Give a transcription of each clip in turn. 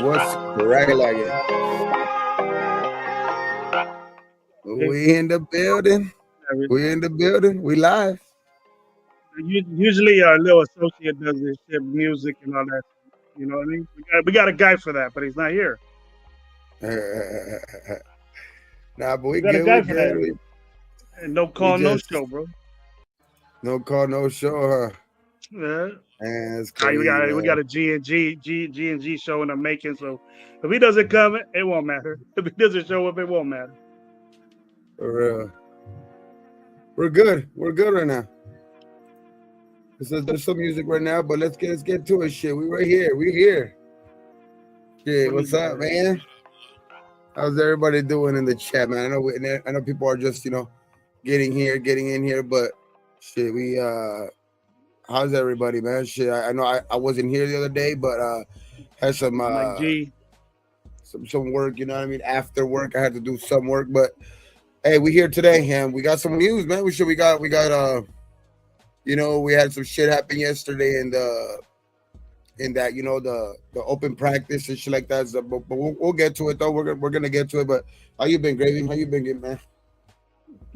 What's correct like it? We in the building. We in the building. We live. Usually our little associate does this shit, music and all that. You know what I mean? We got a guy for that, but he's not here. Nah, but We we got a good. guy We for that. good. And no We call, no just show, bro. no call, no show. Huh? Yeah. Man, it's We crazy, got we man. got a G and G show in the making. So if he doesn't come, it won't matter. If he doesn't show up, it won't matter. For real. We're good. We're good right now. There's some music right now, but let's get to it. Shit, we right here. We here. Shit, Let me what's up, man? How's everybody doing in the chat, man? I know people are just getting in here, but shit, we how's everybody, man? Shit, I know I wasn't here the other day, but had Mike G. some work, you know what I mean? After work, I had to do some work, but hey, we here today, and we got some news, man. We got we had some shit happen yesterday in that the open practice and shit like that. So, but we'll get to it though. We're gonna get to it. But how you been, Gravy? How you been, getting, man?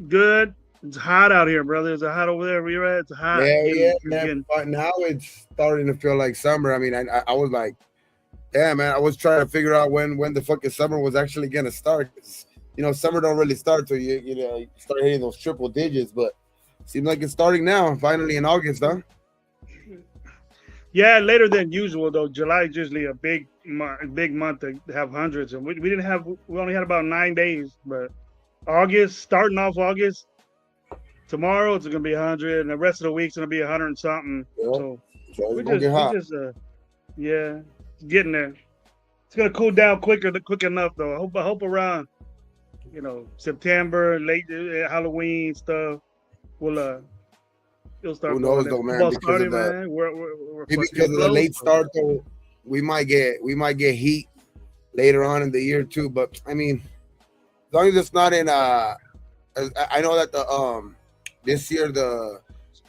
Good. It's hot out here, brother. It's hot over there where you're at. It's hot. Yeah, It's man. getting But now it's starting to feel like summer. I mean, I was like, damn, man. I was trying to figure out when the fucking summer was actually gonna start. 'Cause, summer don't really start till you start hitting those triple digits. But seems like it's starting now. Finally in August, huh? Yeah, later than usual though. July is usually a big month to have hundreds, and we didn't have. We only had about 9 days, but August, starting off August, tomorrow it's gonna be 100, and the rest of the week's gonna be 100 and something. Yeah. So So it's we gonna just get we hot. just yeah, it's getting there. It's gonna cool down quick enough though. I hope around September, late Halloween stuff. We'll it'll Who start knows going. And though, man? football Because of started, the man. We're maybe fucking because of the close. late start though, we might get heat later on in the year too. But I mean, as long as it's not in I know that the this year the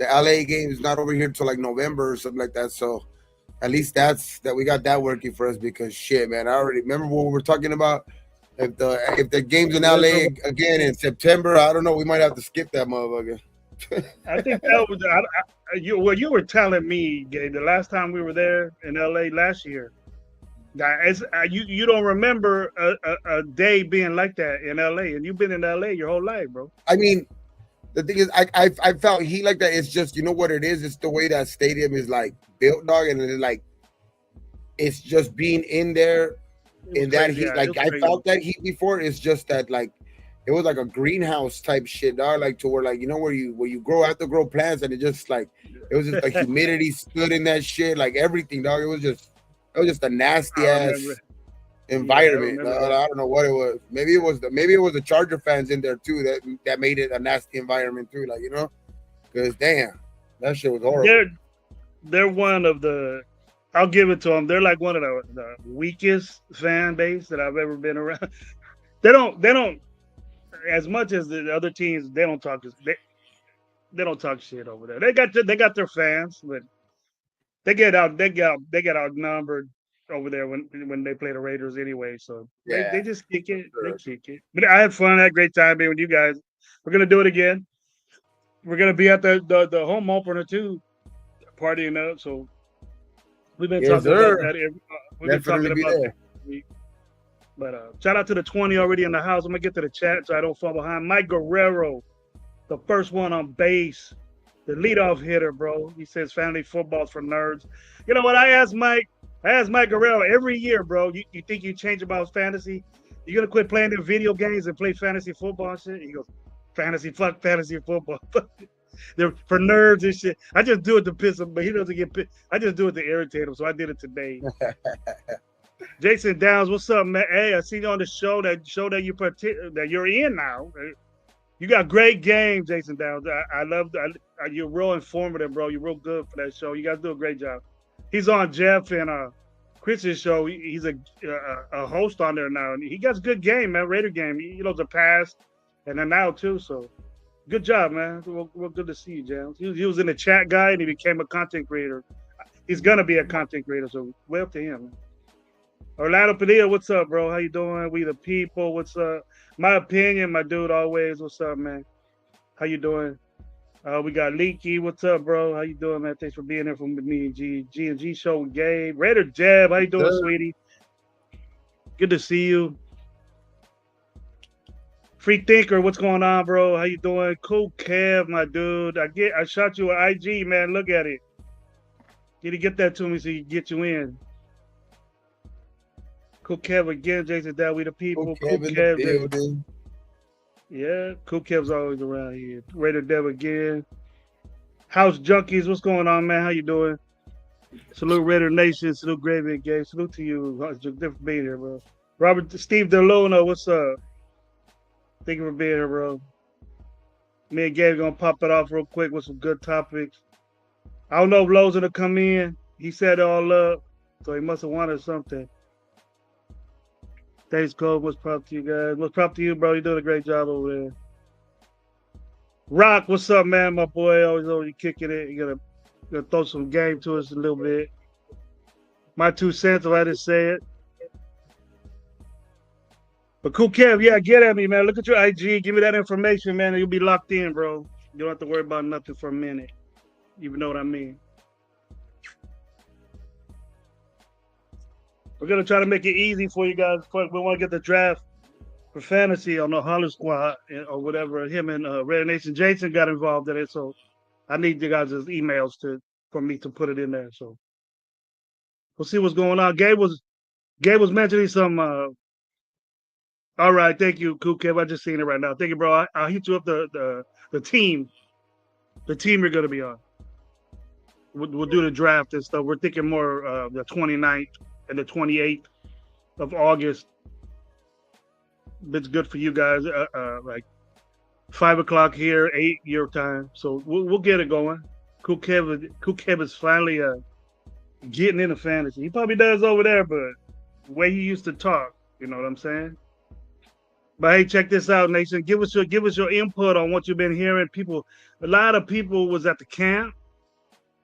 LA game is not over here till like November or something like that. So at least that we got that working for us because shit, man. I already remember what we were talking about. If the game's in It is LA over. again in September, I don't know. We might have to skip that motherfucker. I think that was you were telling me, Gabe, the last time we were there in LA last year. Guys, you don't remember a day being like that in LA, and you've been in LA your whole life, bro. I mean, the thing is, I felt heat like that. It's just what it is. It's the way that stadium is like built, dog, and then like it's just being in there It was in that crazy. heat. Yeah, it Like was I crazy. felt that heat before. It's just that like it was like a greenhouse type shit, dog. Like to where like where you have to grow plants, and it was just like humidity stood in that shit, like everything, dog. It was just a nasty I remember. ass Yeah, I environment. remember I that. don't know what it was. Maybe it was the Charger fans in there too that made it a nasty environment too. Like because damn, that shit was horrible. They're they're one of the. I'll give it to them. They're like one of the weakest fan base that I've ever been around. They don't as much as the other teams. They don't talk shit over there. They got their fans, but they get outnumbered over there when they play the Raiders anyway. So they Yeah, just kick for it. They sure. kick it. But I had fun. I had a great time being with you guys. We're gonna do it again. We're gonna be at the home opener too, partying up. So we've been Yes, talking about sir. that. We've been Definitely talking be about that there. every week. But shout out to the 20 already in the house. I'm gonna get to the chat so I don't fall behind. Mike Guerrero, the first one on base, the leadoff hitter, bro. He says family football's for nerds. You know what? I asked Mike Guerrero every year, bro. You think you change about fantasy? You gonna quit playing the video games and play fantasy football and shit? He goes, fuck fantasy football. They're for nerds and shit. I just do it to piss him, but he doesn't get pissed. I just do it to irritate him. So I did it today. Jason Downs, what's up, man? Hey, I see you on the show that that you're in now. You got great game, Jason Downs. I love you're real informative, bro. You're real good for that show. You guys do a great job. He's on Jeff and Chris's show. He's a host on there now, and he got a good game, man. Raider game. He knows the past and then now too. So good job, man. Real good to see you, James. He was in the chat guy and he became a content creator. He's gonna be a content creator. So way up to him. Man. Orlando Padilla, what's up, bro? How you doing? We the people, what's up? My opinion, my dude, always. What's up, man? How you doing? We got Leaky. What's up, bro? How you doing, man? Thanks for being here for me and G and G show with Gabe. Raider Jab, how you doing, sweetie? Good to see you. Free Thinker, what's going on, bro? How you doing? Cool Kev, my dude. I shot you an IG, man. Look at it. Did he get that to me so he can get you in? Cool Kev again, Jason Dow, we the people. Cool Kev. Building. Yeah, Cool Kev's always around here. Raider Dev again. House Junkies, what's going on, man? How you doing? Salute Raider Nation. Salute Gravy and Gabe. Salute to you. Thanks for being here, bro. Steve DeLuna, what's up? Thank you for being here, bro. Me and Gabe gonna pop it off real quick with some good topics. I don't know if Lowe's gonna come in. He set it all up, so he must have wanted something. Thanks, Cole. What's prop to you guys? What's prop to you, bro? You're doing a great job over there. Rock, what's up, man? My boy, always over you kicking it. You gotta throw some game to us a little bit. My 2 cents, if I didn't say it. But Cool Kev, yeah, get at me, man. Look at your IG. Give me that information, man, and you'll be locked in, bro. You don't have to worry about nothing for a minute. You know what I mean? We're gonna try to make it easy for you guys. We want to get the draft for fantasy on the Holland Squad or whatever. Him and Red Nation Jason got involved in it, so I need you guys' emails for me to put it in there. So we'll see what's going on. Gabe was mentioning some. All right, thank you, Cool Kev. I just seen it right now. Thank you, bro. I'll hit you up the team you're gonna be on. We'll do the draft and stuff. We're thinking more the 29th and the 28th of August. It's good for you guys. Like 5 o'clock here, 8 your time. So we'll get it going. Cool Kev is finally getting into fantasy. He probably does over there, but the way he used to talk, you know what I'm saying? But hey, check this out, Nation. Give us your input on what you've been hearing. A lot of people was at the camp,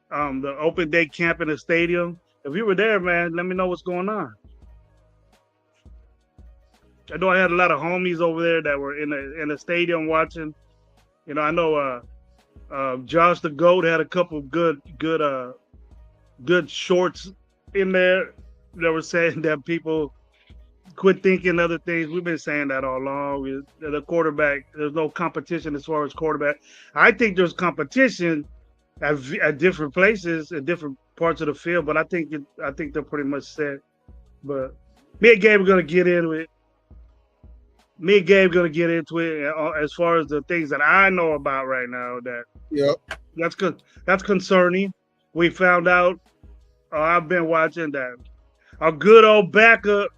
the open day camp in the stadium. If you were there, man, let me know what's going on. I know I had a lot of homies over there that were in the stadium watching. You know, I know Josh the Goat had a couple good shorts in there that were saying that people quit thinking other things. We've been saying that all along. The quarterback, there's no competition as far as quarterback. I think there's competition at different places, at different parts of the field, but I think they're pretty much set. But me and Gabe are gonna get into it. As far as the things that I know about right now. That's concerning. We found out. I've been watching that a good old backup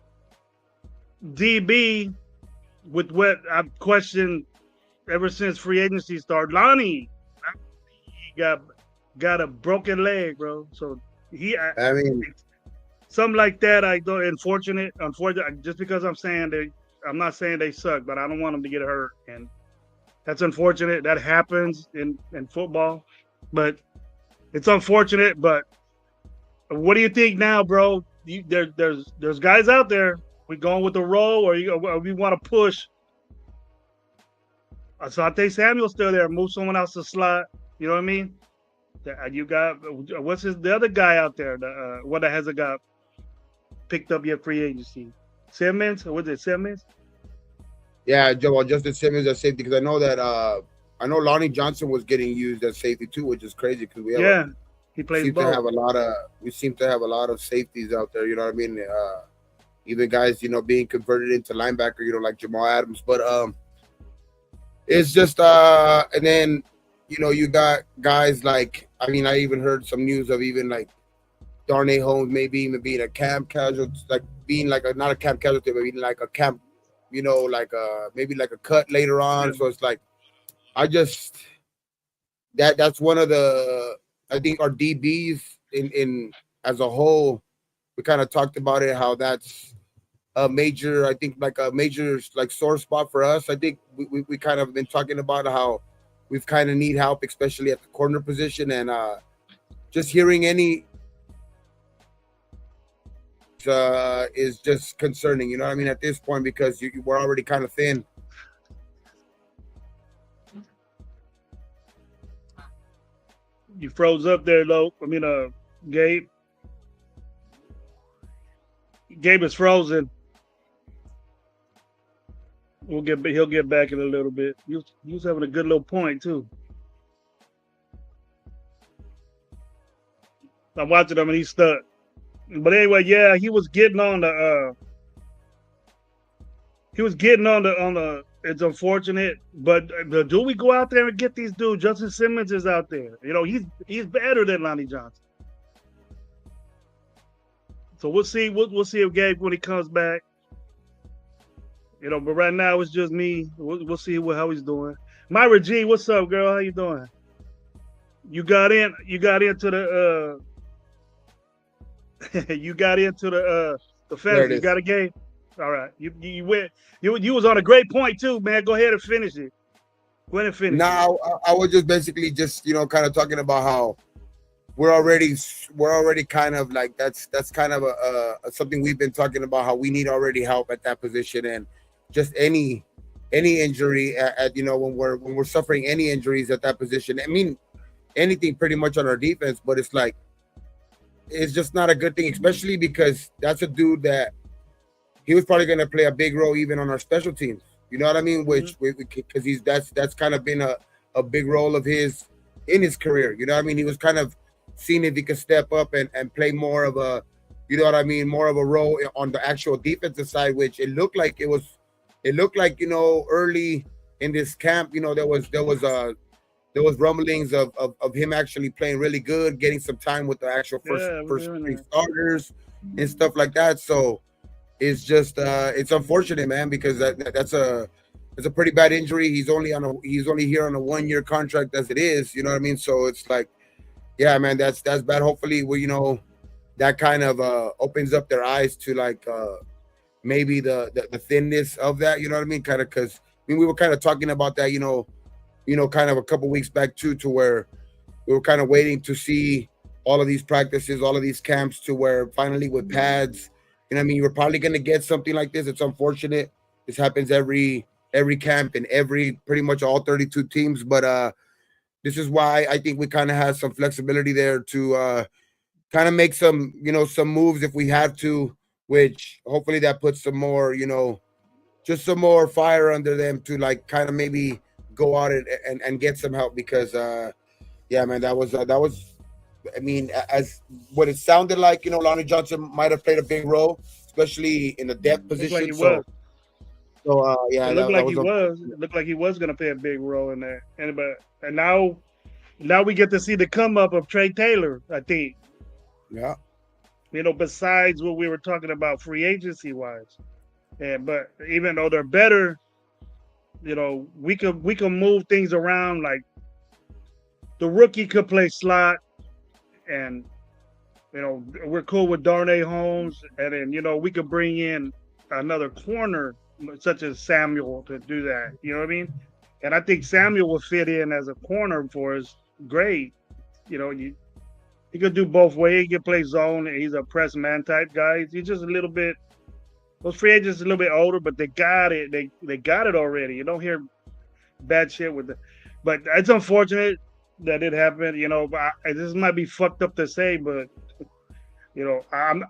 DB with what I've questioned ever since free agency started. Lonnie, he got a broken leg, bro. So I mean, something like that. I don't. Unfortunate. Just because I'm not saying they suck, but I don't want them to get hurt, and that's unfortunate. That happens in football, but it's unfortunate. But what do you think now, bro? There's guys out there. We going with the roll, or we want to push? Asante Samuel's still there. Move someone else to slot. You know what I mean? You got the other guy out there? The one that hasn't got picked up yet free agency. Simmons, or was it Simmons? Yeah, Justin Simmons at safety, because I know that Lonnie Johnson was getting used as safety too, which is crazy because he plays both. We seem to have a lot of safeties out there. You know what I mean? Even guys, being converted into linebacker, like Jamal Adams. But it's just and then you got guys like, I even heard some news of even like Darnay Holmes maybe even being a camp casualty, like being like not a camp casualty, but being like a camp, maybe like a cut later on. So it's like, that's one of the, I think our DBs in as a whole, we kind of talked about it, how that's a major sore spot for us. I think we kind of been talking about how we've kind of need help, especially at the corner position, and just hearing any is just concerning. You know what I mean? At this point, because we're already kind of thin. You froze up there, though. I mean, Gabe. Gabe is frozen. He'll get back in a little bit. He was having a good little point too. I'm watching him and he's stuck. But anyway, yeah, he was getting on the. He was getting on the. It's unfortunate, but do we go out there and get these dudes? Justin Simmons is out there. You know, he's better than Lonnie Johnson. So we'll see. We'll see if Gabe when he comes back. You know, but right now it's just me. We'll see how he's doing. Myra G, what's up, girl? How you doing? You got in. You got into the. You got into the fantasy. You got a game. All right. You went. You was on a great point too, man. Go ahead and finish it. Go ahead and finish. Now I was just basically just kind of talking about how we're already kind of like that's kind of a something we've been talking about, how we need already help at that position, and just any injury at when we're suffering any injuries at that position. I mean, anything pretty much on our defense, but it's like it's just not a good thing, especially because that's a dude that he was probably going to play a big role even on our special teams. You know what I mean? Which because that's kind of been a big role of his in his career. You know what I mean? He was kind of seeing if he could step up and play more of a, you know what I mean, more of a role on the actual defensive side, which it looked like early in this camp, there was rumblings of him actually playing really good, getting some time with the actual first three starters and stuff like that. So it's just it's unfortunate, man, because that's a pretty bad injury. He's only here on a 1-year contract as it is, you know what I mean? So it's like, yeah, man, that's bad. Hopefully that kind of opens up their eyes to like maybe the thinness of that, you know what I mean? Kind of, because we were kind of talking about that, kind of a couple weeks back too, to where we were kind of waiting to see all of these practices, all of these camps, to where finally with pads, you know what I mean, you're probably going to get something like this. It's unfortunate. This happens every camp and pretty much all 32 teams, but this is why I think we kind of have some flexibility there to kind of make some moves if we have to, which hopefully that puts some more, just some more fire under them to like kind of maybe go out and get some help, because yeah, man, that was I mean, as what it sounded like, Lonnie Johnson might have played a big role, especially in the depth position. Yeah, it looked like he was going to play a big role in there. And now we get to see the come up of Trey Taylor, I think. Yeah. Besides what we were talking about free agency wise, but even though they're better, we can move things around. Like the rookie could play slot, and we're cool with Darnay Holmes, and then we could bring in another corner such as Samuel to do that. You know what I mean? And I think Samuel will fit in as a corner for us. Great, he could do both ways. He can play zone, and he's a press man type guy. He's just a little bit. Those free agents a little bit older, but they got it. They got it already. You don't hear bad shit with it, but it's unfortunate that it happened. This might be fucked up to say, but I'm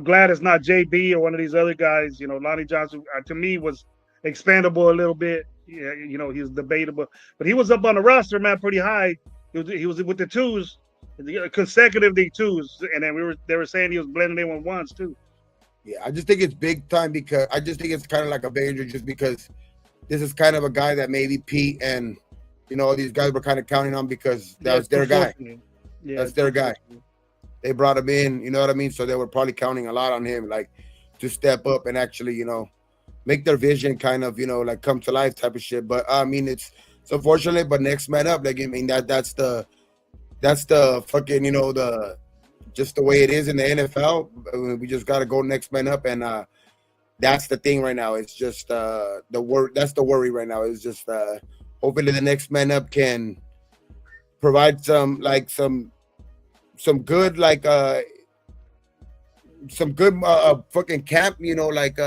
glad it's not JB or one of these other guys. Lonnie Johnson to me was expandable a little bit. Yeah, he was debatable, but he was up on the roster, man, pretty high. He was with the twos, consecutively twos, and then they were saying he was blending in with ones too. Yeah, I just think it's big time, because I just think it's kind of like a big injury, just because this is kind of a guy that maybe Pete and these guys were kind of counting on, because that was their guy. Yeah, that's their guy. They brought him in, you know what I mean? So they were probably counting a lot on him, like to step up and actually, make their vision kind of, like come to life type of shit. But I mean, it's unfortunate, but next man up. Like, I mean, that's the fucking, just the way it is in the NFL. We just got to go next man up, and that's the thing right now. It's just that's the worry right now. It's just hopefully the next man up can provide some good, like some good fucking camp, like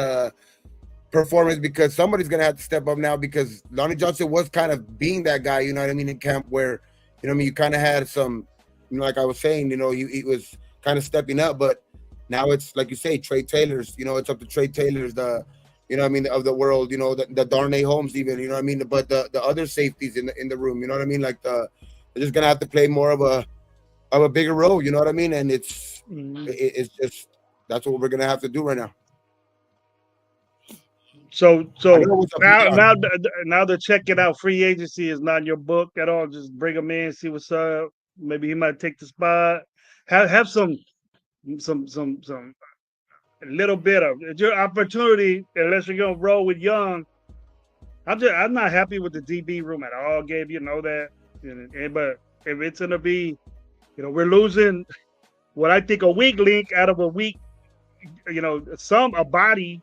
performance, because somebody's gonna have to step up now, because Lonnie Johnson was kind of being that guy, you know what I mean, in camp, where you kind of had some, like I was saying, he was kind of stepping up, but now it's like you say, Trey Taylor's, it's up to Trey Taylor's, the I mean, of the world, the Darnay Holmes, even, you know what I mean, but the other safeties in the room, you know what I mean, like they're just gonna have to play more of a bigger role, you know what I mean, and it's just that's what we're gonna have to do right now. So I know what's up, Leon. now they're checking out free agency is not in your book at all. Just bring him in, see what's up. Maybe he might take the spot. Have some a little bit of it's your opportunity, unless you're gonna roll with Young. I'm not happy with the DB room at all, Gabe. You know that. But if it's gonna be, we're losing what I think a weak link out of a weak, a body,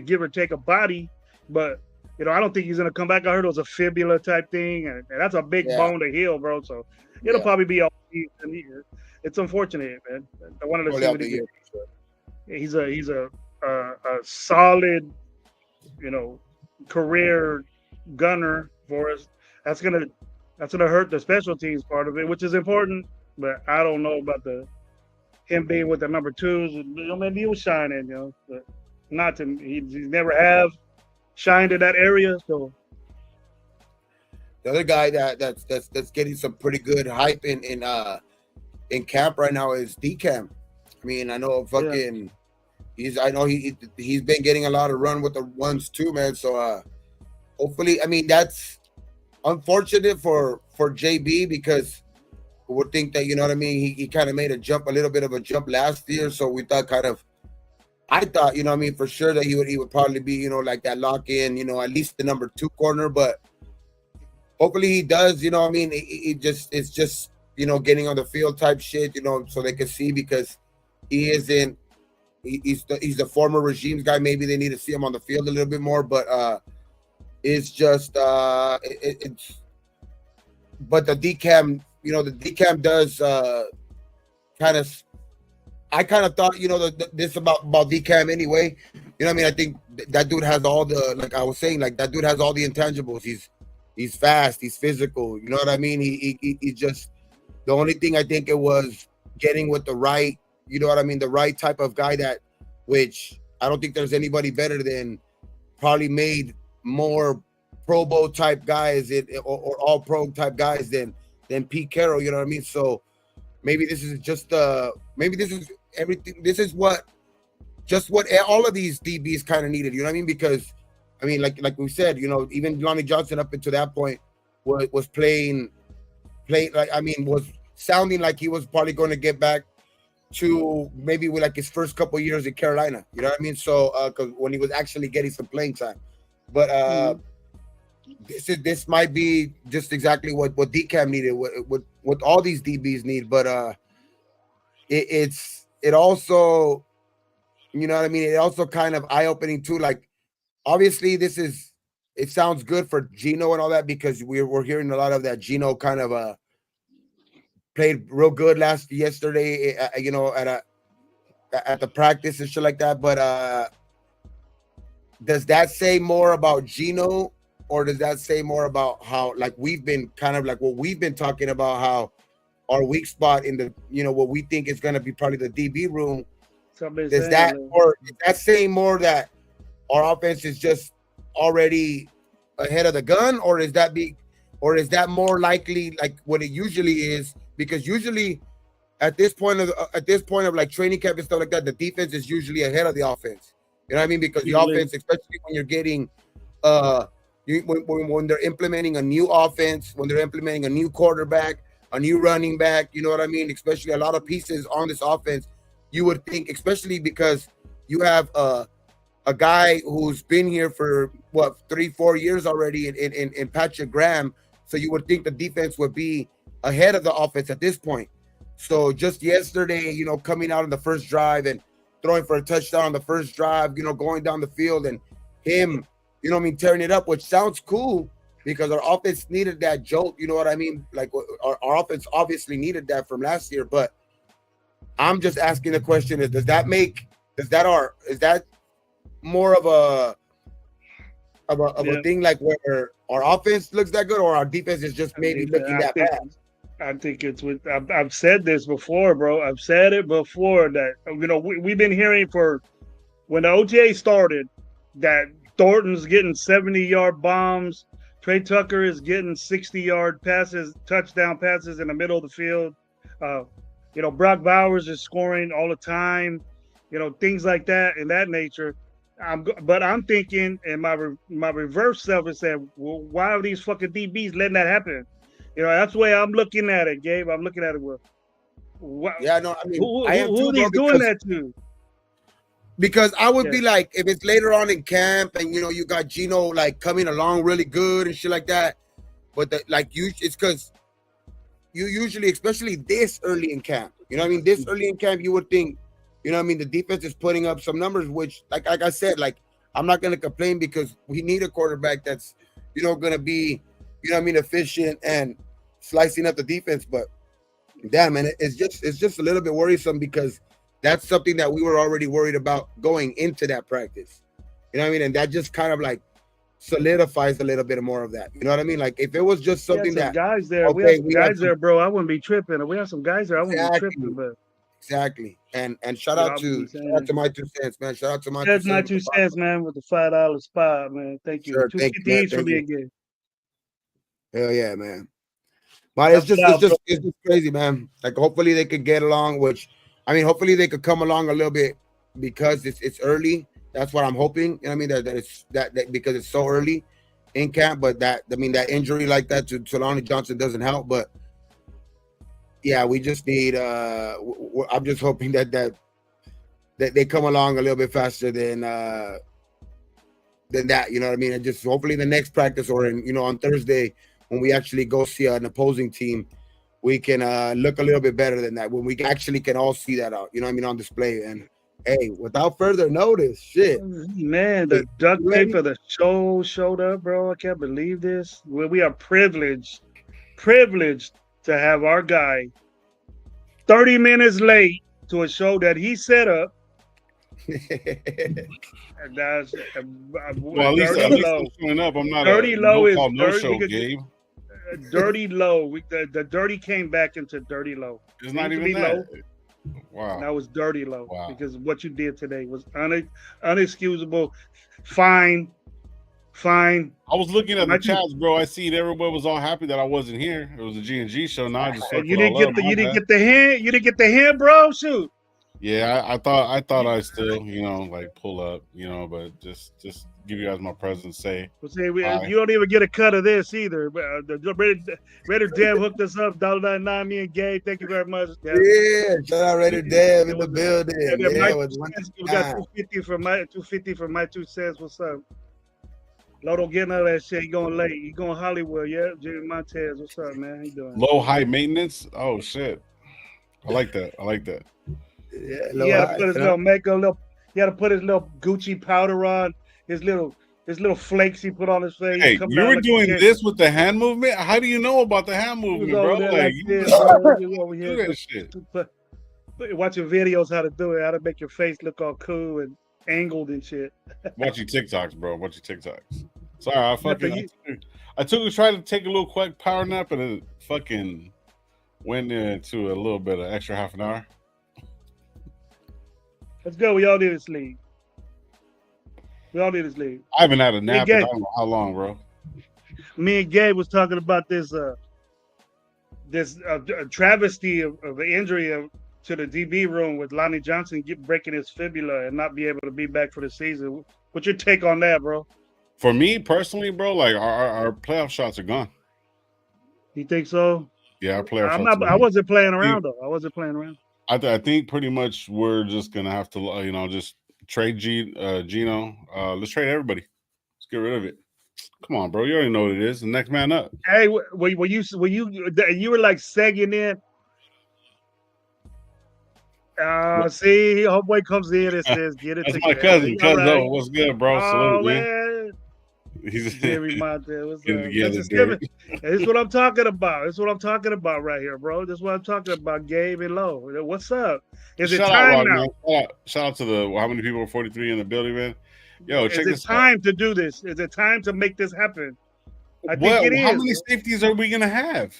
give or take a body, but I don't think he's gonna come back. I heard it was a fibula type thing, and that's a big bone to heal, bro. So it'll probably be all season. It's unfortunate, man. I wanted to see what he did. He's a solid, career gunner for us. That's gonna hurt the special teams part of it, which is important. But I don't know about him being with the number twos. Maybe he was shining, but not to he never have shined in that area. So the other guy that's getting some pretty good hype in camp right now is DCam. I mean, I know fucking I know he's been getting a lot of run with the ones too, man. So hopefully, I mean, that's unfortunate for JB, because we would think that, you know what I mean, he kind of made a little bit of a jump last year. So we thought I thought, you know what I mean, for sure that he would probably be, like that lock in, at least the number 2 corner, but hopefully he does, you know what I mean. It's just, getting on the field type shit, so they can see, because he isn't, he's the former regime's guy. Maybe they need to see him on the field a little bit more, but it's just it's but the DCam, the DCam does kind of, I kind of thought, this about DCam anyway. You know what I mean? I think that dude has all the, like I was saying, like that dude has all the intangibles. He's fast, he's physical. You know what I mean? He just, the only thing I think it was getting with the right, you know what I mean, the right type of guy, which I don't think there's anybody better than, probably made more Pro Bowl type guys or all pro type guys than Pete Carroll. You know what I mean? So maybe this is just maybe this is everything. This is what all of these DBs kind of needed. You know what I mean? Because I mean, like we said, even Lonnie Johnson up until that point was playing like, I mean, was sounding like he was probably going to get back to maybe with like his first couple of years in Carolina. You know what I mean? So because when he was actually getting some playing time, but this might be just exactly what DCam needed, what all these DBs need. But it also, you know what I mean, it also kind of eye-opening too. Like, obviously it sounds good for Geno and all that, because we're hearing a lot of that. Geno kind of played real good yesterday, at the practice and shit like that. But does that say more about Geno, or does that say more about how, like, we've been kind of like what we've been talking about, how our weak spot in the, what we think is going to be probably the DB room? Does that say more that our offense is just already ahead of the gun, or is that more likely like what it usually is? Because usually at this point of like training camp and stuff like that, the defense is usually ahead of the offense. You know what I mean? Because the offense, especially when you're getting when they're implementing a new offense, when they're implementing a new quarterback, a new running back, you know what I mean? Especially a lot of pieces on this offense, you would think, especially because you have a guy who's been here for 3-4 years already in Patrick Graham. So you would think the defense would be ahead of the offense at this point. So just yesterday, coming out in the first drive and throwing for a touchdown on the first drive, going down the field, and him, tearing it up, which sounds cool because our offense needed that jolt. You know what I mean? Like our offense obviously needed that from last year, but I'm just asking the question: is is that more of a Yeah, thing like where our offense looks that good, or our defense is just I maybe think looking I that think bad? I think it's with. I've said this before, bro. I've said it before that we've been hearing for when the OTA started that Thornton's getting 70-yard bombs. Trey Tucker is getting 60-yard passes, touchdown passes in the middle of the field. Uh, Brock Bowers is scoring all the time. Things like that in that nature. But I'm thinking, and my reverse self is saying, well, why are these fucking DBs letting that happen? That's the way I'm looking at it, Gabe. I'm looking at it with, what, Yeah, no, I mean who, I am who, who too, are bro, they doing that to? because I would Yeah, be like, if it's later on in camp and you got Gino like coming along really good and shit like that, but it's because you usually, especially this early in camp, this early in camp, you would think, the defense is putting up some numbers, which like I said, like I'm not gonna complain because we need a quarterback that's gonna be, efficient and slicing up the defense, but damn, man, it's just a little bit worrisome because that's something that we were already worried about going into that practice. You know what I mean? And that just kind of like solidifies a little bit more of that. You know what I mean? Like if it was just we had something some that, guys there. We had okay, some we have guys some there, bro. I wouldn't be tripping. We had some guys there. I wouldn't be tripping, exactly, but exactly. And shout you know, out I'm to just saying. my 2 cents, man. Shout out to my two That's my cents with the 2 cents, man, with the $5 spot, man. Thank you. sure. Two Thank you, fifty man. each for Thank me you. again. Hell yeah, man. But it's Help it just it's out, bro. just it's just crazy, man. Like hopefully they could get along, which I mean, hopefully they could come along a little bit because it's early. That's what I'm hoping. You know what I mean? That it's that because it's so early in camp, but that injury like that to Lonnie Johnson doesn't help. But yeah, we just need I'm just hoping that they come along a little bit faster than that, you know what I mean? And just hopefully the next practice or on Thursday when we actually go see an opposing team, we can look a little bit better than that when we actually can all see that out, you know what I mean, on display. And hey, without further notice, shit. Man, Hey, the duct you tape ready? of the show showed up, bro. I can't believe this. We are privileged to have our guy 30 minutes late to a show that he set up. And that's Well, at dirty least I'm low. showing up. I'm not a Dirty low no is call no dirt. We show, could Gabe. dirty low. The dirty came back into dirty low. It's It not used to even be that. low. Wow. Now it's dirty low Wow. because what you did today was unexcusable. Fine. I was looking at the Might you, chats, bro. I see everybody was all happy that I wasn't here. It was a G&G show. Now I just fucked you it didn't all get up. the My you didn't bad. get the hint. You didn't get the hint, bro. Shoot. Yeah, I thought I'd still, like pull up, but just give you guys my presence, say We'll say hi. you don't even get a cut of this either. But Raider Dev hooked us up. $1.99. Me and Gabe. Thank you very much, Dev. Yeah, shout out Raider Dev It in the was building. and then my Yeah, with 2 cents. We got 199. 250 for my 2 cents. What's up? Lo don't get none of that shit. He going late. He going Hollywood. Yeah, Jimmy Montez. What's up, man? How you doing? Low high maintenance. Oh shit. I like that. Yeah, He low had to high. put his little makeup, he had to put his little Gucci powder on, his little flakes he put on his face. Hey, Come you down were like a doing king. this with the hand movement? How do you know about the hand He was movement, over bro? there Like like you this, just bro. You over do here that shit. watching videos how to do it, how to make your face look all cool and angled and shit. Watch your TikToks, bro. Watch your TikToks. Sorry, I tried to take a little quick power nap and it fucking went into a little bit of extra half an hour. Let's go. We all need to sleep. We all need to sleep. I haven't had a nap in I Gabe, don't know how long, bro. me and Gabe was talking about this travesty of an injury to the DB room with Lonnie Johnson breaking his fibula and not be able to be back for the season. What's your take on that, bro? For me personally, bro, like our playoff shots are gone. You think so? Yeah, our playoff shots are I gone. wasn't playing around though. I wasn't playing around. I think pretty much we're just gonna have to, just trade Gino. Let's trade everybody. Let's get rid of it. Come on, bro. You already know what it is. The next man up. Hey, were you were like sagging in? See, homeboy comes in and says, "Get it That's my together." cousin. All right. What's good, bro? Oh Salute, man. man. He's Jerry Monte. What's getting up? together, Just give Derek. it. This is what I'm talking about. This is what I'm talking about right here, bro. This is what I'm talking about, Gabe and Low. What's up? Is it Shout out, time Rock, now? man. Shout out to the how many people are 43 in the building, man. Yo, check Is it this out. time to do this? Is it time to make this happen? I think Well, it how is. many safeties are we gonna have?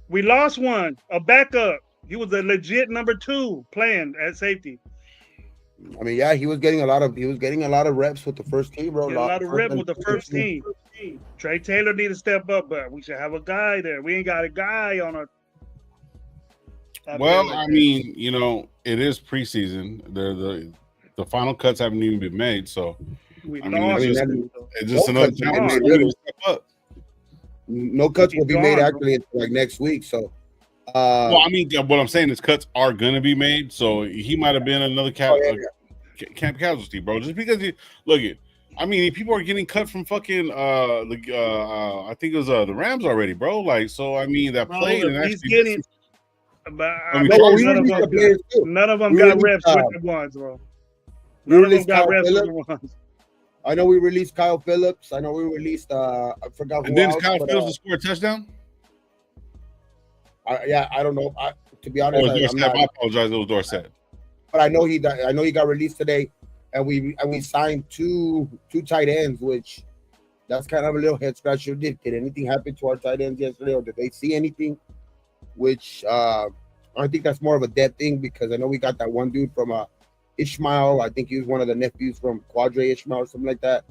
We lost one, a backup. He was a legit number 2 playing at safety. I mean, yeah, he was getting a lot of reps with the first team, bro. Get a lot of rep with the first team. Trey Taylor need to step up, but we should have a guy there. We ain't got a guy on a. Well, I mean, you know, it is preseason. The final cuts haven't even been made, so we I mean, lost. it's just another chance for me to step up. No cuts will be made actually until like next week. So, well, I mean, what I'm saying is cuts are gonna be made. So he might have been another camp casualty, bro. Just because you look at. I mean, people are getting cut from fucking I think it was the Rams already, bro. Like, so I mean, that played and he's actually getting. But I mean, none of them got reps with the ones, bro. None of them got reps with the ones. I know we released Kyle Phillips. I know we released I forgot who and then else. Kyle Phillips score a touchdown? I don't know. To be honest, I apologize. It was Dorsett. But I know he got released today, and we signed two tight ends, which that's kind of a little head scratcher. Did anything happen to our tight ends yesterday, or did they see anything? Which I think that's more of a depth thing, because I know we got that one dude from Ishmael. I think he was one of the nephews from Quadre Ishmael or something like that.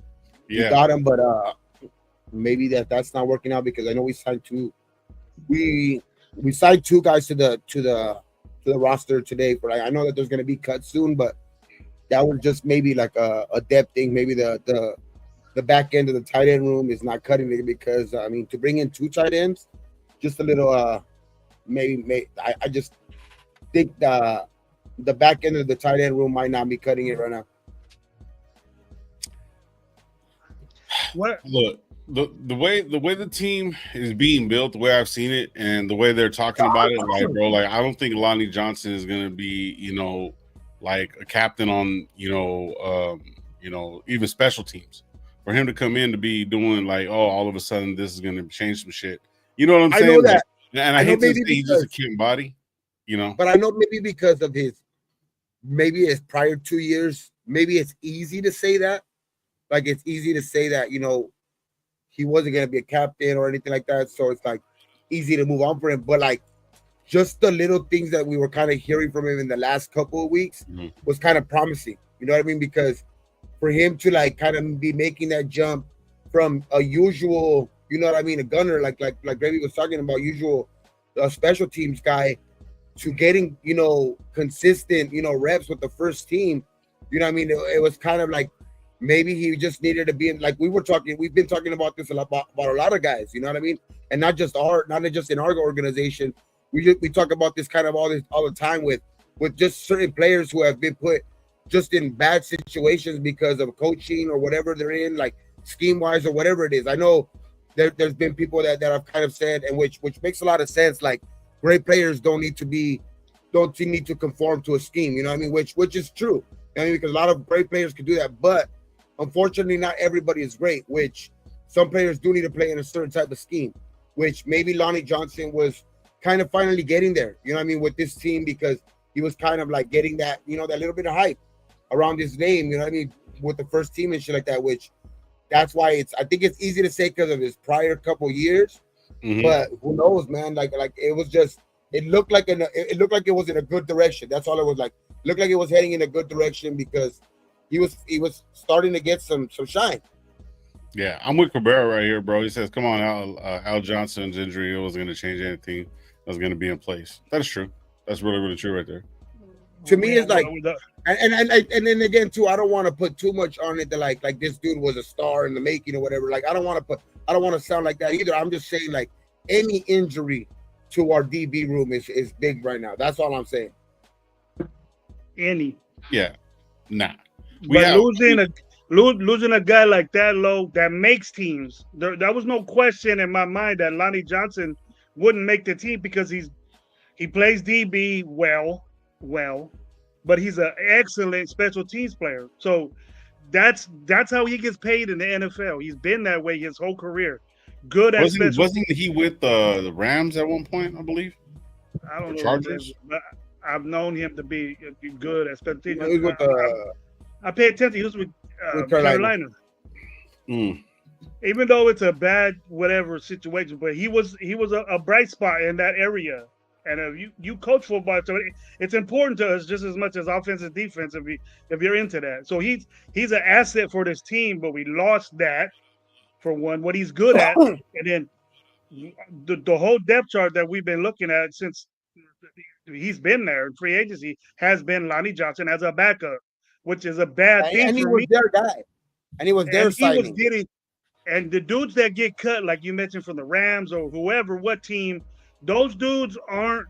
Yeah, we got him, but maybe that's not working out, because I know we signed two. We signed two guys to the roster today. For I know that there's going to be cuts soon, but that was just maybe like a depth thing. Maybe the back end of the tight end room is not cutting it, because I mean, to bring in two tight ends, just a little maybe I just think the back end of the tight end room might not be cutting it right now. What? Look, the way the team is being built, the way I've seen it, and the way they're talking about it, like, bro, like, I don't think Lonnie Johnson is gonna be, you know, like a captain on, even special teams. For him to come in to be doing like, oh, all of a sudden this is gonna change some shit. You know what I'm saying? I know that. Like, and I hate to say he's just a cute body, you know. But I know maybe because of his prior 2 years, maybe it's easy to say that. Like, it's easy to say that, you know, he wasn't going to be a captain or anything like that. So it's like easy to move on for him. But like, just the little things that we were kind of hearing from him in the last couple of weeks was kind of promising. You know what I mean? Because for him to like kind of be making that jump from a usual, you know what I mean, a gunner, like Gravy was talking about, usual special teams guy, to getting, you know, consistent, you know, reps with the first team. You know what I mean? It was kind of like, maybe he just needed to be in, like we've been talking about this a lot about a lot of guys, you know what I mean? And not just in our organization. We talk about this kind of all the time with just certain players who have been put just in bad situations because of coaching or whatever they're in, like scheme wise or whatever it is. I know there's been people that have kind of said, and which makes a lot of sense, like great players don't need to conform to a scheme, you know what I mean? Which is true. I mean, because a lot of great players can do that, but unfortunately, not everybody is great, which some players do need to play in a certain type of scheme, which maybe Lonnie Johnson was kind of finally getting there, you know what I mean, with this team, because he was kind of like getting that, you know, that little bit of hype around his name, you know what I mean, with the first team and shit like that, which that's why I think it's easy to say because of his prior couple years, but who knows, man, like it was just, it looked like it was in a good direction. That's all it was like. Looked like it was heading in a good direction because he was starting to get some shine. Yeah, I'm with Cabrera right here, bro. He says, "Come on, Al Johnson's injury, it wasn't going to change anything. That was going to be in place." That's true. That's really, really true right there. To me, it's like, and then again too, I don't want to put too much on it that like this dude was a star in the making or whatever. Like, I don't want to sound like that either. I'm just saying, like, any injury to our DB room is big right now. That's all I'm saying. Yeah, nah. But losing a guy like that, low, that makes teams. There was no question in my mind that Lonnie Johnson wouldn't make the team because he plays DB well, but he's an excellent special teams player. So that's how he gets paid in the NFL. He's been that way his whole career. Good at special. Wasn't he with the Rams at one point? I believe. I don't know Chargers. but I've known him to be good at special teams. He was with I pay attention. He was with Carolina. Mm. Even though it's a bad whatever situation, but he was a bright spot in that area. And if you coach football, so it's important to us just as much as offense and defense if you're into that. So he's an asset for this team, but we lost that for one. What he's good at, and then the whole depth chart that we've been looking at since he's been there in free agency has been Lonnie Johnson as a backup, which is a bad thing. And he was their guy, and he was their signing. And the dudes that get cut, like you mentioned from the Rams or whoever, what team, those dudes aren't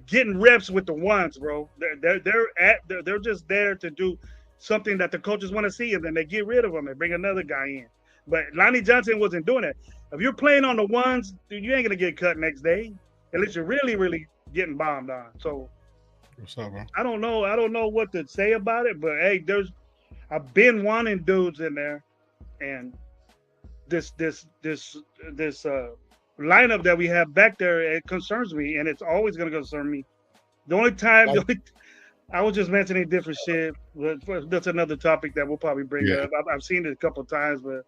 getting reps with the ones, bro. They're just there to do something that the coaches want to see, and then they get rid of them and bring another guy in. But Lonnie Johnson wasn't doing that. If you're playing on the ones, dude, you ain't gonna get cut next day, unless you're really, really getting bombed on. So, what's up, bro? I don't know what to say about it, but hey, I've been wanting dudes in there, and this lineup that we have back there, it concerns me, and it's always gonna concern me. I was just mentioning different shit. That's another topic that we'll probably bring up. I've seen it a couple of times, but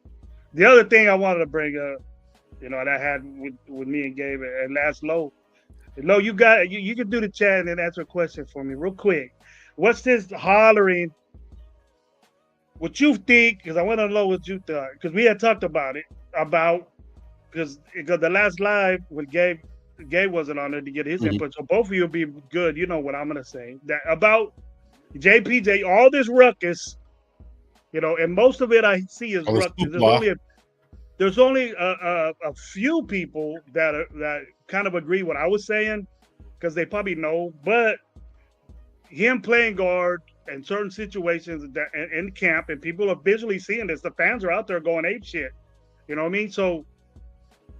the other thing I wanted to bring up, that I had with me and Gabe and last Low, you can do the chat and answer a question for me real quick. What's this hollering? What you think? Because I want to know what you thought. Because we had talked about it because the last live with Gabe wasn't on there to get his input. So both of you will be good. You know what I'm gonna say that about JPJ. All this ruckus, and most of it I see is ruckus. There's only a few people that kind of agree what I was saying because they probably know. But him playing guard in certain situations in camp, and people are visually seeing this. The fans are out there going ape shit. You know what I mean? So.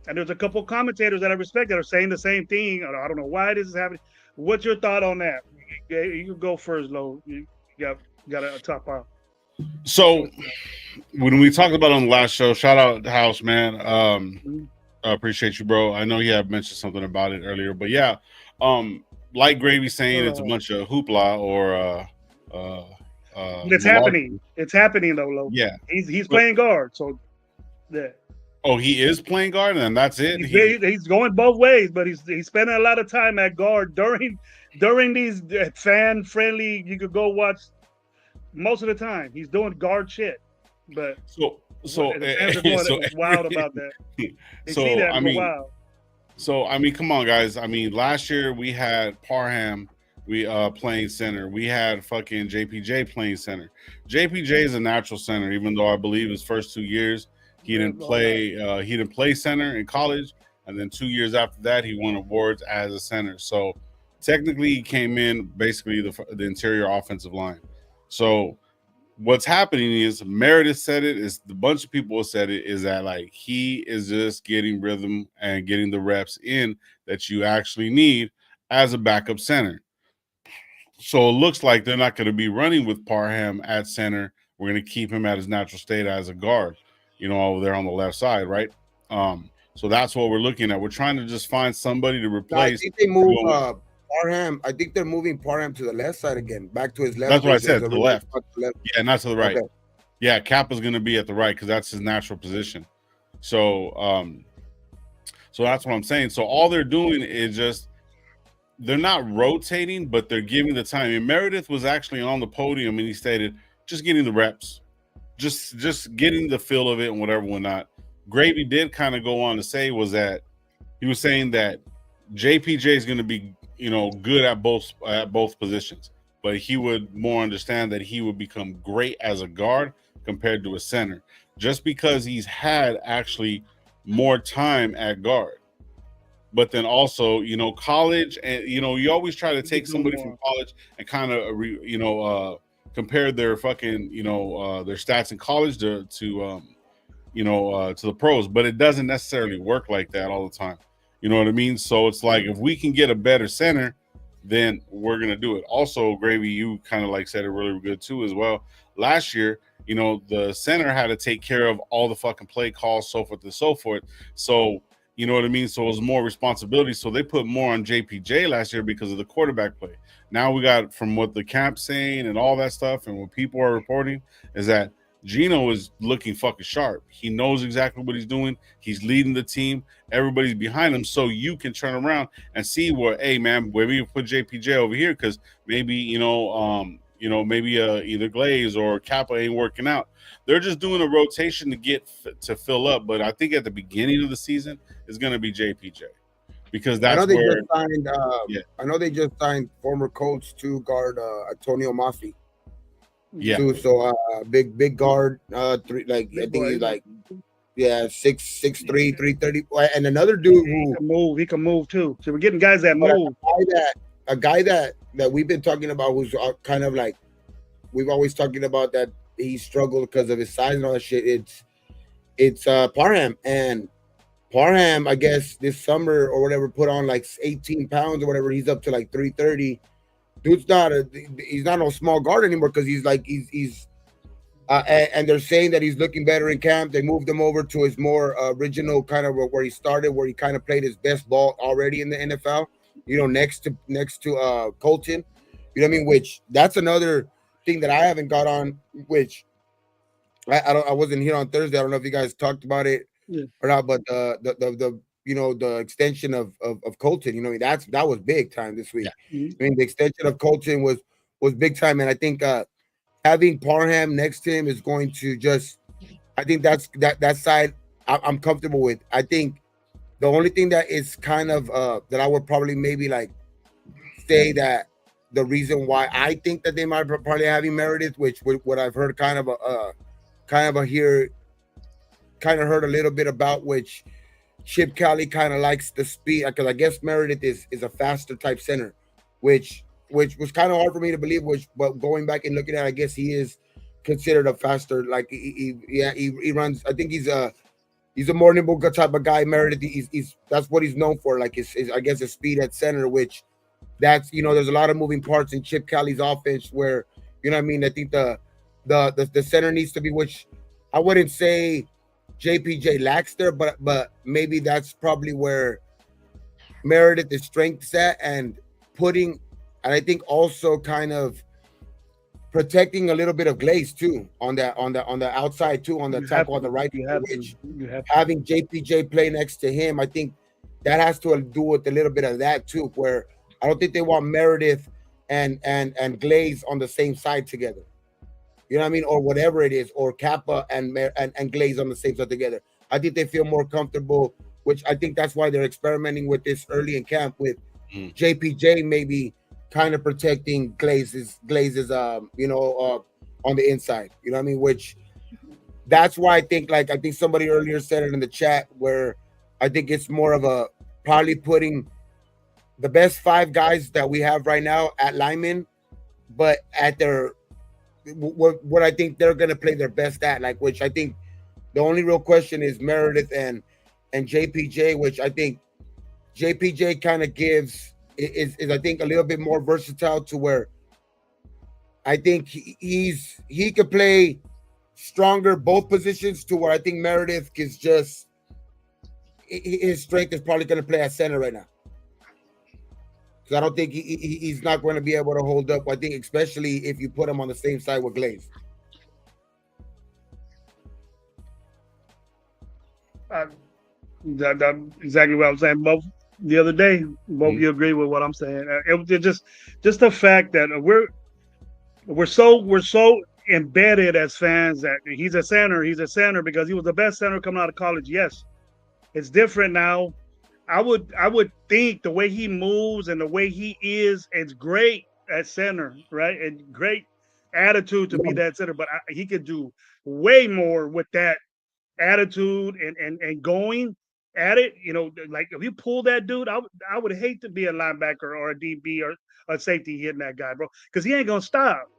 And there's a couple commentators that I respect that are saying the same thing. I don't know why this is happening. What's your thought on that? You can go first, Lo. You got a top off. So when we talked about on the last show, shout out House, man. I appreciate you, bro. I know you have mentioned something about it earlier, but yeah, like Gravy saying, it's a bunch of hoopla or it's happening. It's happening though, Lo. Yeah, he's playing guard, so yeah. Oh, he is playing guard, and that's it. He's going both ways, but he's spending a lot of time at guard during these fan friendly. You could go watch most of the time. He's doing guard shit, but so fans are going wild about that. They see that for a while. So I mean, come on, guys. I mean, last year we had Parham playing center. We had fucking JPJ playing center. JPJ is a natural center, even though I believe his first 2 years. He didn't play center in college, and then 2 years after that, he won awards as a center. So technically, he came in basically the interior offensive line. So what's happening is Meredith said it. Is the bunch of people said it is that like he is just getting rhythm and getting the reps in that you actually need as a backup center. So it looks like they're not going to be running with Parham at center. We're going to keep him at his natural state as a guard. Over there on the left side, right? So that's what we're looking at. We're trying to just find somebody to replace. I think they move Parham. I think they're moving Parham to the left side again, back to his left. That's what I said, to the left. Yeah, not to the right. Okay. Yeah, Kappa's going to be at the right because that's his natural position. So, so that's what I'm saying. So all they're doing is just they're not rotating, but they're giving the time. And Meredith was actually on the podium and he stated, just getting the reps. Just getting the feel of it and whatnot. Gravy did kind of go on to say was that he was saying that JPJ is going to be, good at both positions, but he would more understand that he would become great as a guard compared to a center, just because he's had actually more time at guard. But then also, college, and you always try to take somebody from college and kind of compare their fucking their stats in college to the pros, but it doesn't necessarily work like that all the time. You know what I mean? So it's like if we can get a better center, then we're gonna do it. Also, Gravy, you kind of like said it really good too as well. Last year, you know, the center had to take care of all the fucking play calls, so forth and so forth. So you know what I mean? So it was more responsibility. So they put more on JPJ last year because of the quarterback play. Now we got from what the camp's saying and all that stuff, and what people are reporting is that Gino is looking fucking sharp. He knows exactly what he's doing. He's leading the team. Everybody's behind him, so you can turn around and see where, hey man, where we put JPJ over here because maybe maybe either Glaze or Kappa ain't working out. They're just doing a rotation to get to fill up. But I think at the beginning of the season is going to be JPJ because that's where. I know they just signed former Colts to guard Antonio Maffi. Yeah. Too, so big guard, three, like I think he's like 6'3", 330, and another dude who he can move too. So we're getting guys that move. A guy that we've been talking about who's kind of like we've always talking about that he struggled because of his size and all that shit. It's Parham, and Parham I guess this summer or whatever put on like 18 pounds or whatever. He's up to like 330. Dude's he's not no small guard anymore because and they're saying that he's looking better in camp. They moved him over to his more original kind of where he started, where he kind of played his best ball already in the NFL. You know, next to Colton. You know what I mean? Which that's another thing that I haven't got on. Which I wasn't here on Thursday. I don't know if you guys talked about it or not, but the extension of Colton, you know, that was big time this week. Yeah. I mean, the extension of Colton was big time, and I think having Parham next to him is going to I think that side I'm comfortable with. I think the only thing that is kind of that I would probably maybe like say that the reason why I think that they might probably having Meredith, which what I've heard kind of heard a little bit about, which Chip Kelly kind of likes the speed because I guess Meredith is a faster type center, which was kind of hard for me to believe. But going back and looking at it, I guess he is considered a faster. Like he runs. I think he's a more nimble type of guy. Meredith, he's that's what he's known for. Like his I guess his speed at center, which that's there's a lot of moving parts in Chip Kelly's offense where you know what I mean. I think the center needs to be, which I wouldn't say JPJ lacks there, but maybe that's probably where Meredith's strength's at, and I think also kind of protecting a little bit of Glaze too on the outside too on the tackle on the right. Having JPJ play next to him, I think that has to do with a little bit of that too, where I don't think they want Meredith and Glaze on the same side together. You know what I mean? Or whatever it is, or Kappa and Glaze on the same side together. I think they feel more comfortable, which I think that's why they're experimenting with this early in camp with JPJ maybe kind of protecting Glaze's on the inside. You know what I mean? Which that's why I think somebody earlier said it in the chat where I think it's more of a probably putting the best 5 guys that we have right now at linemen, but at their what I think they're gonna play their best at, like which I think the only real question is Meredith and JPJ, which I think JPJ kind of gives is I think a little bit more versatile to where I think he could play stronger both positions to where I think Meredith is just his strength is probably going to play at center right now. Because I don't think he's not going to be able to hold up. I think especially if you put him on the same side with Glaze. That's exactly what I'm saying. Both the other day, both you agree with what I'm saying. It was just the fact that we're so embedded as fans that he's a center because he was the best center coming out of college. Yes, it's different now. I would think the way he moves and the way he is, it's great at center, right? And great attitude to be that center, but he could do way more with that attitude and going at it. You know, like if you pull that dude, I would hate to be a linebacker or a DB or a safety hitting that guy, bro, because he ain't gonna stop.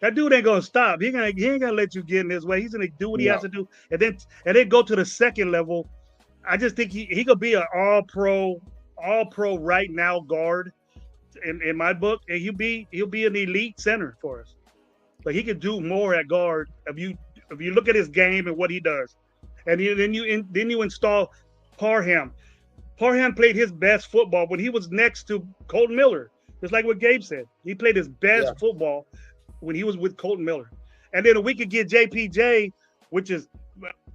That dude ain't gonna stop. He ain't gonna let you get in his way. He's gonna do what he has to do, and then go to the second level. I just think he could be an all pro right now guard, in my book, and he'll be an elite center for us. Like he could do more at guard if you look at his game and what he does, and then you install Parham. Parham played his best football when he was next to Colton Miller. Just like what Gabe said, he played his best football when he was with Colton Miller. And then if we could get JPJ, which is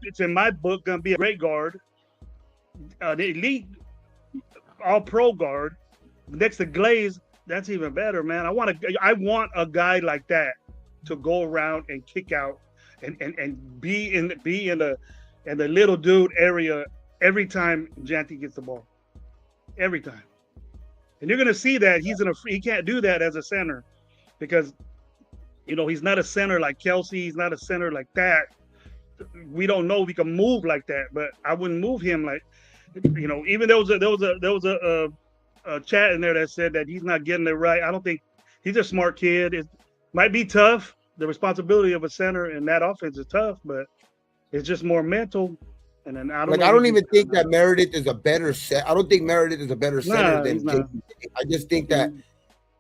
it's in my book gonna be a great guard, the elite all-pro guard next to Glaze, that's even better, man. I want a guy like that to go around and kick out and be in the little dude area every time Janty gets the ball. Every time. And you're gonna see that he can't do that as a center because he's not a center like Kelsey, he's not a center like that. We don't know if he can move like that, but I wouldn't move him like even there was a chat in there that said that he's not getting it right. I don't think he's a smart kid. It might be tough. The responsibility of a center in that offense is tough, but it's just more mental. And then I don't even think that Meredith is a better set. I don't think Meredith is a better center than JPJ. I just think that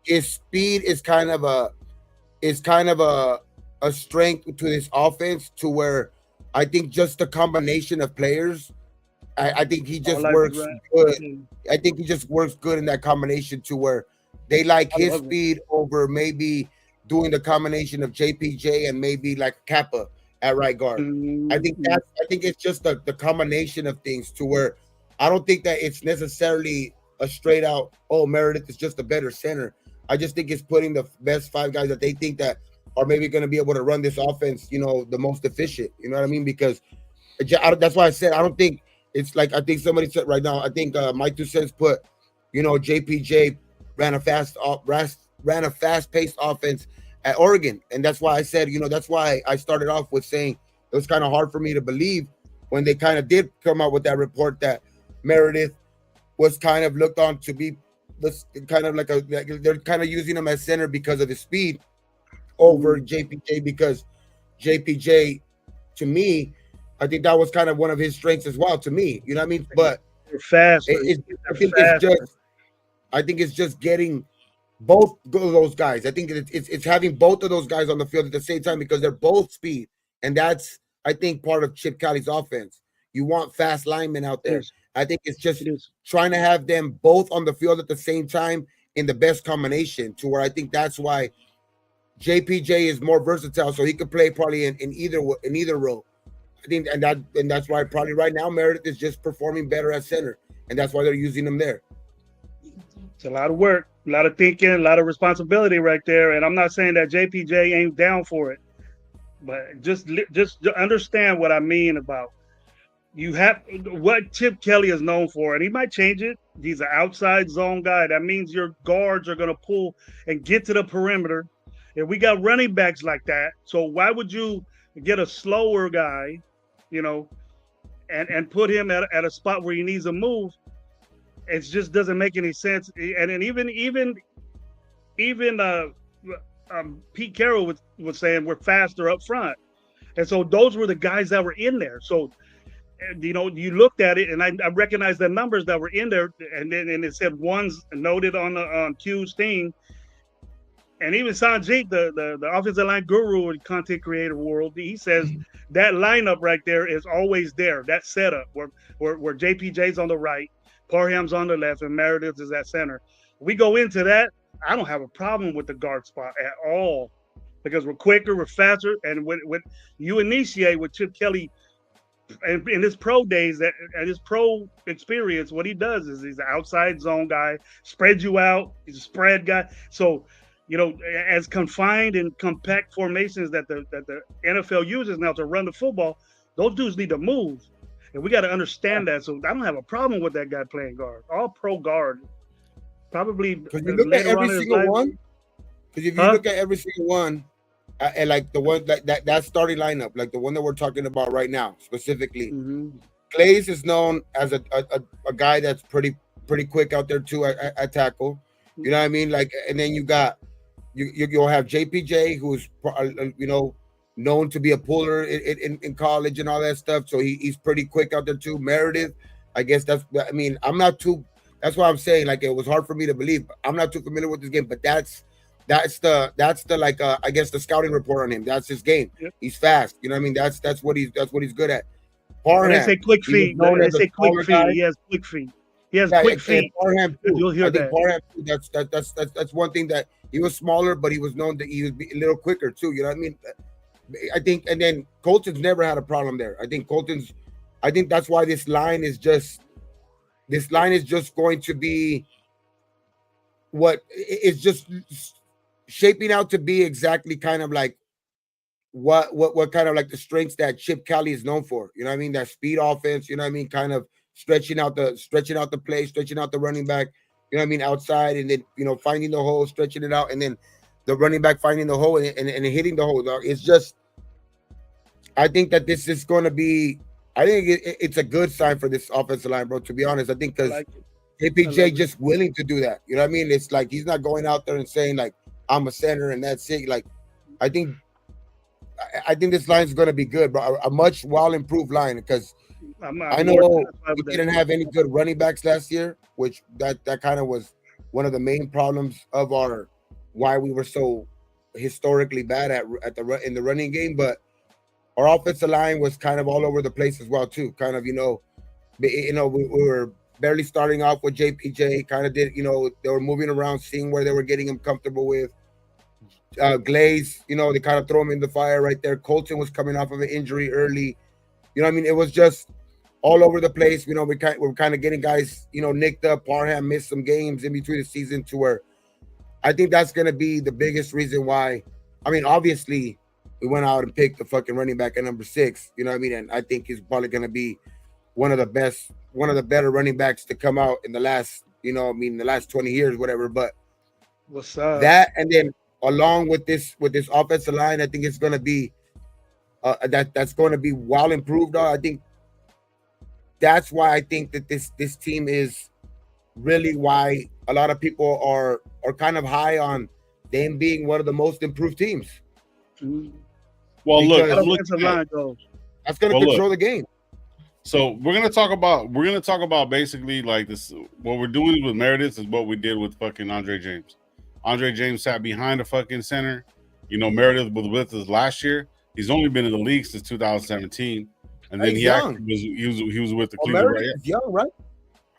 his speed is kind of a strength to this offense to where I think just the combination of players, I think he just works good. I think he just works good in that combination to where they like his speed over maybe doing the combination of JPJ and maybe like Kappa at right guard. I think it's just the combination of things to where I don't think that it's necessarily a straight out, Meredith is just a better center. I just think it's putting the best 5 guys that they think that are maybe going to be able to run this offense, the most efficient. You know what I mean? Because that's why I said I don't think it's like I think somebody said right now. I think Mike 2 Cents put, JPJ ran a fast-paced offense at Oregon, and that's why I said, that's why I started off with saying it was kind of hard for me to believe when they kind of did come out with that report that Meredith was kind of looked on to be this kind of they're kind of using him as center because of his speed over JPJ, because JPJ, to me, I think that was kind of one of his strengths as well, to me. You know what I mean? But fast. I think it's just getting both of those guys. I think it's having both of those guys on the field at the same time because they're both speed, and that's I think part of Chip Kelly's offense. You want fast linemen out there. I think it's just trying to have them both on the field at the same time in the best combination to where I think that's why JPJ is more versatile, so he could play probably in either role. I think, and that's why probably right now Meredith is just performing better at center, and that's why they're using him there. It's a lot of work, a lot of thinking, a lot of responsibility right there. And I'm not saying that JPJ ain't down for it, but just understand what I mean about you have what Chip Kelly is known for, and he might change it. He's an outside zone guy. That means your guards are going to pull and get to the perimeter. If we got running backs like that, so why would you get a slower guy, and put him at a spot where he needs to move? It just doesn't make any sense. And then even Pete Carroll was saying we're faster up front, and so those were the guys that were in there. So you looked at it, and I recognized the numbers that were in there, and it said one's noted on Q's thing. And even Sanjit, the offensive line guru and content creator world, he says that lineup right there is always there. That setup where JPJ's on the right, Parham's on the left, and Meredith is at center. We go into that, I don't have a problem with the guard spot at all because we're quicker, we're faster, and when you initiate with Chip Kelly and in his pro days, and his pro experience, what he does is he's an outside zone guy, spreads you out, he's a spread guy. So as confined and compact formations that the NFL uses now to run the football, those dudes need to move. And we got to understand that. So I don't have a problem with that guy playing guard. All pro guard. Probably because you look at every single one. Because if you look at every single one, and like the one that starting lineup, like the one that we're talking about right now, specifically, Glaze is known as a guy that's pretty quick out there too at tackle. You know what I mean? Like, and then you got you'll have JPJ, who's known to be a puller in college and all that stuff. So he's pretty quick out there too. Meredith, I guess I'm not too That's why I'm saying like it was hard for me to believe. I'm not too familiar with this game, but that's the like I guess the scouting report on him. That's his game. Yep. He's fast. You know what I mean? That's what he's good at. And they Parham, say quick he was feet. known They as a say quick smaller feet. guy. He has quick feet. He has Yeah, quick and feet. Parham too. You'll hear I think that. Parham too. That's one thing that he was smaller, but he was known that he was a little quicker too. You know what I mean? I think, and then Colton's never had a problem there. I think that's why this line is just going to be what it's just shaping out to be exactly kind of like what kind of like the strengths that Chip Kelly is known for. You know what I mean? That speed offense, you know what I mean? Kind of stretching out the play, stretching out the running back, you know what I mean, outside, and then finding the hole, stretching it out, and then the running back finding the hole and hitting the hole. It's just I think that this is going to be it's a good sign for this offensive line, bro, to be honest. I think I because like it. JPJ just willing to do that. You know what I mean? It's like he's not going out there and saying like I'm a center and that's it. Like I think this line is going to be good, bro. A much well improved line because I know we didn't have any good running backs last year, which that kind of was one of the main problems of our why we were so historically bad in the running game. But our offensive line was kind of all over the place as well too. Kind of we were barely starting off with JPJ. Kind of did they were moving around, seeing where they were getting him comfortable with. Glaze, they kind of throw him in the fire right there. Colton was coming off of an injury early. You know what I mean? It was just all over the place. We're kind of getting guys, nicked up. Parham missed some games in between the season to where I think that's going to be the biggest reason why. I mean, obviously, we went out and picked the fucking running back at number 6. You know what I mean? And I think he's probably going to be one of the better running backs to come out in the last, the last 20 years, whatever. But what's up? That and then along with this offensive line, I think it's going to be that's going to be well improved. I think that's why I think that this team is really why a lot of people are kind of high on them being one of the most improved teams. Well, look, that's going to control the game. So we're gonna talk about basically like this. What we're doing with Meredith is what we did with fucking Andre James. Andre James sat behind the fucking center. Meredith was with us last year. He's only been in the league since 2017, and then he was with the Cleveland. Meredith is young, right?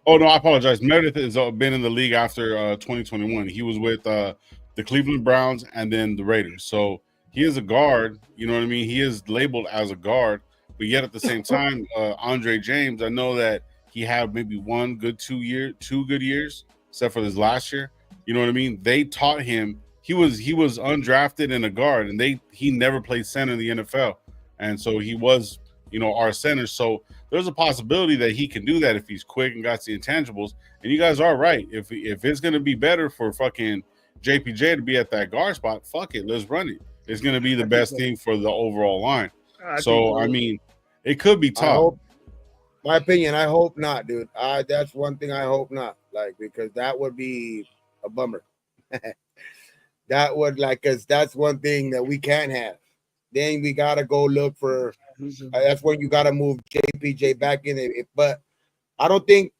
Oh no, I apologize. Meredith has been in the league after 2021. He was with the Cleveland Browns and then the Raiders. So he is a guard. You know what I mean? He is labeled as a guard, but yet at the same time, Andre James, I know that he had maybe 2 good years, except for this last year. You know what I mean? They taught him. He was undrafted and a guard, and he never played center in the NFL, and so he was our center. So there's a possibility that he can do that if he's quick and got the intangibles. And you guys are right. If it's gonna be better for fucking JPJ to be at that guard spot, fuck it, let's run it. It's gonna be the best thing for the overall line. I mean, it could be tough. My opinion, I hope not, dude. That's one thing I hope not. Like, because that would be a bummer. That would because that's one thing that we can't have. Then we gotta go look for. That's when you gotta move JPJ back in it. But I don't think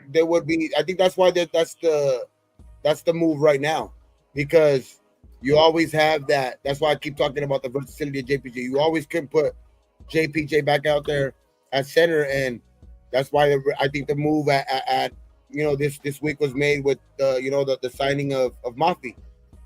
there would be. I think that's why that's the move right now, because you always have that. That's why I keep talking about the versatility of JPJ. You always can put JPJ back out there at center, and that's why I think the move at this week was made with the signing of Mafi.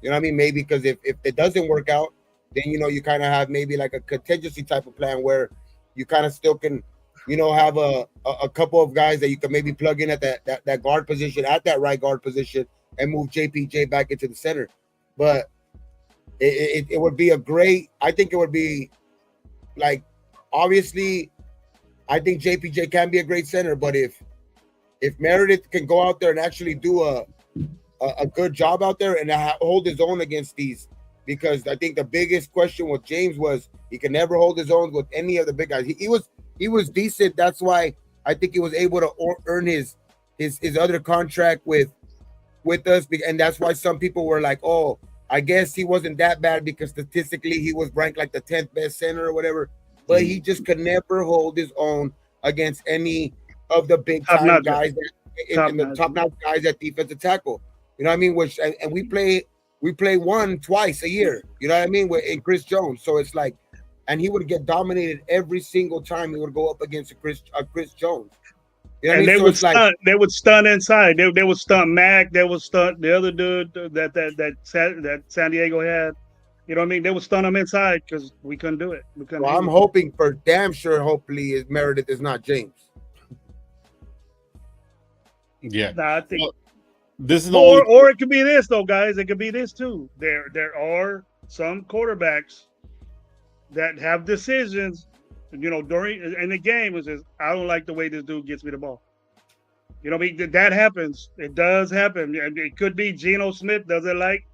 You know what I mean? Maybe because if it doesn't work out, then you kind of have maybe like a contingency type of plan where you kind of still can have a couple of guys that you can maybe plug in at that guard position, at that right guard position, and move JPJ back into the center. But it would be I think it would be like, obviously I think JPJ can be a great center, but if Meredith can go out there and actually do a good job out there and hold his own against these, because I think the biggest question with James was he could never hold his own with any of the big guys. He was decent. That's why I think he was able to earn his other contract with us, and that's why some people were like, oh, I guess he wasn't that bad because statistically he was ranked like the 10th best center or whatever, but he just could never hold his own against any of the big time guys in the top-notch guys at defensive tackle. You know what I mean? Which and we play one twice a year. You know what I mean? In Chris Jones. So it's like, and he would get dominated every single time he would go up against a Chris Jones. You know and what I mean? They would stun inside. They would stunt Mac. They would stunt the other dude that San Diego had. You know what I mean? They would stun him inside because we couldn't do it. Well, I'm hoping for damn sure. Hopefully, Meredith is not James. Yeah. Nah, I think. Well, this is or it could be this though, guys. It could be this too. There are some quarterbacks that have decisions. You know, during in the game, it says, I don't like the way this dude gets me the ball. You know what I mean? That happens. It does happen. It could be Geno Smith doesn't like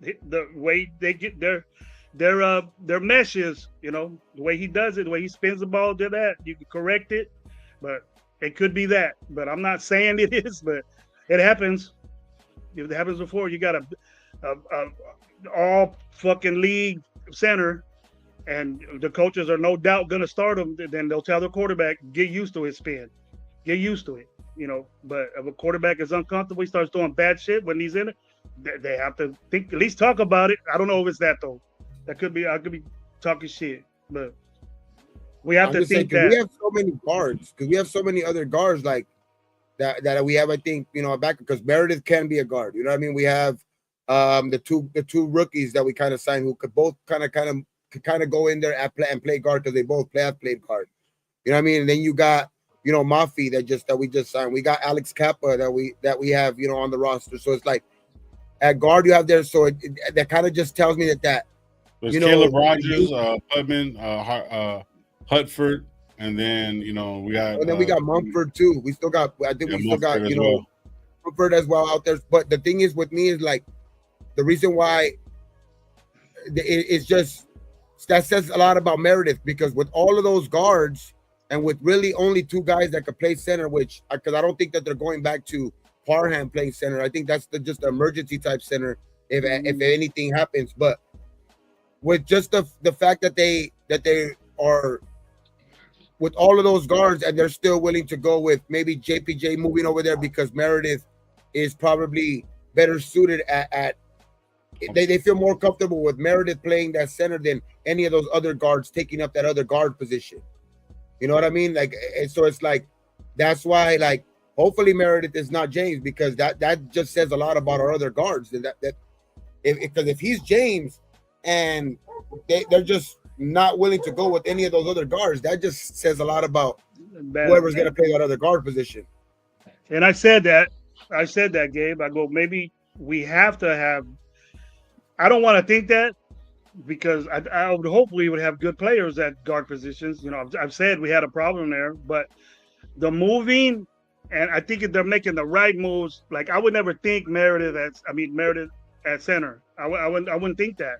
the way they get their meshes. You know, the way he does it, the way he spins the ball, do that. You can correct it, but it could be that. But I'm not saying it is, but it happens. If it happens before, you got a all fucking league center. And the coaches are no doubt going to start him. Then they'll tell the quarterback, get used to his spin. Get used to it, you know. But if a quarterback is uncomfortable, he starts doing bad shit when he's in it, they have to think, at least talk about it. I don't know if it's that, though. That could be, I could be talking shit. But we have to think that. We have so many guards, because we have so many other guards like that we have, I think, you know, back, because Meredith can be a guard. You know what I mean? We have the two rookies that we kind of signed who could both kind of go in there and play guard, because they both have played guard. You know what I mean? And then you got, you know, Mafi that we just signed. We got Alex Kappa that we have, you know, on the roster. So it's like at guard you have there. So that kind of just tells me that there's you know, Caleb Rogers, Putman, Hutford, and then you know we got. And then we got Mumford too. We still got. I think we still got, you know, Mumford as well out there. But the thing is with me is like the reason why it's just. That says a lot about Meredith, because with all of those guards and with really only two guys that could play center, which because I don't think that they're going back to Parham playing center. I think that's just the emergency type center if anything happens. But with just the fact that they are with all of those guards and they're still willing to go with maybe JPJ moving over there because Meredith is probably better suited at they feel more comfortable with Meredith playing that center than any of those other guards taking up that other guard position. You know what I mean? Like, so it's like, that's why, like, hopefully Meredith is not James, because that just says a lot about our other guards. Because if he's James and they're just not willing to go with any of those other guards, that just says a lot about whoever's going to play that other guard position. And I said that, Gabe. I go, maybe we have to have. I don't want to think that, because I would hopefully would have good players at guard positions. You know, I've said we had a problem there, but the moving, and I think they're making the right moves. Like, I would never think Meredith at center. I wouldn't think that.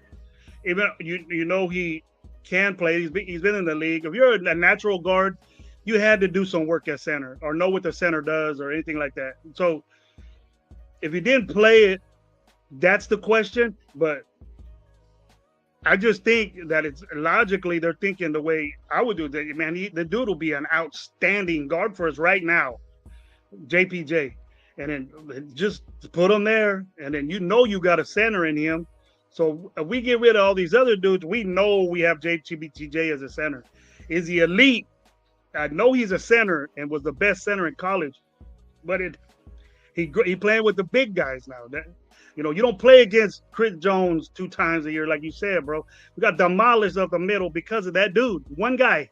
Even you know he can play. He's been in the league. If you're a natural guard, you had to do some work at center or know what the center does or anything like that. So if you didn't play it, that's the question. But I just think that it's logically they're thinking the way I would do that. Man, the dude will be an outstanding guard for us right now, JPJ, and then just put him there, and then you know you got a center in him. So if we get rid of all these other dudes, we know we have JPJ as a center. Is he elite? I know he's a center and was the best center in college, but he playing with the big guys now. You know, you don't play against Chris Jones 2 times a year, like you said, bro. We got demolished up the middle because of that dude, one guy.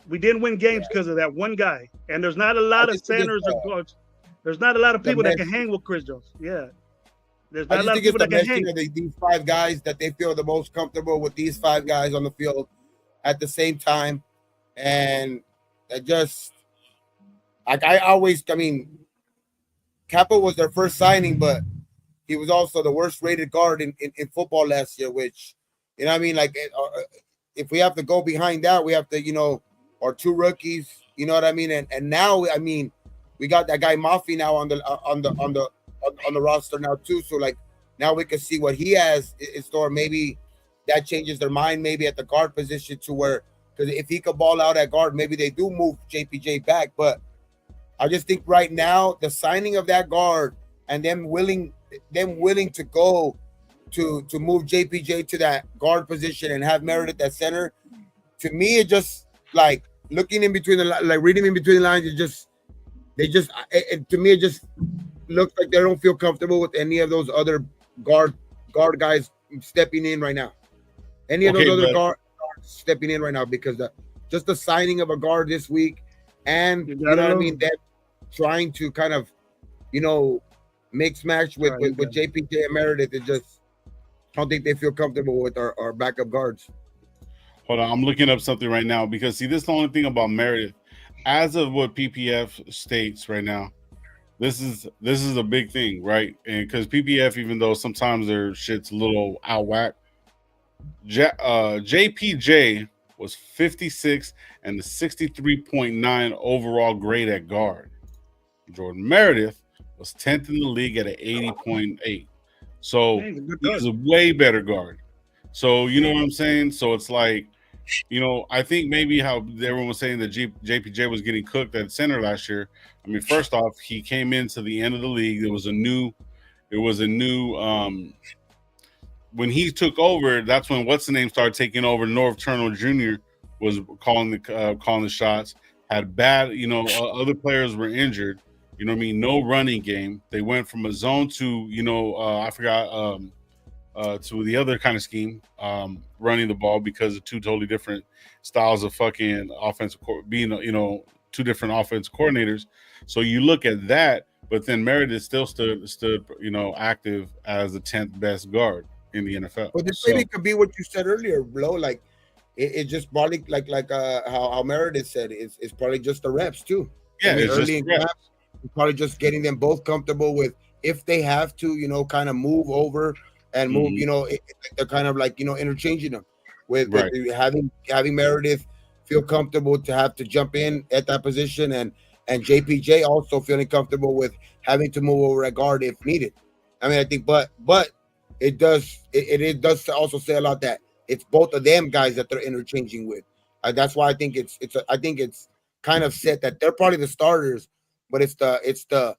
We didn't win games because of that one guy. And there's not a lot of centers or guards. There's not a lot of people that can hang with Chris Jones. Yeah. There's not a lot of people that can hang. These 5 guys that they feel the most comfortable with, these 5 guys on the field at the same time. And it just, like, I mean, Kappa was their first signing, but he was also the worst rated guard in football last year, which, you know what I mean? Like, if we have to go behind that, we have to, you know, our 2 rookies, you know what I mean? And now, I mean, we got that guy Mafi now on the roster now too. So, like, now we can see what he has in store. Maybe that changes their mind, maybe at the guard position, to where, because if he could ball out at guard, maybe they do move JPJ back. But I just think right now the signing of that guard and them willing to go to move JPJ to that guard position and have Meredith at center. To me, it just like looking in between like reading in between the lines. To me, it just looks like they don't feel comfortable with any of those other guard guys stepping in right now. Any of those other guards stepping in right now because just the signing of a guard this week, and you know what I mean, that trying to kind of mix match with JPJ and Meredith. It just I don't think they feel comfortable with our backup guards. Hold on, I'm looking up something right now because see, this is the only thing about Meredith. As of what PPF states right now, this is a big thing, right? And because PPF, even though sometimes their shit's a little out whack, JPJ was 56 and the 63.9 overall grade at guard. Jordan Meredith was 10th in the league at an 80.8. So he's a way better guard. So you know what I'm saying? So it's like, I think maybe how everyone was saying that JPJ was getting cooked at center last year. I mean, first off, he came into the end of the league. There was a new when he took over, that's when what's the name started taking over. Norv Turner Jr. was calling the shots. Had bad, other players were injured. You know what I mean? No running game. They went from a zone to, I forgot, to the other kind of scheme, running the ball because of two totally different styles of fucking offensive, being, two different offensive coordinators. So you look at that, but then Meredith still stood, active as the 10th best guard in the NFL. But this maybe could be what you said earlier, Blo. Like it just probably like how Meredith said it's probably just the reps too. Yeah, it's early in camp, probably just getting them both comfortable with if they have to, kind of move over and move. They're kind of like interchanging them with having Meredith feel comfortable to have to jump in at that position and JPJ also feeling comfortable with having to move over at guard if needed. I mean, I think, but it does also say a lot that it's both of them guys that they're interchanging with. That's why I think it's kind of set that they're probably the starters, but it's the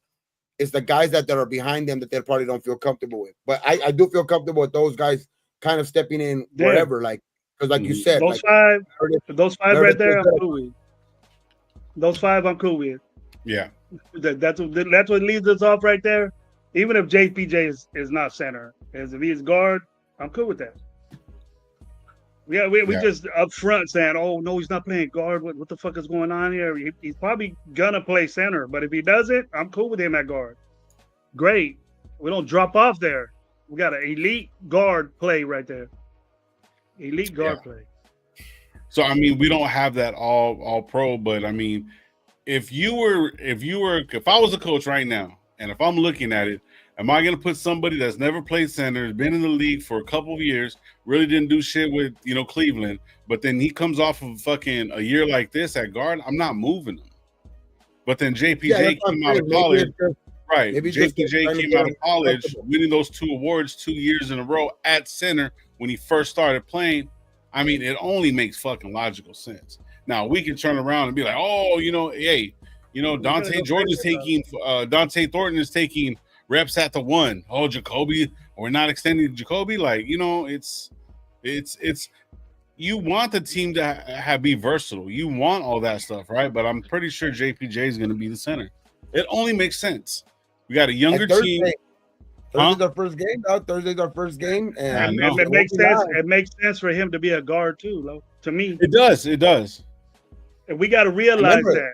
guys that are behind them that they probably don't feel comfortable with. But I do feel comfortable with those guys kind of stepping in wherever, like because like you said, those five right there, I'm cool with. Those five, I'm cool with. Yeah, that's what leads us off right there. Even if JPJ is not center, as if he's guard, I'm cool with that. Yeah, we just up front saying, "Oh no, he's not playing guard. What the fuck is going on here?" He's probably gonna play center, but if he doesn't, I'm cool with him at guard. Great, we don't drop off there. We got an elite guard play right there. Elite guard play. So I mean, we don't have that all pro, but I mean, if I was a coach right now, and if I'm looking at it, am I going to put somebody that's never played center, has been in the league for a couple of years, really didn't do shit with Cleveland, but then he comes off of fucking a year like this at guard? I'm not moving him. But then JPJ came out of college, right? JPJ came out of college, winning those 2 awards 2 years in a row at center when he first started playing. I mean, it only makes fucking logical sense. Now we can turn around and be like, oh, hey, Dante Thornton is taking reps at the 1. Oh, Jacoby, we're not extending Jacoby. Like, it's you want the team to be versatile. You want all that stuff, right? But I'm pretty sure JPJ is going to be the center. It only makes sense. We got a younger team. Thursday's our first game, though. Thursday's our first game, and it makes sense. It makes sense for him to be a guard too, though. To me, it does. It does. And we got to realize that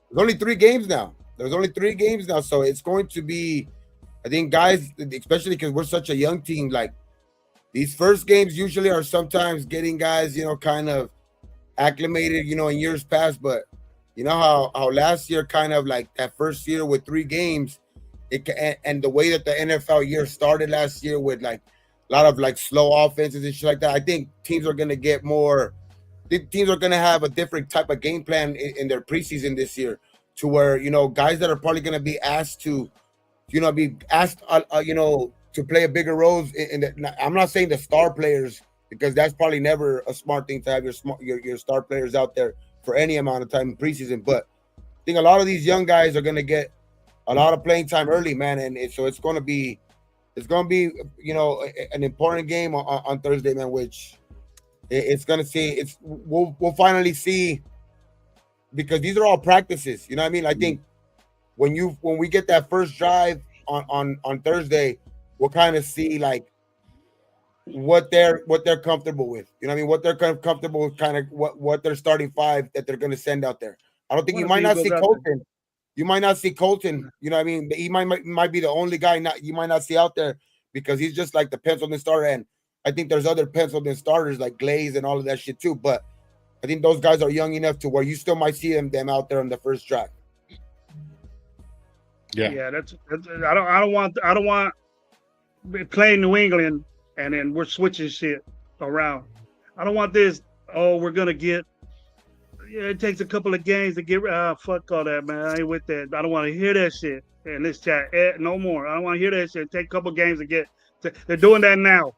there's only 3 games now. So it's going to be, I think, guys, especially because we're such a young team, like these first games usually are sometimes getting guys, kind of acclimated, in years past. But you know how last year, kind of like that first year with 3 games. And the way that the NFL year started last year with like a lot of like slow offenses and shit like that, I think teams are going to get more. Teams are going to have a different type of game plan in their preseason this year, to where guys that are probably going to be asked to, to play a bigger roles. I'm not saying the star players, because that's probably never a smart thing to have your star players out there for any amount of time in preseason, but think a lot of these young guys are gonna get a lot of playing time early, man, and so it's gonna be an important game on Thursday, man. Which it's gonna see we'll finally see, because these are all practices. You know what I mean? I think when we get that first drive on Thursday, we'll kind of see like what they're comfortable with. You know what I mean? What they're kind of comfortable with, kind of what their starting five that they're gonna send out there. I don't think you might not see Colton. You might not see Colton. You know what I mean? He might be the only guy you might not see out there, because he's just like the penciled in starter. And I think there's other penciled in starters like Glaze and all of that shit too. But I think those guys are young enough to where you still might see them out there on the first drive. Yeah. That's I don't want playing New England and then we're switching shit around. I don't want this. Oh, we're gonna get. Yeah, it takes a couple of games to get. Fuck all that, man. I ain't with that. I don't want to hear that shit in this chat. No more. I don't want to hear that shit. Take a couple of games to get. They're doing that now.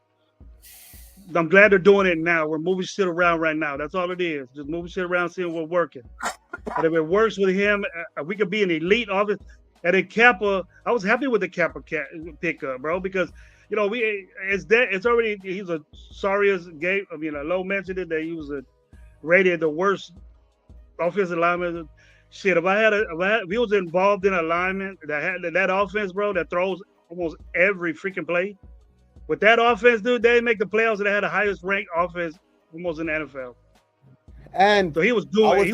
I'm glad they're doing it now. We're moving shit around right now. That's all it is. Just moving shit around, seeing what's working. And if it works with him, we could be an elite offense. And then Kappa, I was happy with the Kappa pickup, bro, because it's already, he's a sorry as game. I mean, Low mentioned it that he was rated the worst offensive lineman. Shit, if he was involved in a lineman that had that offense, bro, that throws almost every freaking play. With that offense, dude, they make the playoffs and they had the highest ranked offense almost in the NFL. And so he was doing way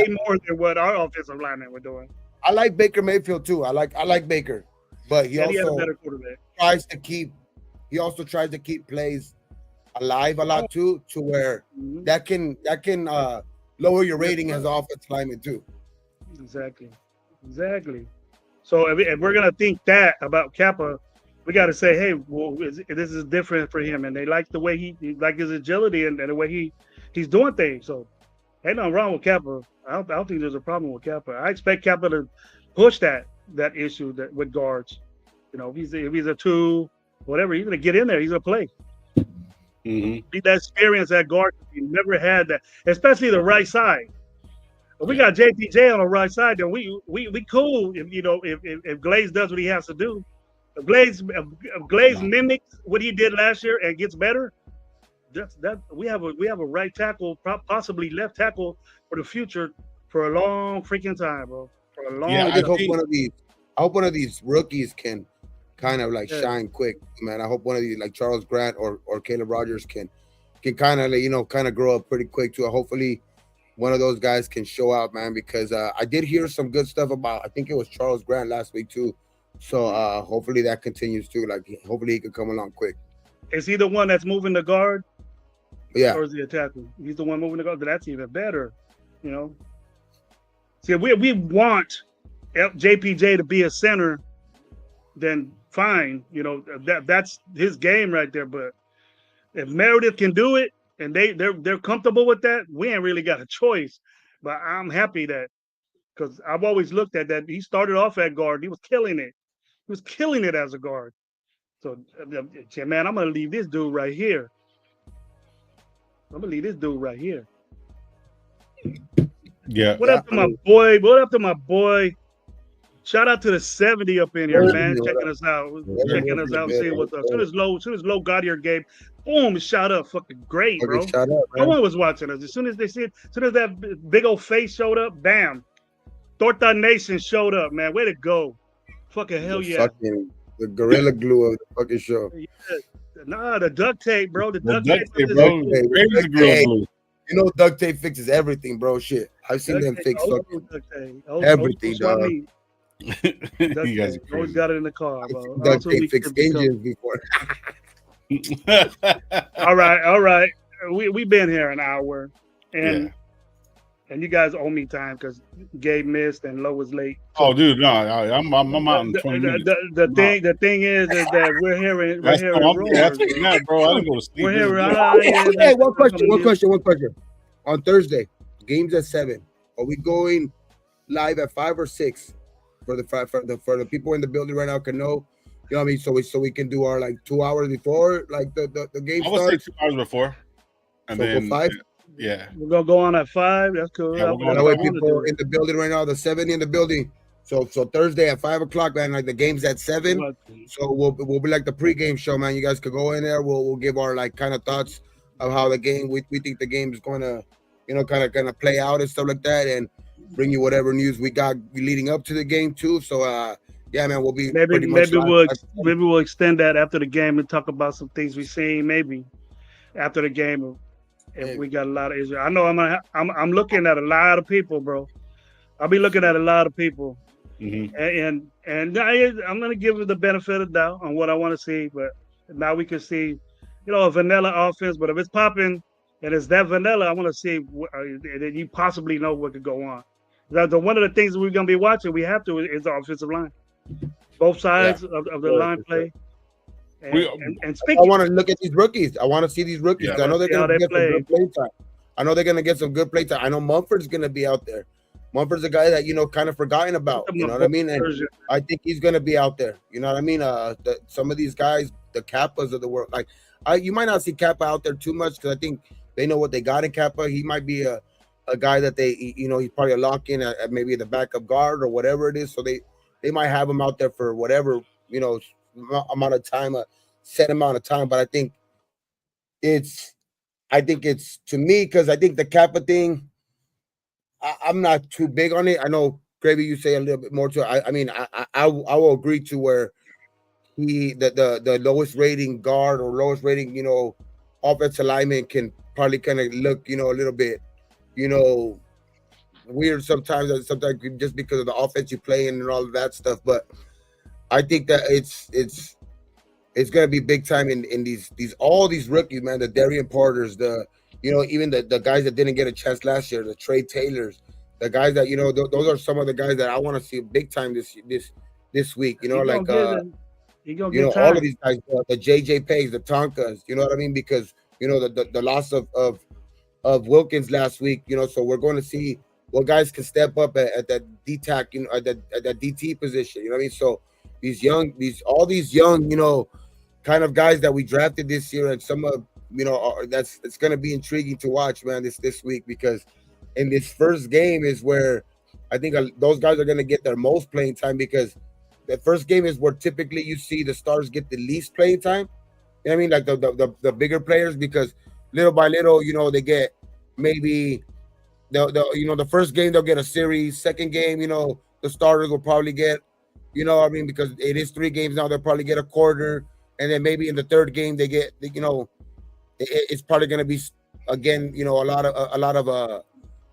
more than what our offensive linemen were doing. I like Baker Mayfield too. I like Baker, but he also tries to keep plays alive a lot too, to where that can lower your rating as an offensive lineman too. Exactly. So if we're gonna think that about Kappa, we got to say, hey, well, this is different for him, and they like the way he like his agility and the way he's doing things. So ain't nothing wrong with Kappa. I don't think there's a problem with Kappa. I expect Kappa to push that issue with guards. You know, if he's a 2, whatever, he's gonna get in there. He's gonna play. Be that experience at guard. He never had that, especially the right side. If we got JPJ on the right side, then we cool. If Glaze does what he has to do, if Glaze mimics what he did last year and gets better, that we have a right tackle, possibly left tackle for the future for a long freaking time, bro. For a long. Yeah, I hope one of these rookies can kind of like shine quick, man. I hope one of these like Charles Grant or Caleb Rogers can kind of grow up pretty quick too. Hopefully one of those guys can show out, man, because I did hear some good stuff about, I think it was Charles Grant last week too. So hopefully that continues too. Like hopefully he can come along quick. Is he the one that's moving the guard? Yeah. Or is he attacking? He's the one moving the guard. That's even better, you know. See, we want JPJ to be a center, then fine, you know, that's his game right there. But if Meredith can do it and they're comfortable with that, we ain't really got a choice. But I'm happy that, because I've always looked at that. He started off at guard. He was killing it. He was killing it as a guard. So, man, I'm gonna leave this dude right here. Yeah. What up to my boy? Shout out to the 70 up in here, man. Checking us out, seeing what's up. As soon as Low got here, Gabe, boom, shout out, fucking great, bro. Shout out, no one was watching us. As soon as that big old face showed up, bam, Torta Nation showed up, man. Way to go, fucking hell yeah. The gorilla glue of the fucking show. Yeah. Nah, the duct tape, bro. The duct tape, bro. You know, duct tape fixes everything, bro. Shit, I've seen them fix fucking everything, dog. You guys always got it in the car, bro. Duct tape fixed engines before. All right. We've been here an hour, and you guys owe me time because Gabe missed and Low was late. Oh, dude, no, I'm out in 20 minutes. The thing is that we're hearing rumors. Bro, I didn't go to sleep. We're hearing. Hey, one question. On Thursday, games at 7. Are we going live at 5 or 6? For the people in the building right now can know, you know what I mean. So we can do our like 2 hours before like the game starts. I would say 2 hours before, and then 5. Yeah. We're gonna go on at 5. That's cool. Yeah, That's we're going what That I way, want to people do. in the building right now, the 70 in the building. So Thursday at 5 o'clock, man. Like the game's at 7. So we'll be like the pregame show, man. You guys could go in there. We'll give our like kind of thoughts of how the game we think the game is going to, kind of play out and stuff like that, and bring you whatever news we got leading up to the game too. So yeah, man, we'll be Maybe pretty much live. maybe we'll extend that after the game and talk about some things we seen. Maybe after the game, if we got a lot of Israel. I know I'm looking at a lot of people, bro. I'll be looking at a lot of people, and I'm gonna give it the benefit of the doubt on what I want to see. But now we can see, a vanilla offense. But if it's popping and it's that vanilla, I want to see that you possibly know what could go on. One of the things we're gonna be watching, we have to, is the offensive line, both sides of the line play. And speaking, I want to look at these rookies. I want to see these rookies. I know they're going to get some good play time. I know they're going to get some good play time. I know Mumford's going to be out there. Mumford's a guy that kind of forgotten about. You know what I mean? And I think he's going to be out there. You know what I mean? Some of these guys, the Kappas of the world, like you might not see Kappa out there too much because I think they know what they got in Kappa. He might be a guy that he's probably a lock in at maybe the backup guard or whatever it is. So they might have him out there for whatever amount of time, a set amount of time. But I think it's to me, because I think the Kappa thing, I'm not too big on it. I know Gravy, you say a little bit more to it. I mean, I will agree to where the lowest rating guard or lowest rating offensive lineman can probably kind of look a little bit weird sometimes just because of the offense you play in and all of that stuff. But I think that it's gonna be big time in these all these rookies, man. The Darian Porters, even the guys that didn't get a chance last year, the Trey Taylors, the guys that those are some of the guys that I want to see big time this week. All of these guys, the JJ Pays, the Tonkas, you know what I mean? Because the loss of Wilkins last week, so we're going to see what guys can step up at that D-tack, at that DT position, you know what I mean? So all these young, kind of guys that we drafted this year, and some of it's going to be intriguing to watch, man, this week, because in this first game is where I think those guys are going to get their most playing time, because the first game is where typically you see the stars get the least playing time. You know what I mean? Like the bigger players, because little by little, they get maybe the first game they'll get a series. Second game, the starters will probably get, what I mean, because it is 3 games now, they'll probably get a quarter, and then maybe in the third game they get, it's probably going to be again, a lot of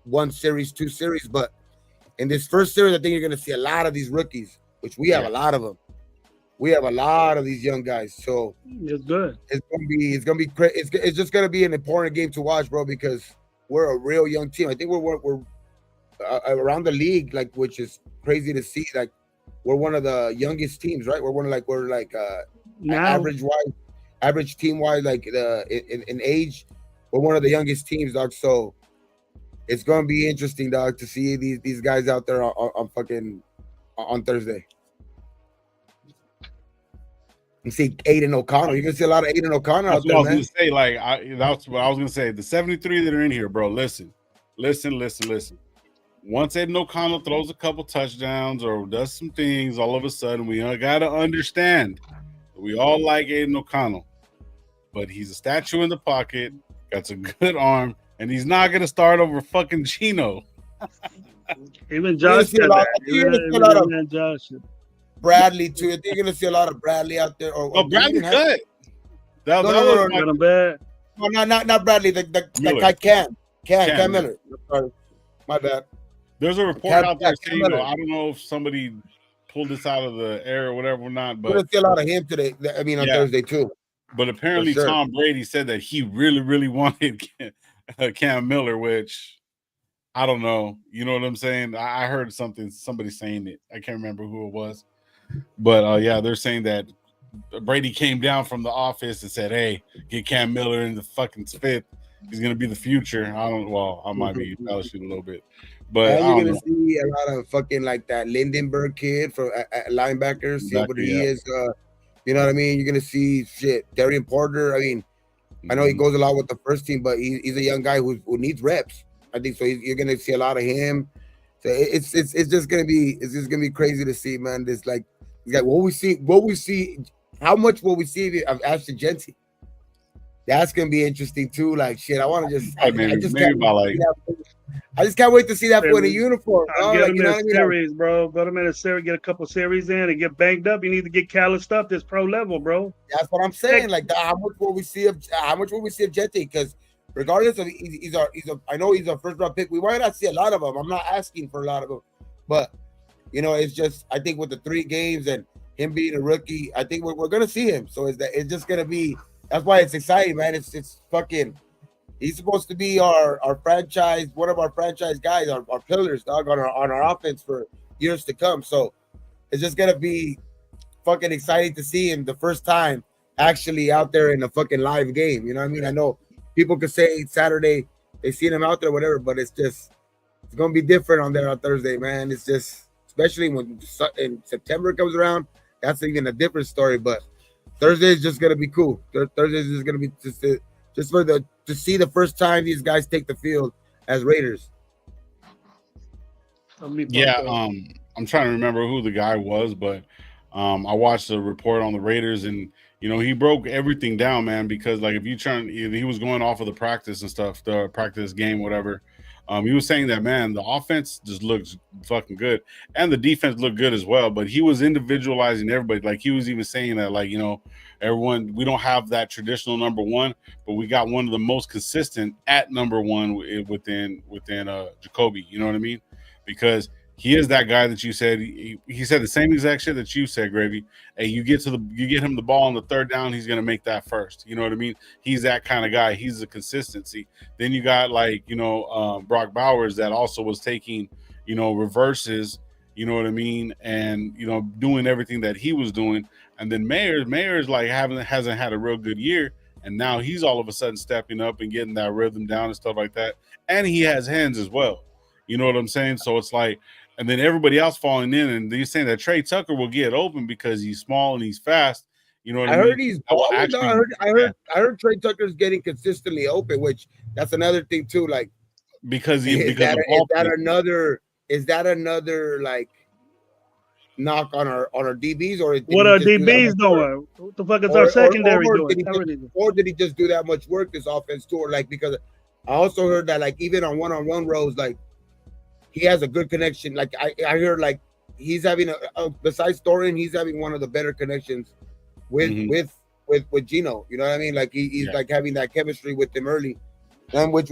1 series, 2 series. But in this first series, I think you're going to see a lot of these rookies, which we have a lot of them. We have a lot of these young guys, so it's good. It's gonna be it's just gonna be an important game to watch, bro, because we're a real young team. I think we're around the league, like, which is crazy to see. Like, we're one of the youngest teams, right? We're average team wise, like in age, we're one of the youngest teams, dog. So it's gonna be interesting, dog, to see these guys out there on Thursday. You see Aiden O'Connell. You're gonna see a lot of Aiden O'Connell out there, man. I was gonna say, that's what I was gonna say. The 73 that are in here, bro. Listen. Once Aiden O'Connell throws a couple touchdowns or does some things, all of a sudden we gotta understand we all like Aiden O'Connell, but he's a statue in the pocket, got a good arm, and he's not gonna start over fucking Chino. Even Josh said that. Josh. Bradley too. I think you're gonna see a lot of Bradley out there. Bradley cut. No, not Bradley. The guy Cam Miller. Sorry, my bad. There's a report out there saying, I don't know if somebody pulled this out of the air or whatever or not, but we're gonna see a lot of him today. I mean, on Thursday too. But apparently, Tom Brady said that he really, really wanted Cam Miller, which I don't know. You know what I'm saying? I heard somebody saying it. I can't remember who it was. But they're saying that Brady came down from the office and said, "Hey, get Cam Miller in the fucking fifth. He's gonna be the future." I might be embellishing a little bit, but you're gonna see a lot of fucking like that Lindenberg kid from linebackers. See what he is. You know what I mean? You're gonna see Darian Porter. I mean, I know he goes a lot with the first team, but he's a young guy who needs reps. I think so. You're gonna see a lot of him. So it's just gonna be crazy to see, man. This like what we see, how much will we see of Ashton Genty? That's gonna be interesting too. Like shit, I want to just I just can't wait to see that foot in a uniform. Get him in a series, bro. Go to him in a series, get a couple series in, and get banged up. You need to get calloused up. This pro level, bro. That's what I'm saying. Like, how much will we see of Genty? Because regardless of I know he's a first round pick. We might not see a lot of them. I'm not asking for a lot of them, but it's just I think with the 3 games and him being a rookie, I think we're gonna see him. So it's just gonna be. That's why it's exciting, man. It's fucking. He's supposed to be our franchise, one of our franchise guys, our pillars, dog, on our offense for years to come. So it's just gonna be fucking exciting to see him the first time actually out there in a fucking live game. You know what I mean? I know people could say Saturday they seen him out there, whatever, but it's gonna be different on there on Thursday, man. It's just especially when in September comes around, that's even a different story. But Thursday is just gonna be cool. Thursday is just gonna be just for to see the first time these guys take the field as Raiders. Yeah, I'm trying to remember who the guy was, but I watched the report on the Raiders, and he broke everything down, man. Because like if he was going off of the practice and stuff, the practice game, whatever. He was saying that, man, the offense just looks fucking good, and the defense looked good as well. But he was individualizing everybody. Like he was even saying that, like everyone, we don't have that traditional number one, but we got one of the most consistent at number one within Jacoby. You know what I mean? Because he is that guy that you said. He said the same exact shit that you said, Gravy. Hey, you get him the ball on the 3rd down, he's gonna make that first. You know what I mean? He's that kind of guy. He's the consistency. Then you got Brock Bowers that also was taking reverses. You know what I mean? And doing everything that he was doing. And then Mayer's like hasn't had a real good year, and now he's all of a sudden stepping up and getting that rhythm down and stuff like that. And he has hands as well. You know what I'm saying? So it's like. And then everybody else falling in, and they're saying that Trey Tucker will get open because he's small and he's fast. You know what I mean? Heard he's balling. I heard Trey Tucker's getting consistently open, which that's another thing too. Like because is that another like knock on our DBs, or what are DBs doing? What the fuck is our secondary doing? Or did he just do that much work this offense too? Or like because I also heard that like even on one-on-one rows, like. He has a good connection. Like I heard, like he's having besides Thorin, he's having one of the better connections with Gino. You know what I mean? Like he's like having that chemistry with him early, and which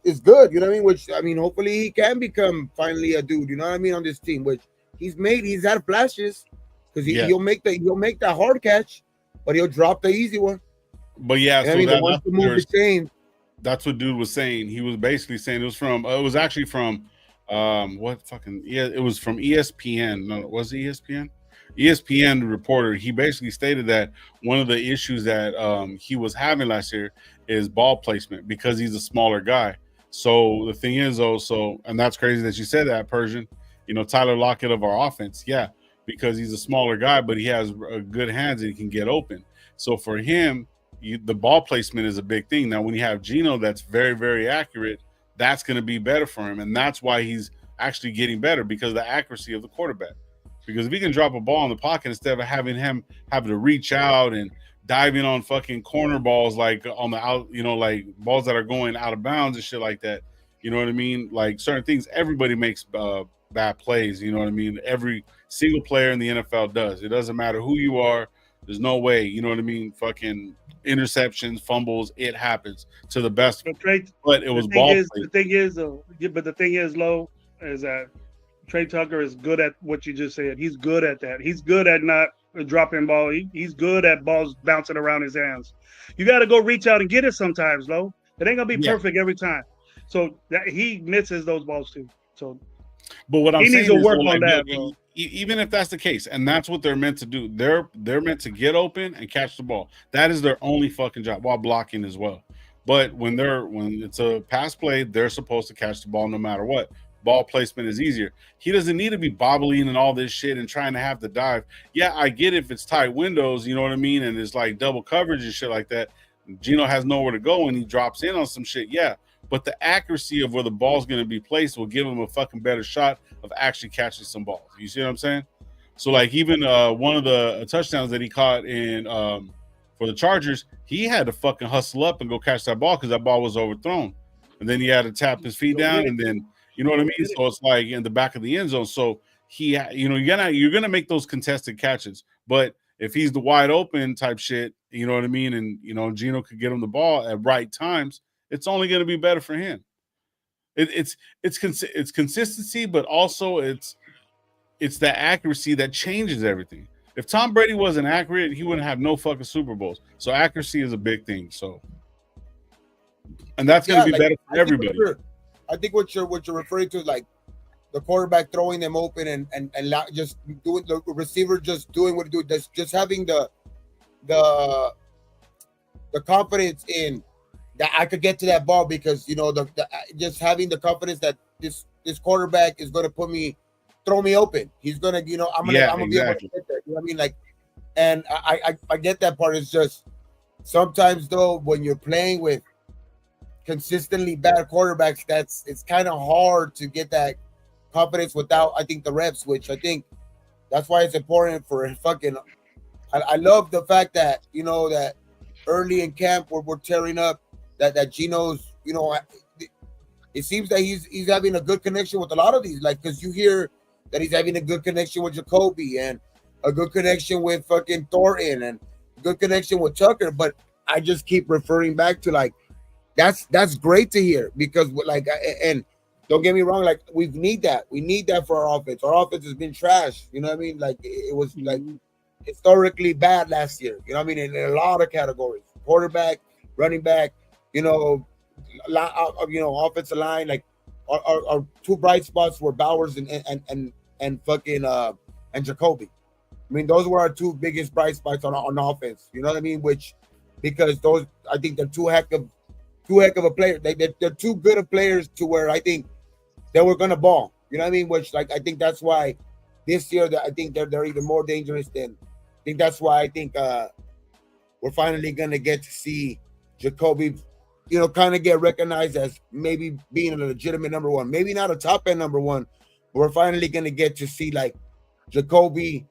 is good. You know what I mean? Which I mean, hopefully he can become finally a dude. You know what I mean on this team, which he's had flashes because he'll make that hard catch, but he'll drop the easy one. But yeah, so that's what dude was saying. He was basically saying it was actually from. It was from ESPN. No, was it ESPN? ESPN reporter. He basically stated that one of the issues that he was having last year is ball placement because he's a smaller guy. So the thing is, and that's crazy that you said that, Persian. Tyler Lockett of our offense, yeah, because he's a smaller guy, but he has good hands and he can get open. So for him, the ball placement is a big thing. Now, when you have Gino, that's very, very accurate. That's going to be better for him, and that's why he's actually getting better because of the accuracy of the quarterback. Because if he can drop a ball in the pocket instead of having him having to reach out and diving on fucking corner balls like on the out, like balls that are going out of bounds and shit like that. You know what I mean? Like certain things, everybody makes bad plays. You know what I mean? Every single player in the NFL does. It doesn't matter who you are. There's no way. You know what I mean? Fucking interceptions, fumbles, it happens to the best. But it was ball. The thing is, Lo, is that Trey Tucker is good at what you just said. He's good at that. He's good at not dropping ball. He's good at balls bouncing around his hands. You got to go reach out and get it sometimes, Lo. It ain't gonna be perfect every time. So that he misses those balls too. So, but what I'm saying needs to work on that, bro. Even if that's the case, and that's what they're meant to do, they're meant to get open and catch the ball. That is their only fucking job, while blocking as well. But when it's a pass play, they're supposed to catch the ball no matter what. Ball placement is easier. He doesn't need to be bobbling and all this shit and trying to have to dive. Yeah, I get if it's tight windows, you know what I mean, and it's like double coverage and shit like that. Gino has nowhere to go and he drops in on some shit. Yeah, but the accuracy of where the ball's going to be placed will give him a fucking better shot of actually catching some balls. You see what I'm saying? So like even one of the touchdowns that he caught in for the Chargers, he had to fucking hustle up and go catch that ball because that ball was overthrown, and then he had to tap his feet down, and then you know what I mean. So it's like in the back of the end zone. So you're gonna make those contested catches, but if he's the wide open type shit, you know what I mean, and Gino could get him the ball at right times, it's only going to be better for him. It's consistency, but also it's that accuracy that changes everything. If Tom Brady wasn't accurate, he wouldn't have no fucking Super Bowls. So accuracy is a big thing. So, and that's going to be better for everybody. I think what you're referring to is like the quarterback throwing them open and just doing the receiver just doing what he do, just having the confidence in that I could get to that ball because just having the confidence that this quarterback is going to throw me open. He's going to I'm gonna be able to get there. You know what I mean? Like, and I get that part. It's just sometimes though when you're playing with consistently bad quarterbacks, it's kind of hard to get that confidence without, I think, the reps, which I think that's why it's important for fucking. I love the fact that that early in camp we're tearing up that Gino's. It seems that he's having a good connection with a lot of these, like because you hear that he's having a good connection with Jacoby and a good connection with fucking Thornton and a good connection with Tucker, but I just keep referring back to like that's great to hear because like and. Don't get me wrong, like we need that for our offense. Our offense has been trash. You know what I mean? Like it was like historically bad last year. You know what I mean? In a lot of categories, quarterback, running back, offensive line. Like our two bright spots were Bowers and fucking and Jacoby. I mean, those were our two biggest bright spots on offense. You know what I mean? Which because those I think they're too heck of a player. They're too good of players to where I think they were gonna ball. You know what I mean? Which like I think that's why this year that I think they're even more dangerous than. I think that's why I think we're finally gonna get to see Jacoby, kind of get recognized as maybe being a legitimate number one. Maybe not a top end number one, but we're finally gonna get to see like Jacoby,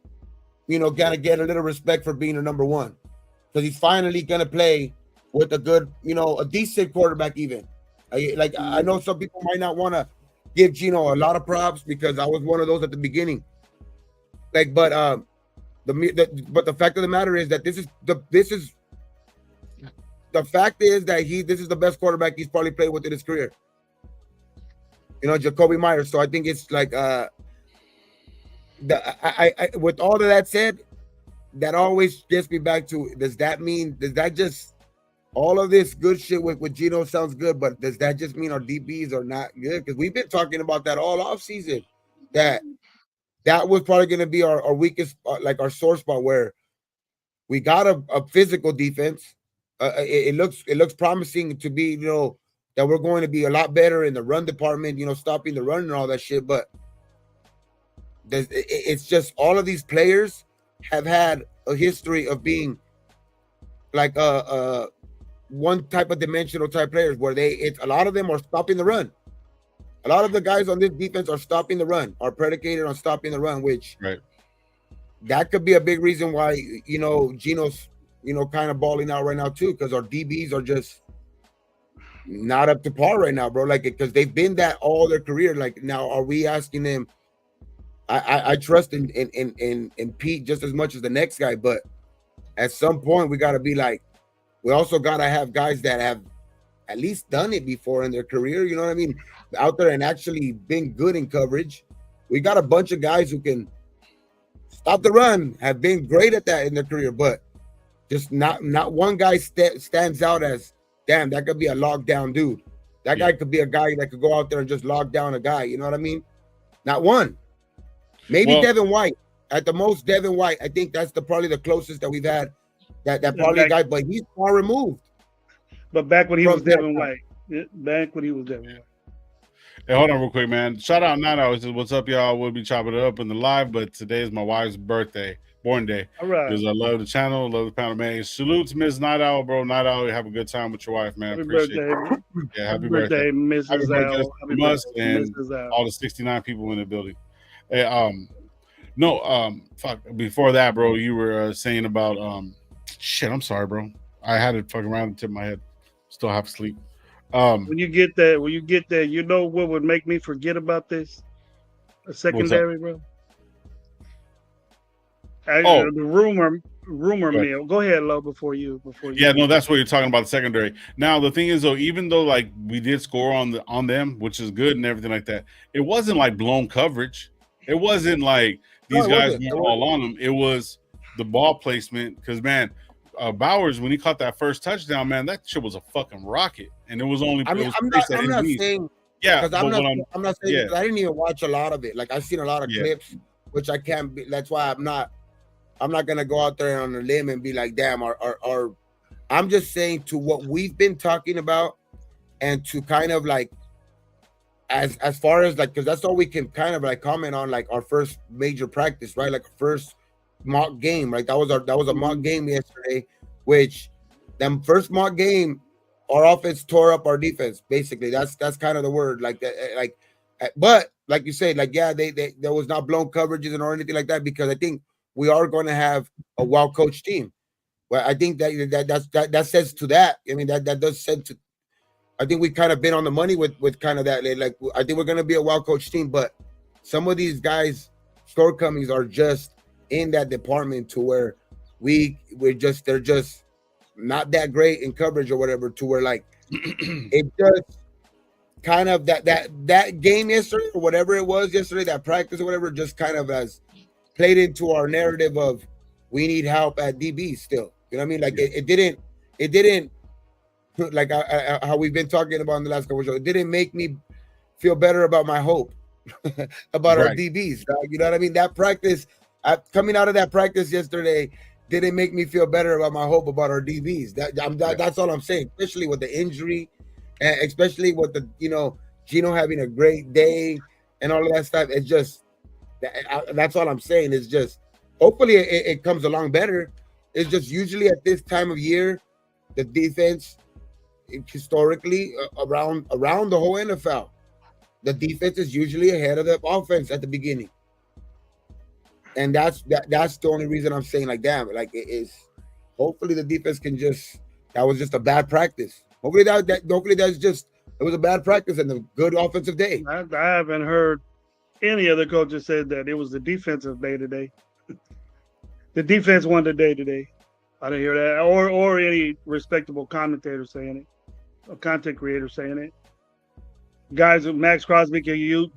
gotta get a little respect for being a number one because he's finally gonna play with a good, a decent quarterback even. I know some people might not want to give Gino a lot of props because I was one of those at the beginning. Like, but the fact of the matter is that this is the fact is that this is the best quarterback he's probably played with in his career. Jacoby Myers. So I think it's like with all of that said, that always gets me back to does that just all of this good shit with Gino sounds good, but does that just mean our DBs are not good? Because we've been talking about that all offseason. That was probably going to be our weakest, like our sore spot, where we got a physical defense. It looks promising to be, that we're going to be a lot better in the run department, stopping the run and all that shit. But it's just all of these players have had a history of being like one type of dimensional type players where a lot of them are stopping the run. A lot of the guys on this defense are stopping the run, are predicated on stopping the run, which that could be a big reason why, Gino's, kind of balling out right now too, because our DBs are just not up to par right now, bro. Like, because they've been that all their career. Like, now are we asking them? I trust in Pete just as much as the next guy, but at some point we got to be like, we also got to have guys that have at least done it before in their career. You know what I mean? Out there and actually been good in coverage. We got a bunch of guys who can stop the run, have been great at that in their career, but just not one guy stands out as, damn, that could be a lockdown dude. That guy could be a guy that could go out there and just lock down a guy. You know what I mean? Not one. Maybe Devin White. At the most, Devin White. I think that's probably the closest that we've had. That probably a guy, but he's far removed. But back when he was Devin White. Back when he was Devin White. Hey, hold on real quick, man. Shout out Nana. What's up, y'all? We'll be chopping it up in the live, but today is my wife's birthday. born day. All right. Because I love the channel, love the panel, man. Salute to Miss Night Owl, bro. Night Owl, have a good time with your wife, man. Happy Appreciate birthday. it. Yeah, happy birthday. Mrs. Happy birthday Al. Happy from us birthday, and Mrs. Al. all the 69 people in the building. Hey, fuck. Before that, bro, you were saying about shit. I'm sorry, bro. I had it fucking around the tip of my head. Still half asleep. When you get that, you know what would make me forget about this? A secondary, bro. The rumor mill. Go ahead, Lo. Before you. Yeah, no, that's what you're talking about. The secondary. Now the thing is, though, even though like we did score on them, which is good and everything like that, it wasn't like blown coverage. It wasn't like these guys were all on them. It was the ball placement. Because man, Bowers, when he caught that first touchdown, man, that shit was a fucking rocket. And it was only. I'm not saying. Yeah, because I'm not saying because I didn't even watch a lot of it. Like I've seen a lot of clips, which I can't be. That's why I'm not gonna go out there on a limb and be like, damn, or I'm just saying to what we've been talking about, and to kind of like as far as like, because that's all we can kind of like comment on, like our first major practice, right? Like our first mock game, right? That was a mock game yesterday, which them first mock game, our offense tore up our defense. Basically, that's kind of the word. Like that, but like you said, like they there was not blown coverages or anything like that, because I think we are going to have a well-coached team. Well, I think that says to that. I mean, that does say to. I think we kind of been on the money with kind of that. Like I think we're going to be a well-coached team, but some of these guys' shortcomings are just in that department to where they're just not that great in coverage or whatever. To where like it just kind of that game yesterday or whatever it was yesterday, that practice or whatever, just kind of has played into our narrative of we need help at DB still. You know what I mean? Like it didn't like how we've been talking about in the last couple of shows. It didn't make me feel better about my hope about our DBs. You know what I mean? That practice, coming out of that practice yesterday, didn't make me feel better about my hope about our DBs. That's all I'm saying. Especially with the injury, and especially with the Gino having a great day and all of that stuff. It's just that's all I'm saying. It's just hopefully it comes along better. It's just usually at this time of year, the defense historically around the whole NFL, the defense is usually ahead of the offense at the beginning, and that's the only reason I'm saying like damn, like it is. Hopefully the defense can that was just a bad practice. Hopefully that's just it was a bad practice and a good offensive day. I haven't heard any other coaches said that it was the defensive day today. The defense won the day today. I didn't hear that, or any respectable commentator saying it, or content creator saying it. Guys, Max Crosby, you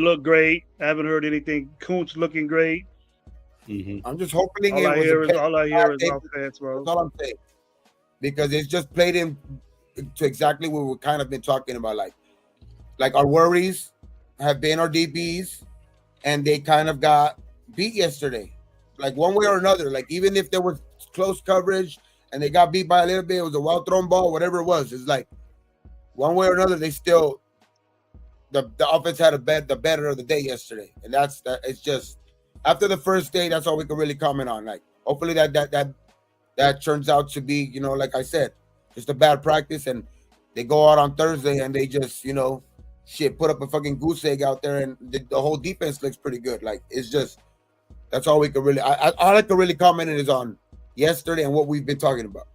look great. I haven't heard anything. Kuntz looking great. Mm-hmm. I'm just hoping all I hear is offense, bro. That's all I'm saying, because it's just played in to exactly what we've kind of been talking about. Like our worries have been our DBs, and they kind of got beat yesterday, like one way or another. Like even if there was close coverage and they got beat by a little bit, it was a well thrown ball, whatever it was. It's like one way or another, they still the offense had the better of the day yesterday, and that's that. It's just after the first day, that's all we can really comment on. Like hopefully that turns out to be, like I said, just a bad practice, and they go out on Thursday and they just put up a fucking goose egg out there, and the whole defense looks pretty good. Like it's just that's all we could really. All I could really comment is on yesterday and what we've been talking about.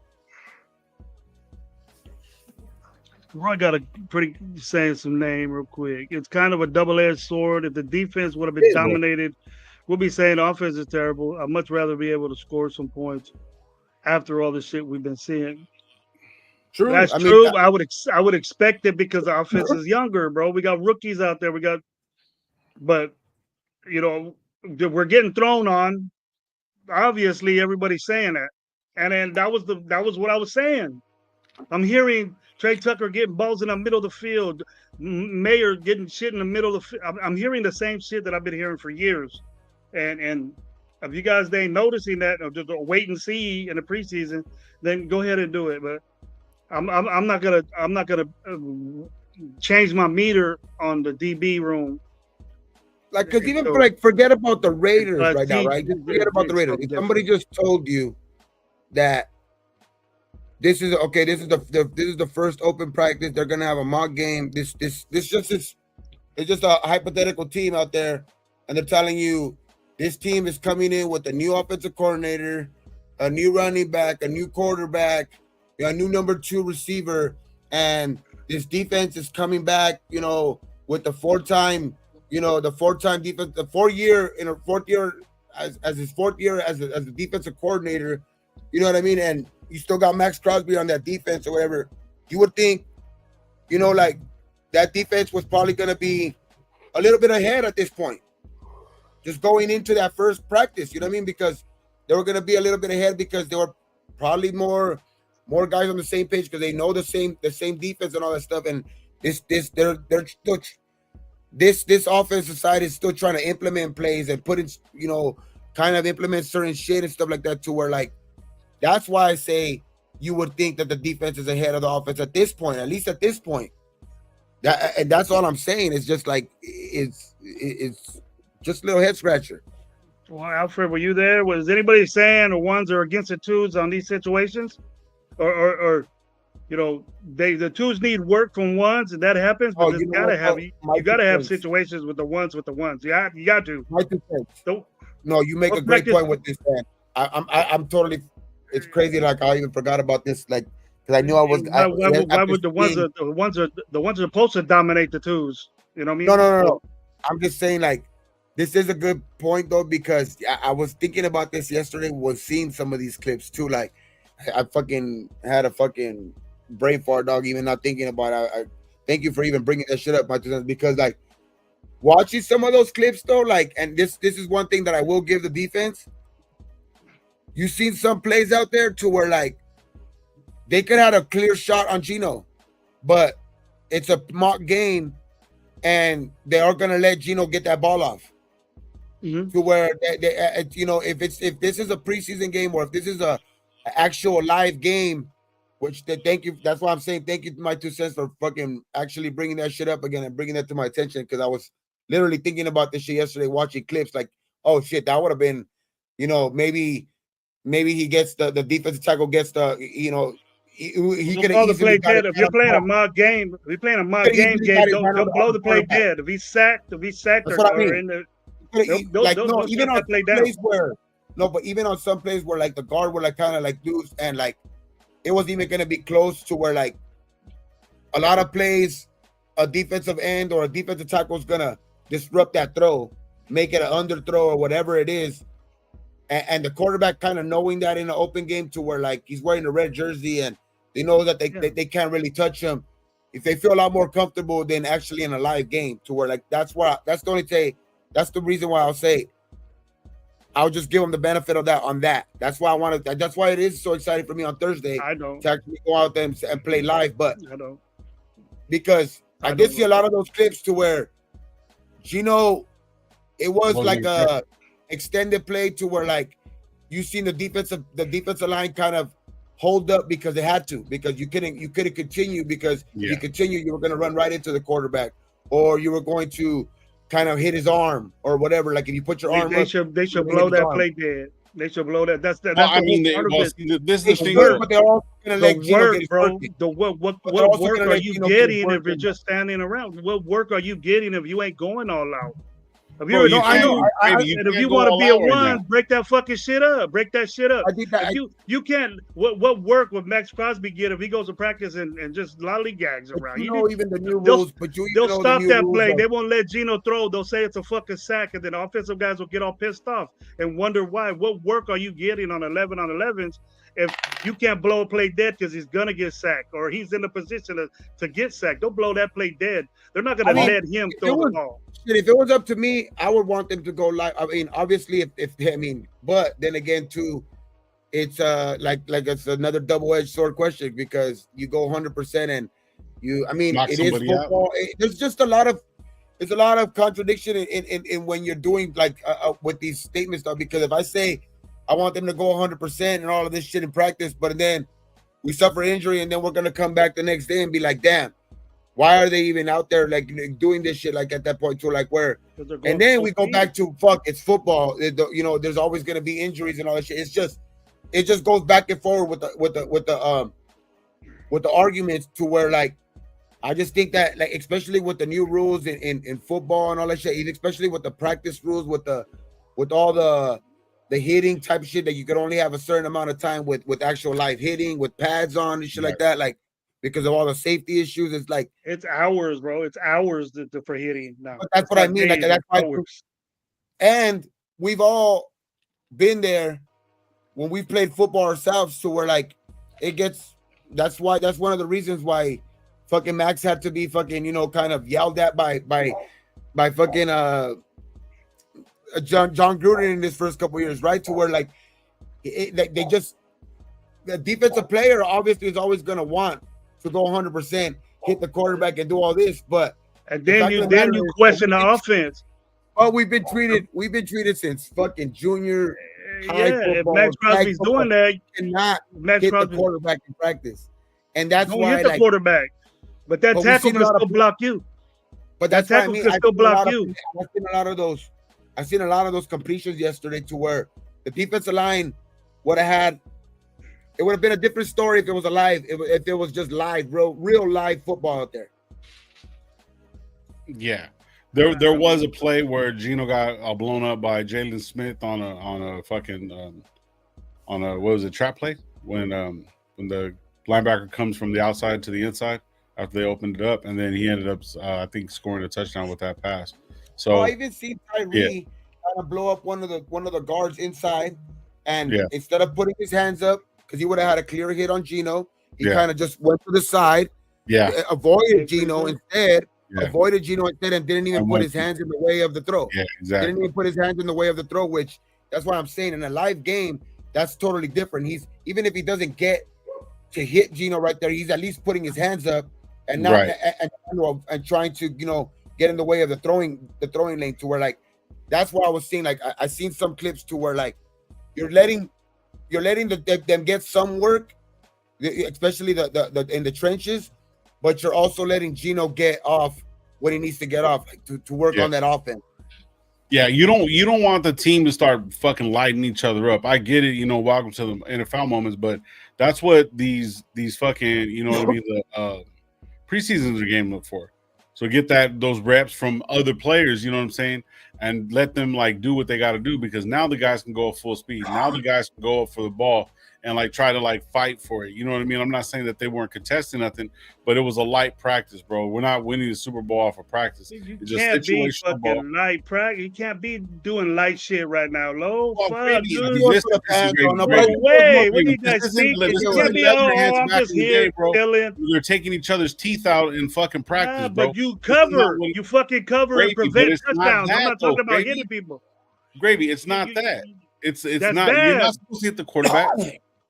Roy got a pretty saying some name real quick. It's kind of a double-edged sword. If the defense would have been dominated, we'll be saying the offense is terrible. I'd much rather be able to score some points after all the shit we've been seeing. True. That's true. I would expect it because the offense is younger, bro. We got rookies out there. But we're getting thrown on. Obviously, everybody's saying that, and then that was what I was saying. I'm hearing Trey Tucker getting balls in the middle of the field, Mayer getting shit in the middle of the field. I'm hearing the same shit that I've been hearing for years, and if you guys ain't noticing that, or just wait and see in the preseason, then go ahead and do it. But I'm not gonna change my meter on the DB room like, because even forget about the Raiders right now, right? Just forget about the Raiders. If somebody just told you that this is okay, this is the first open practice, they're gonna have a mock game. This just is, it's just a hypothetical team out there, and they're telling you this team is coming in with a new offensive coordinator, a new running back, a new quarterback, a new number 2 receiver, and this defense is coming back, with the 4-time, the 4-time defense, the 4th year as his 4th year as a defensive coordinator, you know what I mean? And you still got Max Crosby on that defense or whatever. You would think, like that defense was probably going to be a little bit ahead at this point, just going into that first practice, you know what I mean? Because they were going to be a little bit ahead because they were probably more guys on the same page because they know the same defense and all that stuff. And they're still, this offensive side is still trying to implement plays and put in, kind of implement certain shit and stuff like that to where, like, that's why I say you would think that the defense is ahead of the offense at this point, at least at this point. And that's all I'm saying. It's just like it's just a little head scratcher. Well, Alfred, were you there? Was anybody saying the ones are against the twos on these situations, or the twos need work from ones, and that happens. But you gotta have situations with the ones. Yeah, you got to. No, you make a great point with this, man. I'm totally. It's crazy. Like I even forgot about this. Like, because I knew I was. Why would the ones are supposed to dominate the twos? You know what I mean? No. I'm just saying, like, this is a good point though, because I was thinking about this yesterday. Was seeing some of these clips too. Like, I fucking had a fucking brain fart, dog. Even not thinking about it. I thank you for even bringing that shit up, my two, because like watching some of those clips though, like, and this is one thing that I will give the defense. You've seen some plays out there to where, like, they could have a clear shot on Gino, but it's a mock game, and they are gonna let Gino get that ball off. Mm-hmm. To where if this is a preseason game or if this is a actual live game, which thank you. That's why I'm saying thank you to my 2 cents for fucking actually bringing that shit up again and bringing that to my attention, because I was literally thinking about this shit yesterday, watching clips. Like, oh shit, that would have been, maybe he gets the defensive tackle gets the, he could have play dead. If you're playing a mock game, don't blow the play dead. If he's sacked, that's what I mean. Even on plays where but even on some plays where, like, the guard would, like, kind of like loose, and like it wasn't even going to be close to where, like, a lot of plays a defensive end or a defensive tackle is gonna disrupt that throw, make it an underthrow or whatever it is. And the quarterback kind of knowing that in an open game, to where, like, he's wearing a red jersey and they know that they can't really touch him, if they feel a lot more comfortable than actually in a live game, to where, like, that's the reason why I'll say I'll just give them the benefit of that on that. That's why that's why it is so exciting for me on Thursday to actually go out there and play live. But because I did see a lot of those clips to where Gino, it was like a extended play to where, like, you seen the defensive line kind of hold up because they had to, because you couldn't continue, because if you continue, you were going to run right into the quarterback, or you were going to kind of hit his arm or whatever. Like, if you put your arm up, they should blow that play dead. They should blow that. That's this is the thing. But they're also going to let Gino get bro. What work are you getting if you're just standing around? What work are you getting if you ain't going all out? If you want to be a one, break that fucking shit up. Break that shit up. You can't. What work would Max Crosby get if he goes to practice and just lollygags around? Even the new rules, they'll stop that play. They won't let Gino throw. They'll say it's a fucking sack, and then offensive guys will get all pissed off and wonder why. What work are you getting on 11 on 11s if you can't blow a play dead because he's gonna get sacked or he's in a position to get sacked? Don't blow that play dead. They're not gonna let him throw the ball. If it was up to me, I would want them to go live. I mean, obviously, but then again, too, it's like it's another double-edged sword question, because you go 100% and it is football. There's just a lot of contradiction in when you're doing like with these statements stuff. Because if I say I want them to go 100% and all of this shit in practice, but then we suffer injury and then we're gonna come back the next day and be like, damn, Why are they even out there like doing this shit like at that point too? Like where, and then we go back to it's football. There's always gonna be injuries and all that shit. It just goes back and forward with the arguments to where like I just think that like especially with the new rules in football and all that shit, especially with the practice rules with all the hitting type of shit that you could only have a certain amount of time with actual live hitting with pads on and shit like that, like because of all the safety issues. It's like it's hours, bro. It's hours for hitting now. But that's what I mean. Like that's why. And we've all been there when we played football ourselves, to where like it gets. That's one of the reasons why fucking Max had to be fucking kind of yelled at by fucking John Gruden in his first couple of years, right? To where like they just, the defensive player obviously is always gonna want to go 100%, hit the quarterback and do all this, but and then you question the offense. Oh, we've been treated since fucking junior high football. If Max Crosby's doing that, you cannot hit the quarterback in practice, and that's don't why hit the quarterback. But that tackle can still block you. But that tackle can still block you. I've seen a lot of those completions yesterday, to where the defensive line would have had. It would have been a different story if it was alive. If it was just live, real live football out there. Yeah, there was a play where Gino got blown up by Jalen Smith on a fucking what was it, trap play when the linebacker comes from the outside to the inside after they opened it up, and then he ended up I think scoring a touchdown with that pass. So I even seen Tyree kind of blow up one of the guards inside, and instead of putting his hands up, because he would have had a clear hit on Gino, he kind of just went to the side, avoided Gino instead, and didn't even put his hands in the way of the throw. Yeah, exactly. Didn't even put his hands in the way of the throw, which that's what I'm saying. In a live game, that's totally different. He's, even if he doesn't get to hit Gino right there, he's at least putting his hands up and not and trying to get in the way of the throwing lane, to where like that's what I was seeing. Like I seen some clips to where like you're letting them get some work, especially the in the trenches, but you're also letting Gino get off when he needs to get off, like, to work on that offense. Yeah, you don't want the team to start fucking lighting each other up. I get it, welcome to the NFL moments, but that's what these fucking, what I mean, the preseasons are game look for. So get those reps from other players, you know what I'm saying, and let them like do what they got to do, because now the guys can go at full speed. Now the guys can go up for the ball and like try to like fight for it. You know what I mean? I'm not saying that they weren't contesting nothing, but it was a light practice, bro. We're not winning the Super Bowl off of practice. You can't be fucking light practice. You can't be doing light shit right now, Lo. Fuck, dude. No way. What do you guys think? You can't be, I'm just here chilling. They're taking each other's teeth out in fucking practice, bro. But you cover. You fucking cover and prevent touchdowns. I'm not talking about hitting people. Gravy, it's not that. It's not. Bad. You're not supposed to hit the quarterback.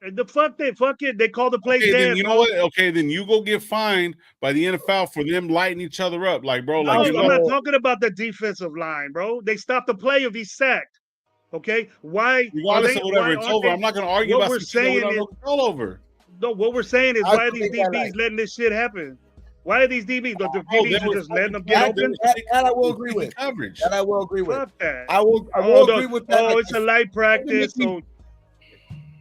The fuck it. They call the play dead. Then you know what? Okay, then you go get fined by the NFL for them lighting each other up. Like, bro, like I'm not talking about the defensive line, bro. They stopped the play if he's sacked. Okay, why? Regardless of whatever, it's over. I'm not going to argue about something that we don't control over. No, what we're saying is, why are these DBs letting this shit happen? Why are these DBs? But the DBs are just letting them get open. That I will agree with. Coverage. That I will agree with. Fuck that. I will agree with that. Oh, it's a light practice, so.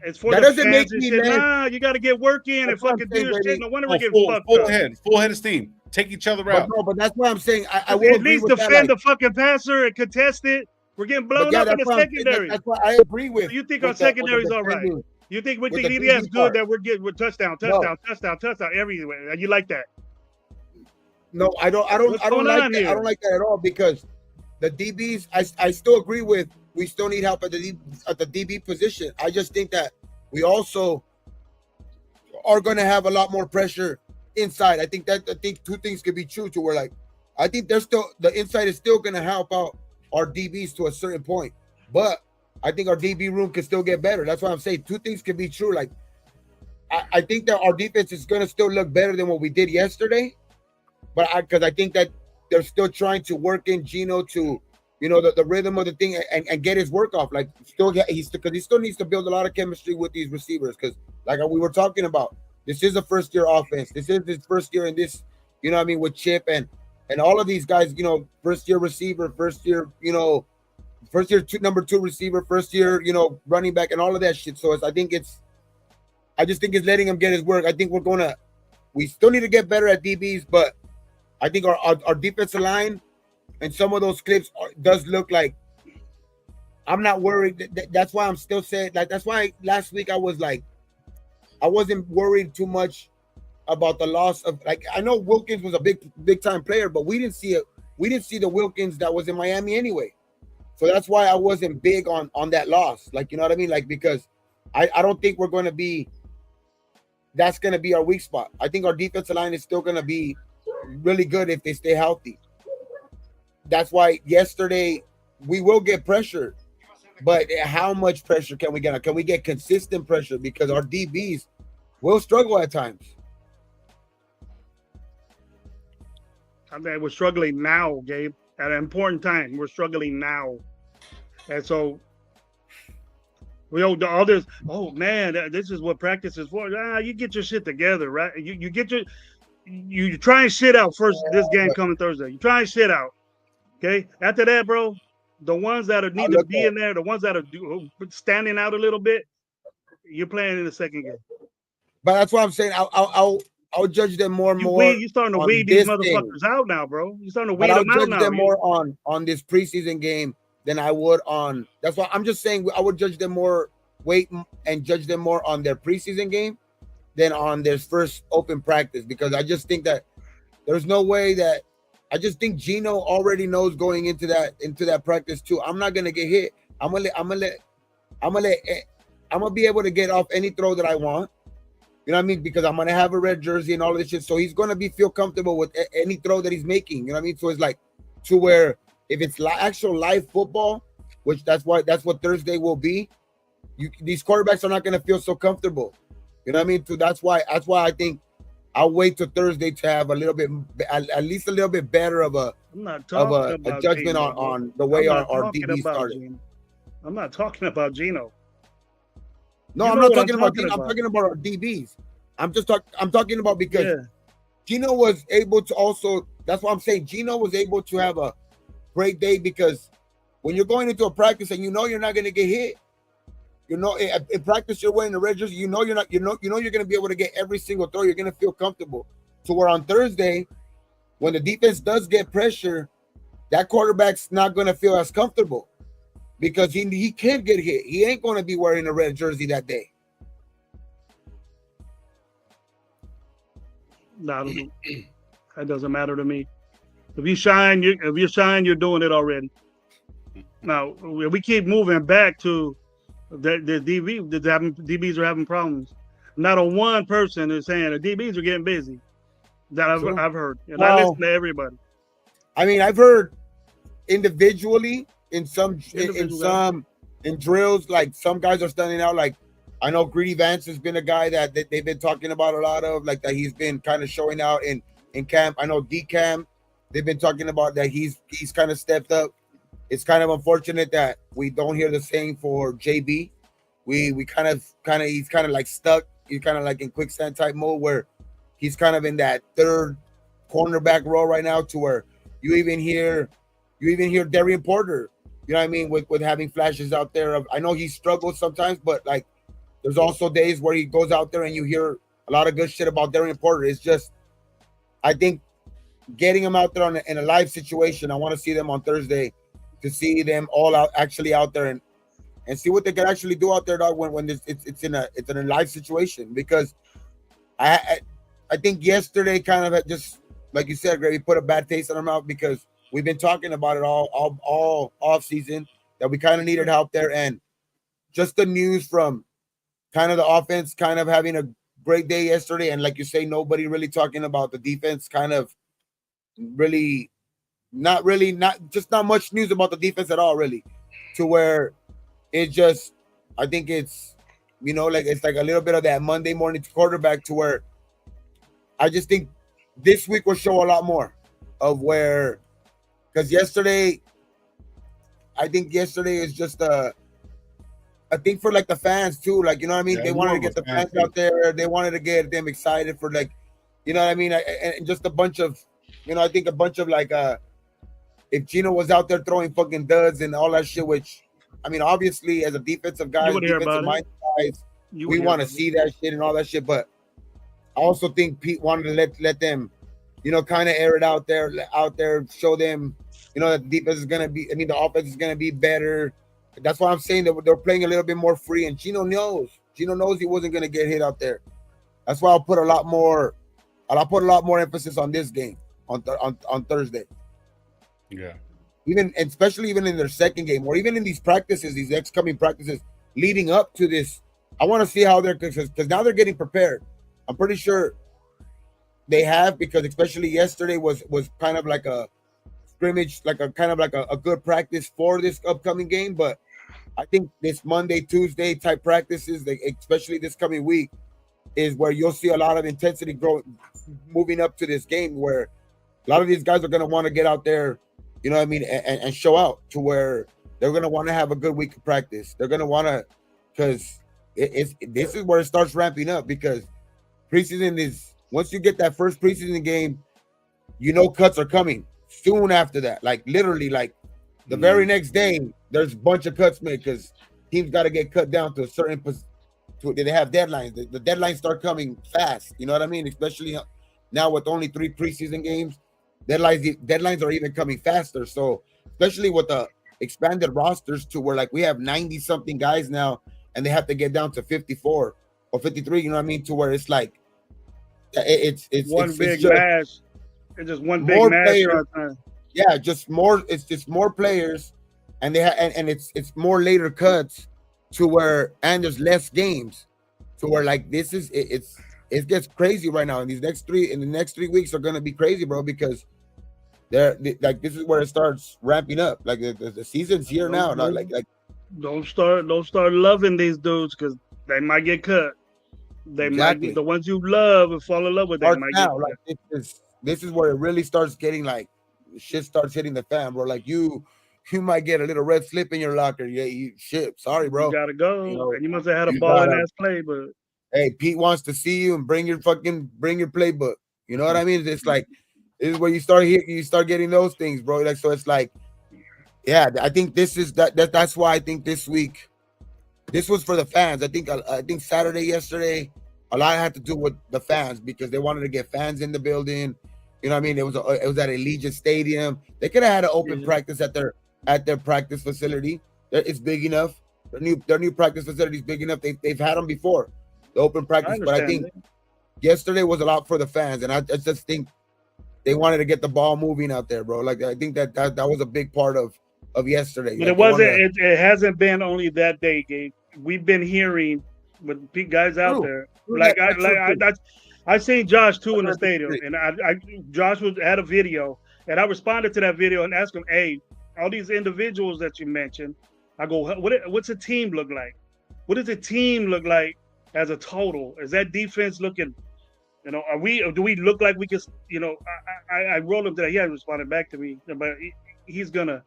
It's for that the doesn't fans make me shit. Nah, you got to get work in and fucking do your shit. No wonder we're getting fucked up. Full head of steam. Take each other out. But that's what I'm saying. I will at least defend the fucking passer and contest it. We're getting blown up in the secondary. That's what I agree with. So you think our secondary is all right? You think we think EDS good that we're getting with touchdown everywhere? And you like that? No, I don't like that. I don't like that at all, because the DBs, I still agree with. We still need help at the DB position. I just think that we also are going to have a lot more pressure inside. I think two things could be true, to where like I think the inside is still going to help out our DBs to a certain point, but I think our DB room can still get better. That's why I'm saying two things can be true. Like I think that our defense is going to still look better than what we did yesterday, but because I think that they're still trying to work in Gino to. The rhythm of the thing and get his work off. Like he still needs to build a lot of chemistry with these receivers. Because like we were talking about, this is a first year offense. This is his first year in this You know what I mean, with Chip and all of these guys. You know, first year receiver, first year, you know, first year number 2 receiver, first year, you know, running back, and all of that shit. So I just think it's letting him get his work. I think we still need to get better at DBs, but I think our defensive line and some of those clips does look like. I'm not worried. That's why I'm still saying, like, that's why last week I was like, I wasn't worried too much about the loss of, like, I know Wilkins was a big time player, but we didn't see it. We didn't see the Wilkins that was in Miami anyway. So that's why I wasn't big on that loss. Like, you know what I mean? Like, because I don't think we're going to be, that's going to be our weak spot. I think our defensive line is still going to be really good if they stay healthy. That's why yesterday we will get pressure, but how much pressure can we get? Can we get consistent pressure? Because our DBs will struggle at times. I mean, we're struggling now, Gabe. At an important time, we're struggling now, and so we owe all this. Oh man, this is what practice is for. You get your shit together, right? You try and shit out first. This game coming Thursday. You try and shit out. Okay. After that, bro, the ones that need to be in there, the ones that are standing out a little bit, you're playing in the second game. But that's what I'm saying. I'll judge them more and more. You're starting to weed these motherfuckers out now, bro. You're starting to weed them out now. I'll judge them more on this preseason game than I would on. That's why I'm just saying I would judge them more, wait and judge them more on their preseason game than on their first open practice, because I just think that there's no way that. I just think Gino already knows going into that practice too. I'm not gonna get hit. I'm gonna be able to get off any throw that I want. You know what I mean? Because I'm gonna have a red jersey and all this shit. So he's gonna feel comfortable with any throw that he's making. You know what I mean? So it's like to where if it's actual live football, which that's what Thursday will be, these quarterbacks are not gonna feel so comfortable. You know what I mean? So that's why I think I'll wait till Thursday to have a little bit, at least a little bit better of a judgment on the way our DB started. I'm not talking about Gino. No, I'm not talking about Gino. I'm talking about our DBs. I'm talking about because Gino was able to also. That's what I'm saying. Gino was able to have a great day because when you're going into a practice and you know you're not going to get hit. You know, in practice you're wearing the red jersey. You know you're going to be able to get every single throw. You're going to feel comfortable. So where on Thursday, when the defense does get pressure, that quarterback's not going to feel as comfortable because he can't get hit. He ain't going to be wearing a red jersey that day. No, that doesn't matter to me. If you shine, you're doing it already. Now we keep moving back to. The DBs are having problems. Not a one person is saying the DBs are getting busy. That I've heard, and I listen to everybody. I mean, I've heard individually in drills, like some guys are standing out. Like I know Greedy Vance has been a guy that they've been talking about a lot of, like that he's been kind of showing out in camp. I know D-Cam, they've been talking about that he's kind of stepped up. It's kind of unfortunate that we don't hear the same for JB. We kind of he's kind of like stuck. He's kind of like in quicksand type mode where he's kind of in that third cornerback role right now, to where you even hear Darian Porter. You know what I mean? With having flashes out there of, I know he struggles sometimes, but like there's also days where he goes out there and you hear a lot of good shit about Darian Porter. It's just, I think getting him out there in a live situation. I want to see them on Thursday. To see them all actually out there and see what they can actually do out there, dog, when it's in a live situation. Because I think yesterday kind of just like you said, Greg, put a bad taste in our mouth because we've been talking about it all off season that we kind of needed help there, and just the news from kind of the offense kind of having a great day yesterday, and like you say, nobody really talking about the defense, kind of really. Not much news about the defense at all, really, to where it just, I think it's, like it's like a little bit of that Monday morning quarterback, to where I just think this week will show a lot more of where, because yesterday is just I think for like the fans too, like, you know what I mean? They wanted to get the fans out there. They wanted to get them excited for like You know what I mean? And just a bunch of, I think a bunch of like, if Gino was out there throwing fucking duds and all that shit, which, I mean, obviously as a defensive You guys, would hear defensive about it. minded guys, You we would hear want to about it. see that shit and all that shit. But I also think Pete wanted to let them, kind of air it out there, show them, that the defense is gonna be. I mean, the offense is gonna be better. That's why I'm saying that they're playing a little bit more free. And Gino knows. Gino knows he wasn't gonna get hit out there. That's why I'll put a lot more. I'll put a lot more emphasis on this game on Thursday. Yeah. Even especially even in their second game, or even in these practices, these next coming practices leading up to this. I want to see how they're because now they're getting prepared. I'm pretty sure they have, because especially yesterday was kind of like a scrimmage, like a kind of like a good practice for this upcoming game. But I think this Monday, Tuesday type practices, especially this coming week, is where you'll see a lot of intensity growing, moving up to this game, where a lot of these guys are going to want to get out there, you know what I mean, and show out, to where they're going to want to have a good week of practice. They're going to want to, because this is where it starts ramping up, because preseason is, once you get that first preseason game, cuts are coming soon after that. Like literally, like the very next day, there's a bunch of cuts made, because teams got to get cut down to a certain position. They have deadlines. The deadlines start coming fast. You know what I mean? Especially now with only 3 preseason games, deadlines are even coming faster. So especially with the expanded rosters, to where like we have 90 something guys now, and they have to get down to 54 or 53. You know what I mean? To where it's like it's one big just mash. It's just one big more mash. players. Yeah, just more. It's just more players, and and it's more later cuts, to where, and there's less games, to where like this is it gets crazy right now. And the next 3 weeks are gonna be crazy, bro, because like this is where it starts ramping up. Like the season's here now. Not like don't start loving these dudes, because they might get cut. They might be the ones you love and fall in love with. They might now. Like this is where it really starts getting like shit starts hitting the fan, bro. Like you might get a little red slip in your locker. Yeah, shit. Sorry, bro. You gotta go. And you must have had a ball in ass play, but hey, Pete wants to see you and bring your playbook. You know what I mean? It's like this is where you start getting those things, bro. Like, so it's like, yeah, I think this is that's why I think this week, this was for the fans. I think Saturday, yesterday, a lot had to do with the fans, because they wanted to get fans in the building. You know what I mean? It was at Allegiant Stadium. They could have had an open practice at their practice facility. It's big enough. Their new practice facility is big enough. They've had them before, the open practice. But I think yesterday was a lot for the fans, and I just think they wanted to get the ball moving out there, bro. Like I think that was a big part of yesterday. But like, it wasn't. It hasn't been only that day, Gabe. We've been hearing with guys out there. I seen Josh too in the stadium, and Josh had a video, and I responded to that video and asked him, "Hey, all these individuals that you mentioned, I go, what's a team look like? What does a team look like as a total? Is that defense looking? Do we look like we can? I rolled him today. He hasn't responded back to me, but he's gonna.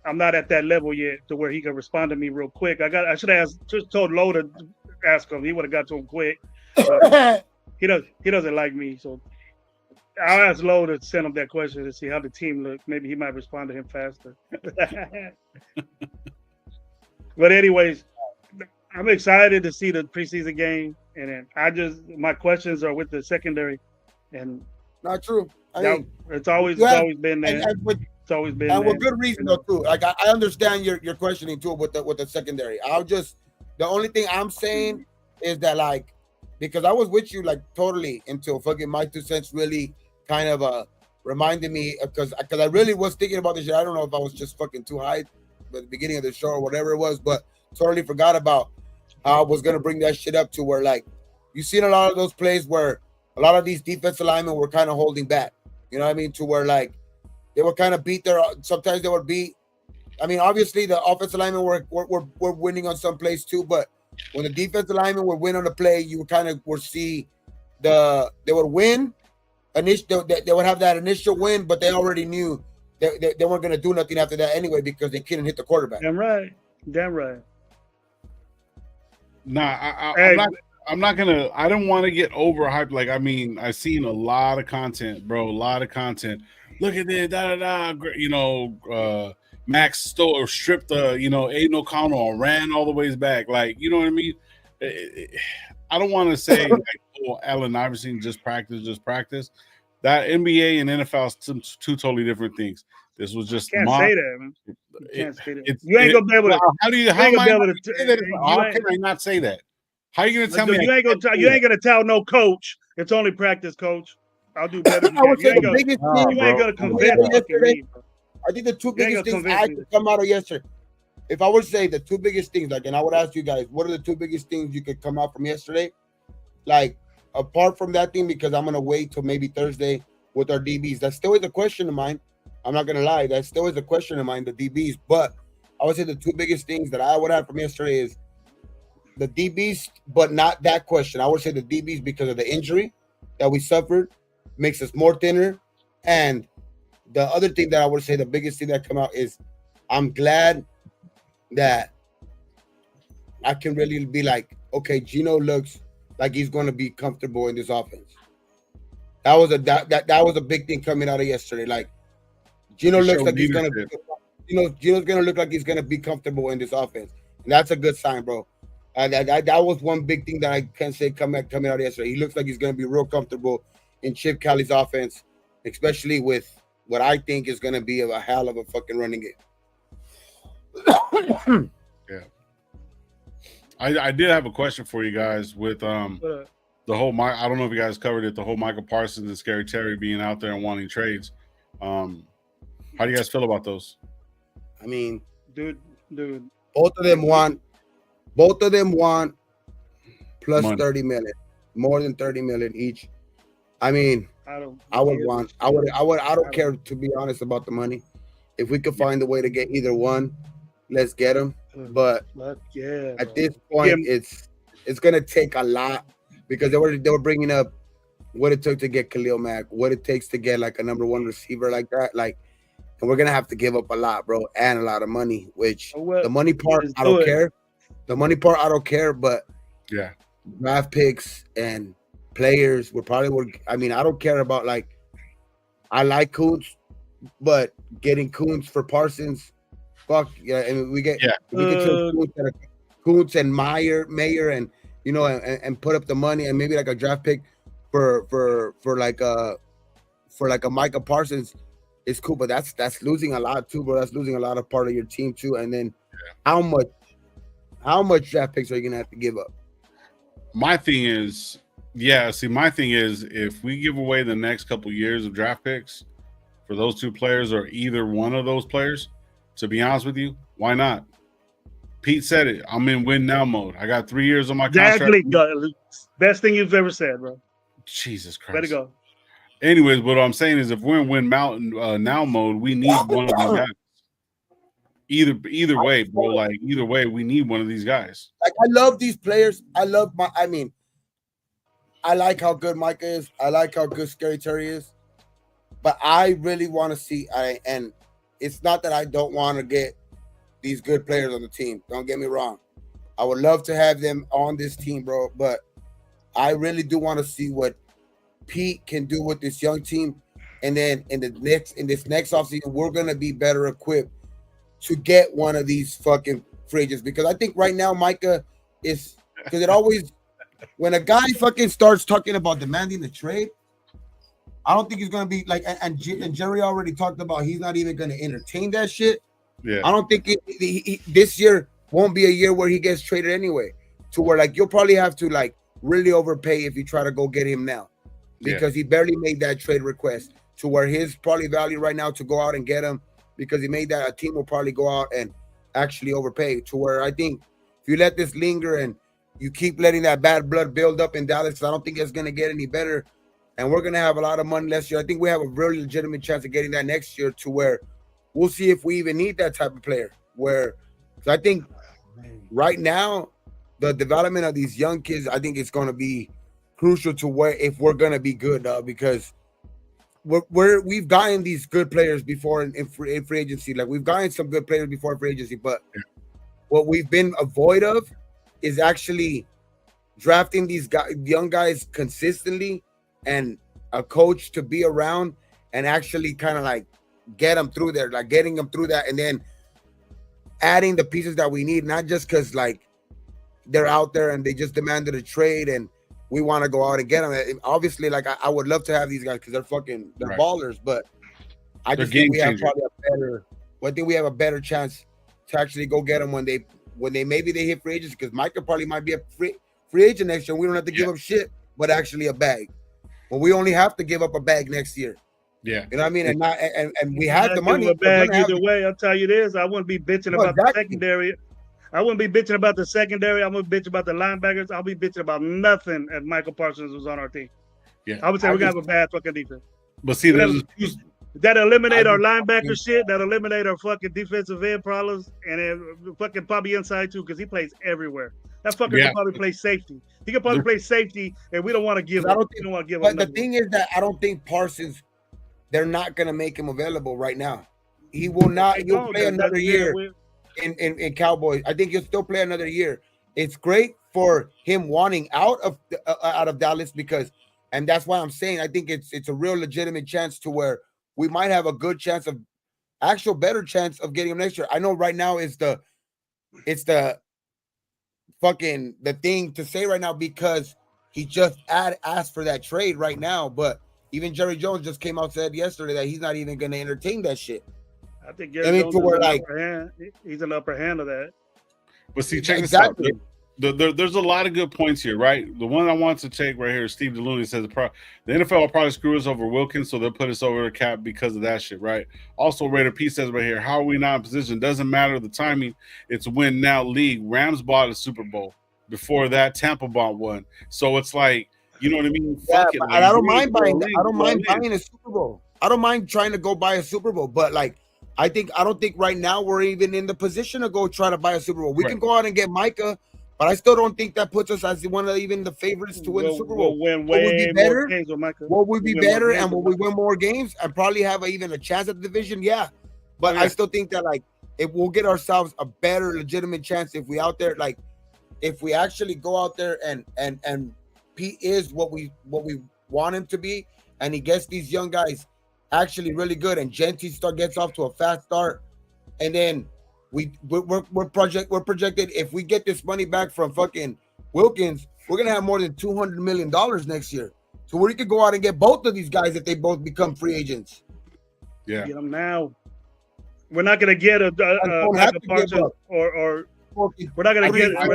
I'm not at that level yet to where he can respond to me real quick. I should have just told Lo to ask him. He would have got to him quick. He doesn't like me, so I'll ask Lo to send him that question to see how the team looks. Maybe he might respond to him faster. But anyways, I'm excited to see the preseason game, and then my questions are with the secondary, and not true. I mean, it's always been there. It's always been, and with good reason though too. Like I understand your questioning too with the secondary. The only thing I'm saying is that, like, because I was with you like totally until fucking my 2 cents really kind of reminded me, because I really was thinking about this shit. I don't know if I was just fucking too high at the beginning of the show or whatever it was, but totally forgot about how I was gonna bring that shit up, to where like you seen a lot of those plays where a lot of these defensive linemen were kind of holding back. You know what I mean? To where like they were kind of sometimes they would beat. I mean, obviously the offensive linemen were winning on some plays too, but when the defensive linemen would win on the play, you would see they would win. They would have that initial win, but they already knew they weren't going to do nothing after that anyway, because they couldn't hit the quarterback. Damn right. Nah, I don't want to get overhyped. Like, I mean, I've seen a lot of content, bro. A lot of content. Look at this, Max stole or stripped Aiden O'Connell and ran all the ways back. Like, you know what I mean? I don't want to say like, oh, Allen Iverson just practice. That NBA and NFL is two totally different things. This was just Can't say that, man. You can't say that. You ain't gonna be able to. How can I not say that? How are you gonna tell me? You ain't gonna tell no coach. It's only practice, coach. I'll do better. I would say the biggest thing. You ain't gonna convince yesterday. I think the two biggest things I could come out of yesterday. If I would say the two biggest things, like, and I would ask you guys, what are the two biggest things you could come out from yesterday? Like, apart from that thing, because I'm gonna wait till maybe Thursday with our DBs. That still is a question of mine. I'm not gonna lie, that still is a question of mine, the DBs. But I would say the two biggest things that I would have from yesterday is the DBs, but not that question. I would say the DBs because of the injury that we suffered makes us more thinner. And the other thing that I would say, the biggest thing that come out is I'm glad that I can really be like, okay, Gino looks like he's going to be comfortable in this offense. That was a big thing coming out of yesterday. Like, Gino looks like he's going to, Gino's going to look like he's going to be comfortable in this offense, and that's a good sign, bro. That was one big thing that I can say coming out yesterday. He looks like he's going to be real comfortable in Chip Kelly's offense, especially with what I think is going to be a hell of a fucking running game. Yeah. I did have a question for you guys with the whole I don't know if you guys covered it, the whole Michael Parsons and Scary Terry being out there and wanting trades. How do you guys feel about those? I mean, dude, both of them want plus money. 30 million, more than 30 million each. I mean, I don't care, to be honest, about the money. If we could find a way to get either one, let's get them. But at this point, it's gonna take a lot, because they were bringing up what it took to get Khalil Mack, what it takes to get like a number one receiver like that, like, and we're gonna have to give up a lot, bro, and a lot of money. Which the money part, I don't care. The money part, I don't care. But yeah, draft picks and players I mean, I don't care about, like, I like Kuntz, but getting Kuntz for Parsons, fuck yeah. I mean, we can trade Kuntz and Mayer, and and put up the money and maybe like a draft pick for like a Micah Parsons is cool, but that's losing a lot too, bro. That's losing a lot of part of your team too. And then how much draft picks are you gonna have to give up? My thing is, if we give away the next couple years of draft picks for those two players or either one of those players, to be honest with you, why not? Pete said it. I'm in win now mode. I got 3 years on my contract. Exactly. Best thing you've ever said, bro. Jesus Christ. Better go. Anyways, what I'm saying is, if we're in win now mode, we need one of these guys. Either way, bro. Like, either way, we need one of these guys. Like, I love these players. I like how good Micah is. I like how good Scary Terry is. But I really want to see, and it's not that I don't want to get these good players on the team. Don't get me wrong. I would love to have them on this team, bro. But I really do want to see what Pete can do with this young team. And then in this next offseason, we're going to be better equipped to get one of these fucking free agents. Because I think right now Micah is, because it always, when a guy fucking starts talking about demanding the trade, I don't think he's going to be like, and Jerry already talked about he's not even going to entertain that shit. Yeah. I don't think this year won't be a year where he gets traded anyway, to where, like, you'll probably have to, like, really overpay if you try to go get him now, because he barely made that trade request, to where his probably value right now to go out and get him, because he made that, a team will probably go out and actually overpay, to where I think if you let this linger and you keep letting that bad blood build up in Dallas, I don't think it's going to get any better. And we're going to have a lot of money last year. I think we have a really legitimate chance of getting that next year, to where we'll see if we even need that type of player. Where, so I think right now, the development of these young kids, I think it's going to be crucial to where, if we're going to be good, because we've gotten these good players before in free agency. Like, we've gotten some good players before in free agency, but what we've been avoid of is actually drafting these young guys consistently, and a coach to be around and actually kind of like get them through there, like getting them through that, and then adding the pieces that we need, not just because like they're out there and they just demanded a trade and we want to go out and get them. Obviously, like I would love to have these guys because they're Right. ballers, but I They're just think we have game probably a better. I think we have a better chance to actually go get them when they maybe they hit free agents, because Micah probably might be a free agent next year. We don't have to give up shit, but actually a bag. Well, we only have to give up a bag next year. Yeah, you know what I mean, and not and we have the Give 'em money. a bag either way. I'll tell you this: I wouldn't be bitching No, about the exactly. secondary. I wouldn't be bitching about the secondary. I'm gonna bitch about the linebackers. I'll be bitching about nothing if Michael Parsons was on our team. yeah. I would say we're gonna have a bad fucking defense. But see, there's That eliminate I our just- linebacker shit. That eliminate our fucking defensive end problems, and then fucking probably inside too, because he plays everywhere. That fucker Yeah. can probably play safety. He can probably play safety, and we don't want to give. I don't We think- don't want to give. But him the nothing. thing is that I don't think Parsons, they're not gonna make him available right now. He will not. They He'll don't. play That's- another that's- year yeah, in Cowboys. I think he'll still play another year. It's great for him wanting out of Dallas, because, and that's why I'm saying I think it's a real legitimate chance to where we might have a good chance of actual better chance of getting him next year. I know right now it's the fucking the thing to say right now, because he just asked for that trade right now, but even Jerry Jones just came out and said yesterday that he's not even going to entertain that shit. I think I mean, to where, like, he's an upper hand of that. But see, check Exactly. this out. There's a lot of good points here, right? The one I want to take right here is Steve DeLuny says the NFL will probably screw us over Wilkins, so they'll put us over the cap because of that shit, right? Also, Raider P says right here, how are we not in position? Doesn't matter the timing. It's a win now league. Rams bought a Super Bowl. Before that, Tampa bought one. So it's like, you know what I mean? Yeah, Fuck it. but Like, I don't we're mind gonna buying. go I don't in, mind go in. buying a Super Bowl. I don't mind trying to go buy a Super Bowl, but like I don't think right now we're even in the position to go try to buy a Super Bowl. We can go out and get Micah, but I still don't think that puts us as one of even the favorites to win the Super Bowl. We'll win What would be way better? more games with Micah. What would be We'll win more better, games and will with we win more games and probably have even a chance at the division? Yeah, but Yeah. I still think that like if we'll get ourselves a better legitimate chance if we out there, like if we actually go out there and Pete is what we want him to be, and he gets these young guys actually really good, and Genty gets off to a fast start, and then we're projected, if we get this money back from fucking Wilkins, we're gonna have more than $200 million next year. So we could go out and get both of these guys if they both become free agents. Yeah. Get them now. We're not gonna get a don't have Micah to give Parsons up. or we're not gonna get we're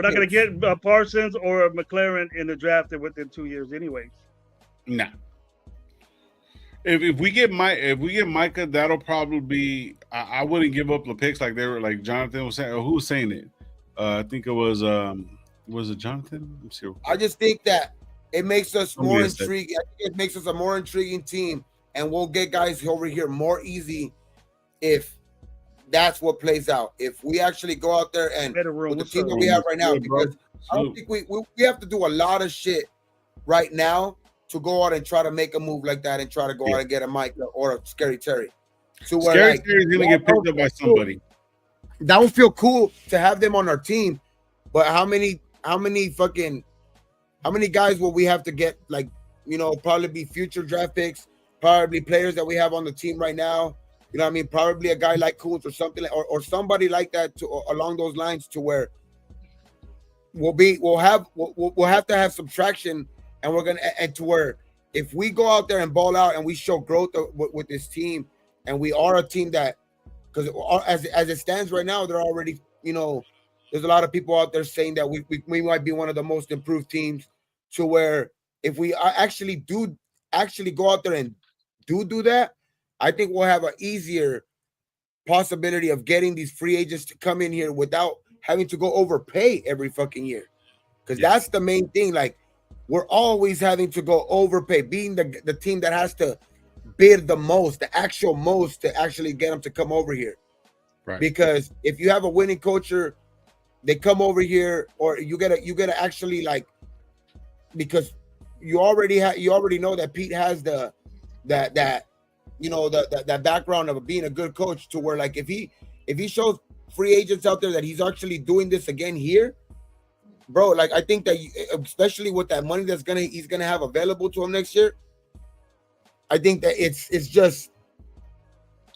not gonna get Parsons or McLaren in the draft within 2 years, anyways. Nah. If we get Micah, that'll probably be. I wouldn't give up the picks like they were, like Jonathan was saying. Or who was saying it? I think it was it Jonathan? Let's see. I just think that it makes us more Somebody said- intriguing. I think it makes us a more intriguing team, and we'll get guys over here more easy if that's what plays out. If we actually go out there and Better room. with the What's team up? that we have right now, Good, bro. because I don't think we have to do a lot of shit right now to go out and try to make a move like that and try to go out and get a Mike or a Scary Terry. So where Scary like, Terry's gonna get picked up by somebody. that would feel cool to have them on our team, but how many guys will we have to get, like, you know, probably be future draft picks, probably players that we have on the team right now, you know what I mean, probably a guy like Coons or something like, or somebody like that to along those lines, to where we'll have to have some traction, and we're gonna, and to where if we go out there and ball out and we show growth with this team, and we are a team that, because as it stands right now, they're already, you know, there's a lot of people out there saying that we might be one of the most improved teams, to where if we actually go out there and do that, I think we'll have an easier possibility of getting these free agents to come in here without having to go overpay every fucking year. Because that's the main thing. Like, we're always having to go overpay, being the team that has to bid the most, the actual most, to actually get them to come over here. Right. Because if you have a winning culture, they come over here, or you gotta actually, like, because you already know that Pete has that background of being a good coach, to where, like, if he shows free agents out there that he's actually doing this again here, bro, like I think that especially with that money he's gonna have available to him next year, I think that it's just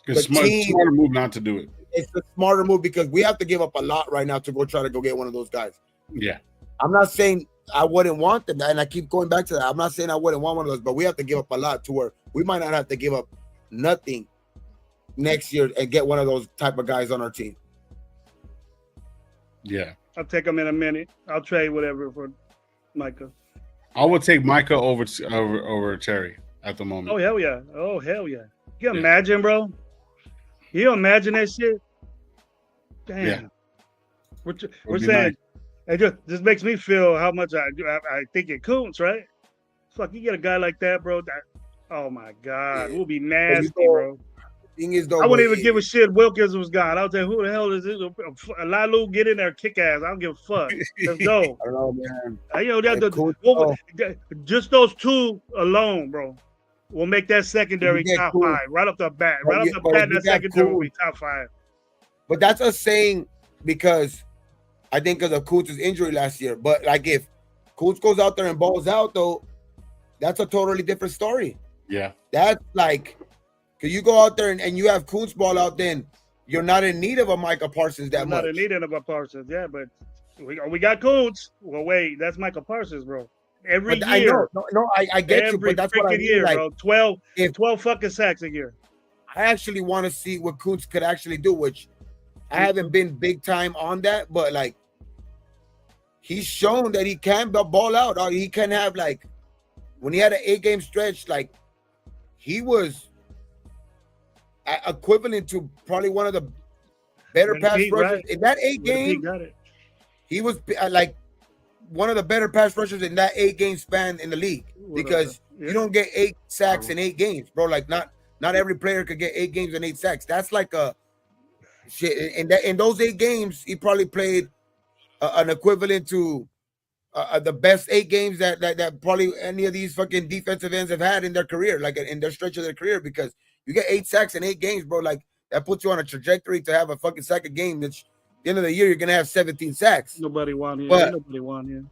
it's smarter move not to do it. It's a smarter move because we have to give up a lot right now to go try to go get one of those guys. Yeah. I'm not saying I wouldn't want them, and I keep going back to that. I'm not saying I wouldn't want one of those, but we have to give up a lot to where we might not have to give up nothing next year and get one of those type of guys on our team. Yeah. I'll take him in a minute. I'll trade whatever for Micah. I would take Micah over Terry at the moment. Oh, hell yeah. Oh, hell yeah. You imagine, bro? You imagine that shit? Damn. Yeah. We're saying, nice. It just makes me feel how much I think it Kuntz, right? Fuck, you get a guy like that, bro. Oh, my God. We'll be nasty, bro. Thing is, though, I wouldn't even give a shit. Wilkins was gone. I was like, who the hell is this? Lalu, get in there, kick ass. I don't give a fuck. Let's go. I don't know, man. Just those two alone, bro, will make that secondary top five right off the bat. Right off the bat, that secondary will be top five. But that's us saying because I think because of Kuntz's injury last year. But like if Kuntz goes out there and balls out, though, that's a totally different story. Yeah. That's like. Because you go out there and you have Kuntz ball out, then you're not in need of a Micah Parsons much. Not in need of a Parsons, yeah, but we got Kuntz. Well, wait, that's Micah Parsons, bro. Every year. I get you, but that's what I mean. Year, like, bro. 12 fucking sacks a year. I actually want to see what Kuntz could actually do, which I haven't been big time on that, but like he's shown that he can ball out. Or he can have like when he had an 8-game stretch, like he was equivalent to probably one of the better pass rushers in that 8 game. He was like one of the better pass rushers in that 8-game span in the league because you don't get 8 sacks in 8 games, bro. Like not every player could get 8 games and 8 sacks. That's like a shit. In those 8 games, he probably played an equivalent to the best 8 games that probably any of these fucking defensive ends have had in their career, like in their stretch of their career, because you get 8 sacks in 8 games, bro. Like that puts you on a trajectory to have a fucking sack a game. That's the end of the year, you're gonna have 17 sacks. Nobody won here. Nobody won here.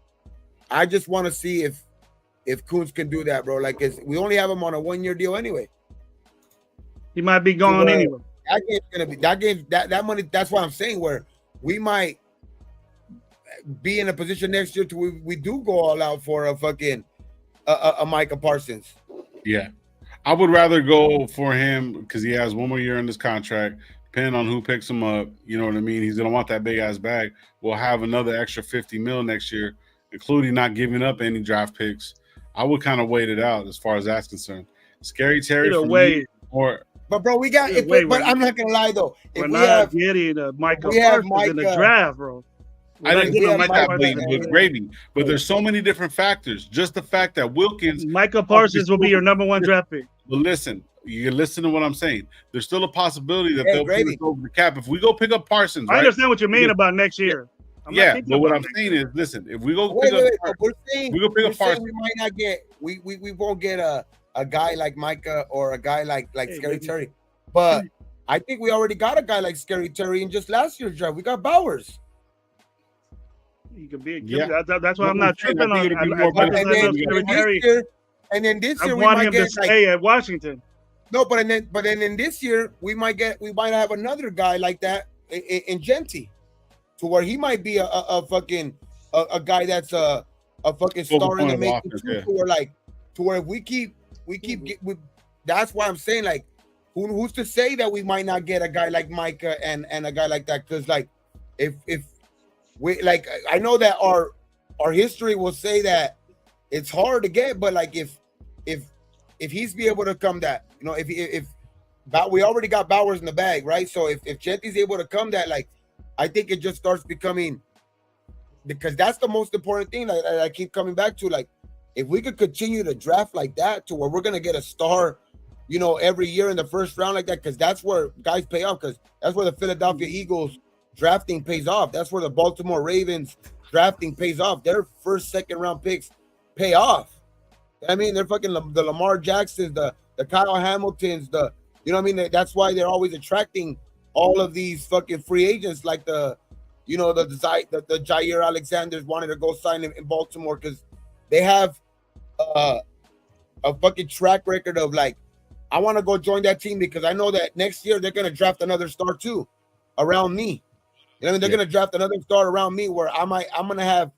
I just want to see if Kuntz can do that, bro. Like we only have him on a 1-year deal anyway. He might be gone anyway. That game's gonna be that money. That's what I'm saying. Where we might be in a position next year to we do go all out for a fucking a Micah Parsons. Yeah. I would rather go for him because he has 1 more year in this contract. Depending on who picks him up, you know what I mean? He's going to want that big-ass bag. We'll have another extra $50 million next year, including not giving up any draft picks. I would kind of wait it out as far as that's concerned. Scary Terry for me, but bro, we got it. But I'm not going to lie, though. We're not getting Micah Parsons in the draft, bro. I didn't get him like that, but gravy. But there's so many different factors. Just the fact that Micah Parsons will be your number 1 draft pick. But listen, you listen to what I'm saying. There's still a possibility that they'll put us over the cap. If we go pick up Parsons, I understand what you mean about next year. But what I'm saying is, listen, if we go pick up Parsons, we might not get we won't get a guy like Micah or a guy like Scary Terry. But I think we already got a guy like Scary Terry in just last year's draft. We got Bowers. He could be. That's why I'm not tripping on. And then this year we might get stay at Washington. No, but then in this year we might have another guy like that in Genty, to where he might be a fucking guy that's a fucking star in the making too. To where we keep that's why I'm saying like who's to say that we might not get a guy like Micah and a guy like that, because like if we like I know that our history will say that it's hard to get, but like if he's be able to come that, you know, if we already got Bowers in the bag, right? So if Genty's able to come that, like I think it just starts becoming, because that's the most important thing that I keep coming back to. Like if we could continue to draft like that to where we're gonna get a star, you know, every year in the first round like that, because that's where guys pay off, because that's where the Philadelphia Eagles drafting pays off. That's where the Baltimore Ravens drafting pays off. Their first, second round picks pay off. I mean, they're fucking the Lamar Jacksons, the Kyle Hamiltons, you know what I mean? That's why they're always attracting all of these fucking free agents like the you know, the Jair Alexanders wanted to go sign him in Baltimore because they have a fucking track record of like, I want to go join that team because I know that next year they're gonna draft another star too around me. You know what I mean? They're gonna draft another star around me where I'm gonna have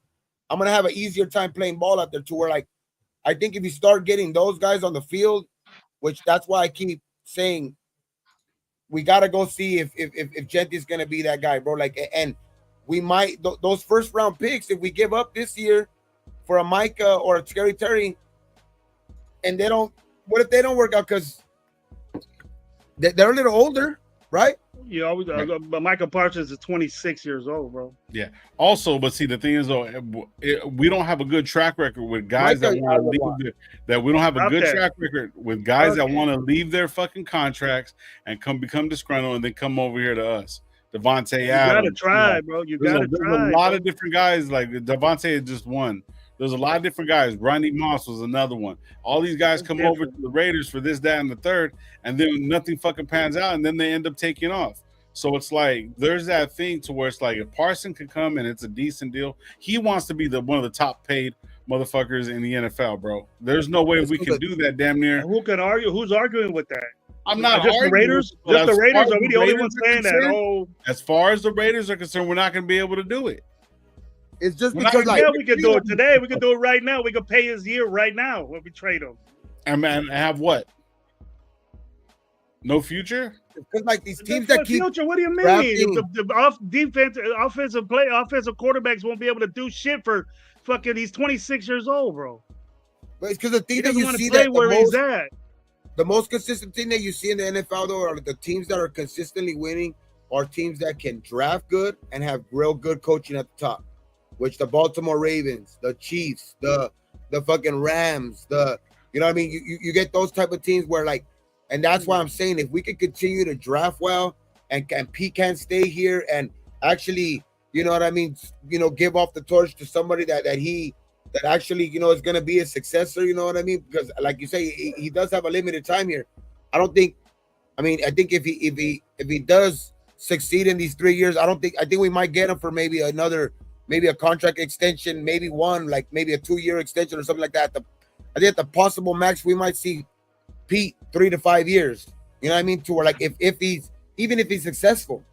an easier time playing ball out there to where like I think if you start getting those guys on the field, which that's why I keep saying we gotta go see if Gentry's gonna be that guy, bro. Like, and we might those first round picks if we give up this year for a Micah or a Scary Terry, and they don't. What if they don't work out because they're a little older, right? Yeah, always. But Michael Parsons is 26 years old, bro. Yeah. Also, but see, the thing is, though, we don't have a good track record with guys that want to leave. That we don't have a good track record with guys that want to leave their fucking contracts and become disgruntled and then come over here to us. Devontae Adams. You gotta try, bro. You gotta try. There's a lot of different guys. Like Devontae is just one. There's a lot of different guys. Randy Moss was another one. All these guys come over to the Raiders for this, that, and the third, and then nothing fucking pans out, and then they end up taking off. So it's like there's that thing to where it's like if Parson can come and it's a decent deal, he wants to be one of the top paid motherfuckers in the NFL, bro. There's no way we can do that. Damn near. Who can argue? Who's arguing with that? I'm not just arguing. The Raiders. Just the Raiders. Are we the only ones saying that? Oh, as far as the Raiders are concerned, we're not going to be able to do it. It's just because, like, we can do it today. We can do it right now. We can pay his year right now when we trade him. And have what? No future? Because like these teams that keep future, what do you mean? The offensive quarterbacks won't be able to do shit for fucking. He's 26 years old, bro. But it's because the thing that you see that where he's at. The most consistent thing that you see in the NFL though are the teams that are consistently winning are teams that can draft good and have real good coaching at the top. Which the Baltimore Ravens, the Chiefs, the fucking Rams, you know what I mean? You get those type of teams where like, and that's why I'm saying if we can continue to draft well and Pete can stay here and actually, you know what I mean, you know, give off the torch to somebody that actually, you know, is gonna be a successor, you know what I mean? Because like you say, he does have a limited time here. I think if he does succeed in these 3 years, I think we might get him for maybe a contract extension, maybe a 2-year extension or something like that. I think at the possible max, we might see Pete 3 to 5 years. You know what I mean? To where like if he's successful,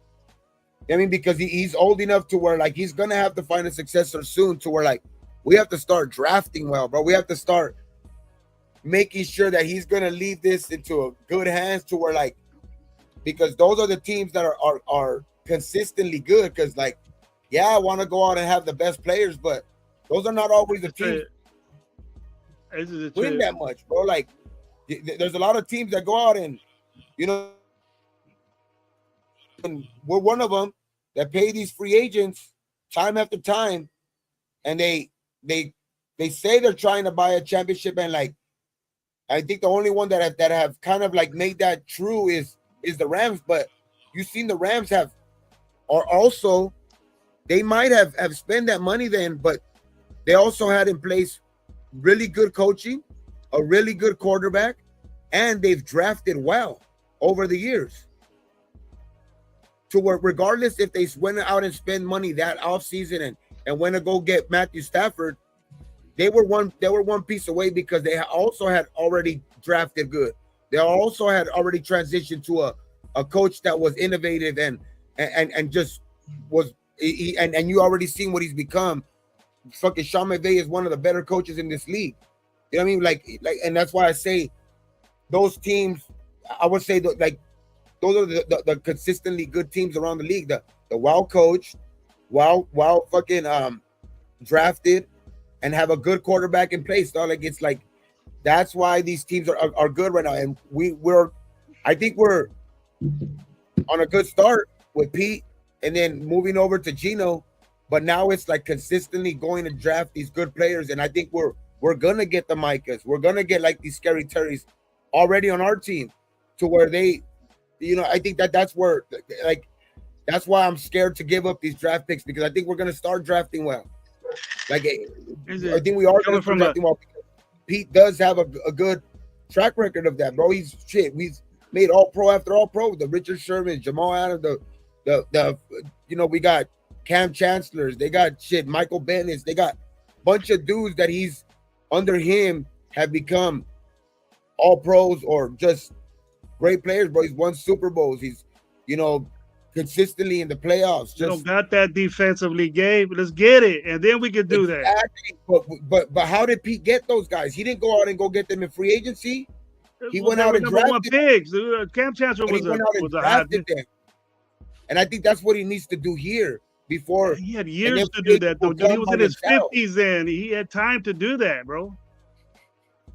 you know what I mean, because he's old enough to where like he's gonna have to find a successor soon. To where like we have to start drafting well, bro. We have to start making sure that he's gonna leave this into a good hands. To where like because those are the teams that are consistently good. Because like. Yeah, I want to go out and have the best players, but those are not always the teams win that much, bro. Like, there's a lot of teams that go out and, you know, and we're one of them that pay these free agents time after time, and they say they're trying to buy a championship, and like, I think the only one that have kind of like made that true is the Rams, but you've seen the Rams are also. They might have spent that money then, but they also had in place really good coaching, a really good quarterback, and they've drafted well over the years. To where regardless if they went out and spend money that offseason and went to go get Matthew Stafford, they were one piece away because they also had already drafted good. They also had already transitioned to a coach that was innovative and just was. And you already seen what he's become. Fucking Sean McVay is one of the better coaches in this league. You know what I mean? Like, and that's why I say those teams. I would say those are the consistently good teams around the league. The well coached, well fucking drafted, and have a good quarterback in place. So like it's like that's why these teams are good right now. And I think we're on a good start with Pete. And then moving over to Gino, but now it's like consistently going to draft these good players, and I think we're gonna get the Micahs, we're gonna get like these Scary Terrys already on our team, to where they, you know, I think that's where like that's why I'm scared to give up these draft picks because I think we're gonna start drafting well. Like I think we are coming from drafting well. Pete does have a good track record of that, bro. He's made all pro after all pro. The Richard Sherman, Jamal Adams, the you know, we got Cam Chancellors, they got Michael Bennett, they got a bunch of dudes that he's under him have become all pros or just great players, bro. He's won Super Bowls. He's, consistently in the playoffs. You don't got that defensively, Gabe. Let's get it, and then we can do exactly. that. But how did Pete get those guys? He didn't go out and go get them in free agency. He went out and drafted picks. Cam Chancellor was a high pick. Them. And I think that's what he needs to do here. Before he had years to do that, though. He was in his 50s then. He had time to do that, bro.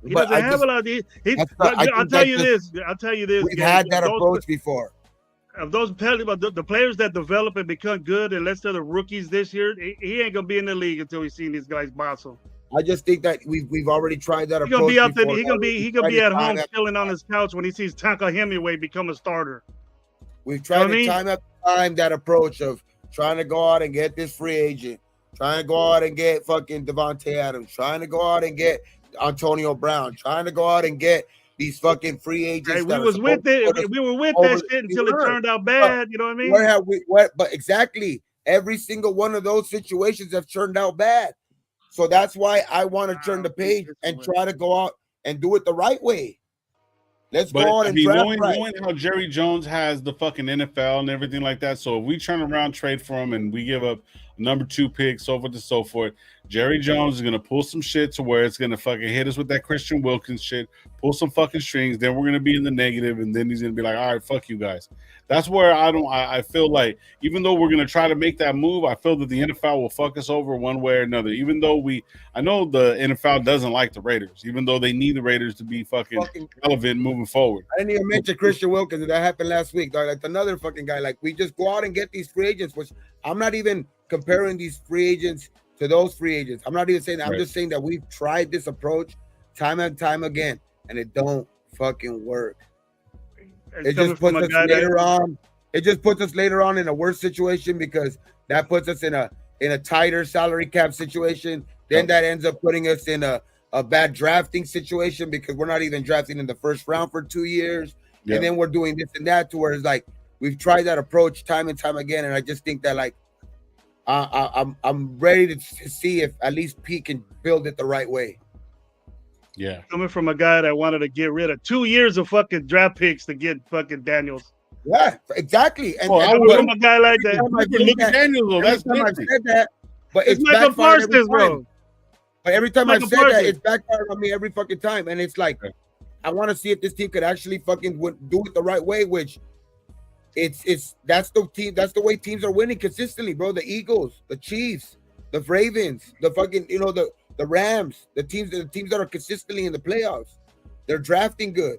He doesn't have a lot of. I'll tell you this. We've had that approach before. Of those the players that develop and become good, unless they're the rookies this year, he ain't gonna be in the league until he's seen these guys boss him. I just think that we've already tried that approach. He gonna be at home chilling on his couch when he sees Tonka Hemingway become a starter. We've tried time after time that approach of trying to go out and get this free agent, trying to go out and get fucking Devontae Adams, trying to go out and get Antonio Brown, trying to go out and get these fucking free agents. Hey, we were with that shit until it turned out bad. You know what I mean? Where have we? But exactly, every single one of those situations have turned out bad. So that's why I want to turn the page and try to go out and do it the right way. Let's go out and draft knowing how Jerry Jones has the fucking NFL and everything like that. So if we turn around, trade for him, and we give up number 2 pick, so forth and so forth, Jerry Jones is gonna pull some shit to where it's gonna fucking hit us with that Christian Wilkins shit, pull some fucking strings. Then we're gonna be in the negative, and then he's gonna be like, "All right, fuck you guys." That's where I feel like, even though we're gonna try to make that move, I feel that the NFL will fuck us over one way or another. Even though I know the NFL doesn't like the Raiders, even though they need the Raiders to be fucking relevant moving forward. I didn't even mention Christian Wilkins. That happened last week, dog. That's another fucking guy. Like, we just go out and get these free agents, which I'm not even comparing these free agents to those free agents. I'm not even saying that. I'm just saying that we've tried this approach time and time again, and it don't fucking work. It just puts us later on. It just puts us later on in a worse situation, because that puts us in a tighter salary cap situation. Then that ends up putting us in a bad drafting situation, because we're not even drafting in the first round for 2 years. Yep. And then we're doing this and that, to where it's like we've tried that approach time and time again. And I just think that, like, I'm ready to see if at least Pete can build it the right way. Yeah. Coming from a guy that wanted to get rid of 2 years of fucking draft picks to get fucking Daniels. Yeah, exactly. And from a guy like that. Look at Daniels, though. That's time I've said that, but it's Michael Parsons, bro. But every time I've said that, it's backfired on me every fucking time. And it's like, I want to see if this team could actually fucking do it the right way, which that's the way teams are winning consistently, bro. The Eagles, the Chiefs, the Ravens, the fucking, the Rams, the teams that are consistently in the playoffs. They're drafting good,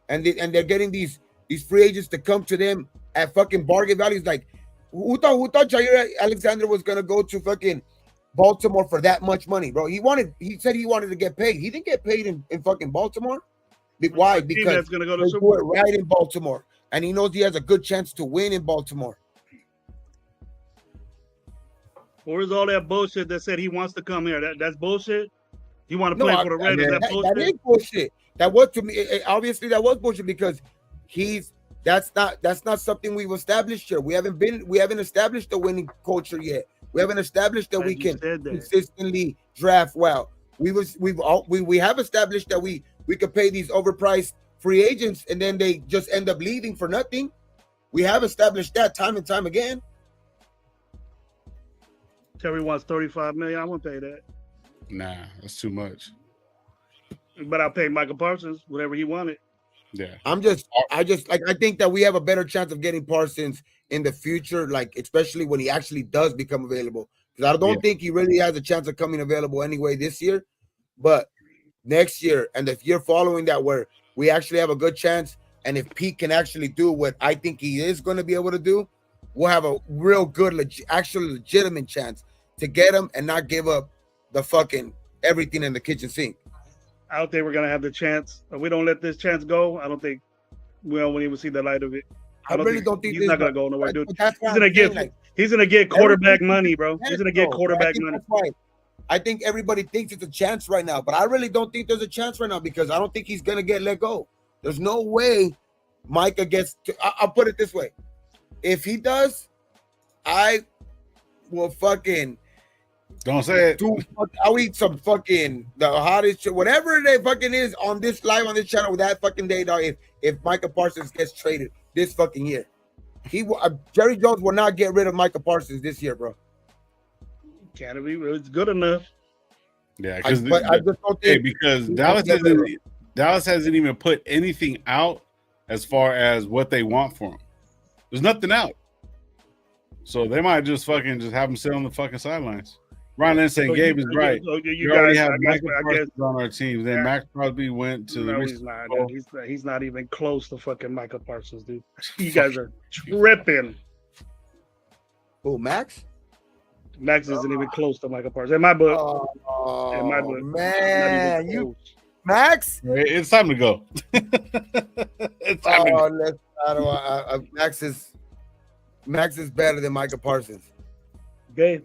and they're getting these free agents to come to them at fucking bargain values. Like, who thought Jair Alexander was gonna go to fucking Baltimore for that much money, bro? He said he wanted to get paid. He didn't get paid in fucking Baltimore. Why? Because that's gonna go to they do it right in Baltimore, and he knows he has a good chance to win in Baltimore. Where's all that bullshit that said he wants to come here? That's bullshit. You want to play for the Raiders? That is bullshit. That was, to me, obviously that was bullshit, because that's not something we've established here. We haven't established a winning culture yet. We haven't established that we can consistently draft well. We have established that we could pay these overpriced free agents, and then they just end up leaving for nothing. We have established that time and time again. Terry wants $35 million. I won't pay that. Nah, that's too much. But I'll pay Michael Parsons whatever he wanted. Yeah. I think that we have a better chance of getting Parsons in the future, like, especially when he actually does become available. Because I don't think he really has a chance of coming available anyway this year. But next year and the year following that, where we actually have a good chance, and if Pete can actually do what I think he is going to be able to do, we'll have a real good, legitimate chance to get him and not give up the fucking everything in the kitchen sink. I don't think we're gonna have the chance. If we don't let this chance go, I don't think we won't even see the light of it. I really don't think he's not gonna go nowhere, dude. He's gonna get quarterback money, bro. He's gonna get quarterback money. I think everybody thinks it's a chance right now, but I really don't think there's a chance right now, because I don't think he's gonna get let go. There's no way Micah gets to. I'll put it this way: if he does, will fucking Don't say it. I'll eat some fucking the hottest shit, whatever they fucking is on this live on this channel that fucking day, dog. If Micah Parsons gets traded this fucking year, Jerry Jones will not get rid of Micah Parsons this year, bro. Can't be. It's good enough. Yeah, I just don't think because Dallas hasn't even put anything out as far as what they want for him. There's nothing out, so they might just have him sit on the fucking sidelines. Ron Lynn saying Gabe is right. You already have Michael Parsons on our team. Then Max Crosby went to the. He's not. He's not even close to fucking Michael Parsons, dude. You guys are tripping. Oh, Max? Max isn't even close to Michael Parsons. In my book. Man, you Max? It's time to go. It's time to go. Max is better than Michael Parsons. Okay.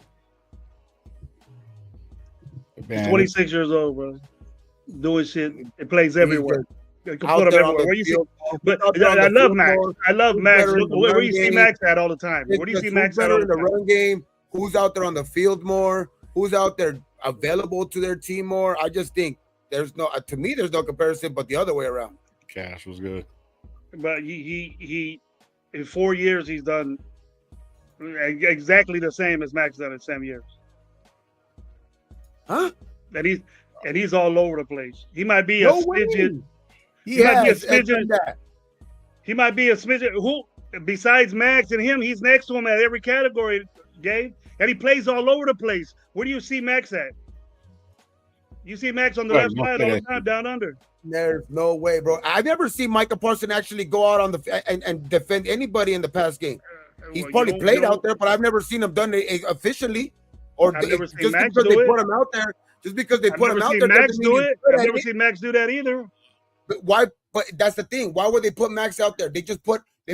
Man. He's 26 years old, bro. Doing shit. It plays everywhere. You can put him everywhere. Where you see, but I love Max. I love Max. Where do you see Max at all the time? Where do you see Max at all the time? In the run game? Who's out there on the field more? Who's out there available to their team more? I just think there's no comparison, but the other way around. Cash was good. But he in 4 years he's done exactly the same as Max done in 7 years. Huh? And he's all over the place. He might be a smidgen. He might be a smidgen. He might be a smidgen. Who besides Max and him, he's next to him at every category, Gabe. And he plays all over the place. Where do you see Max at? You see Max on the left side all the time, down under. There's no way, bro. I've never seen Micah Parsons actually go out on and defend anybody in the past game. He's probably played out there, but I've never seen him done it officially. Or just because they put him out there. Just because they put him out there. Max do it. I've never seen Max do that either. But why? But that's the thing. Why would they put Max out there? They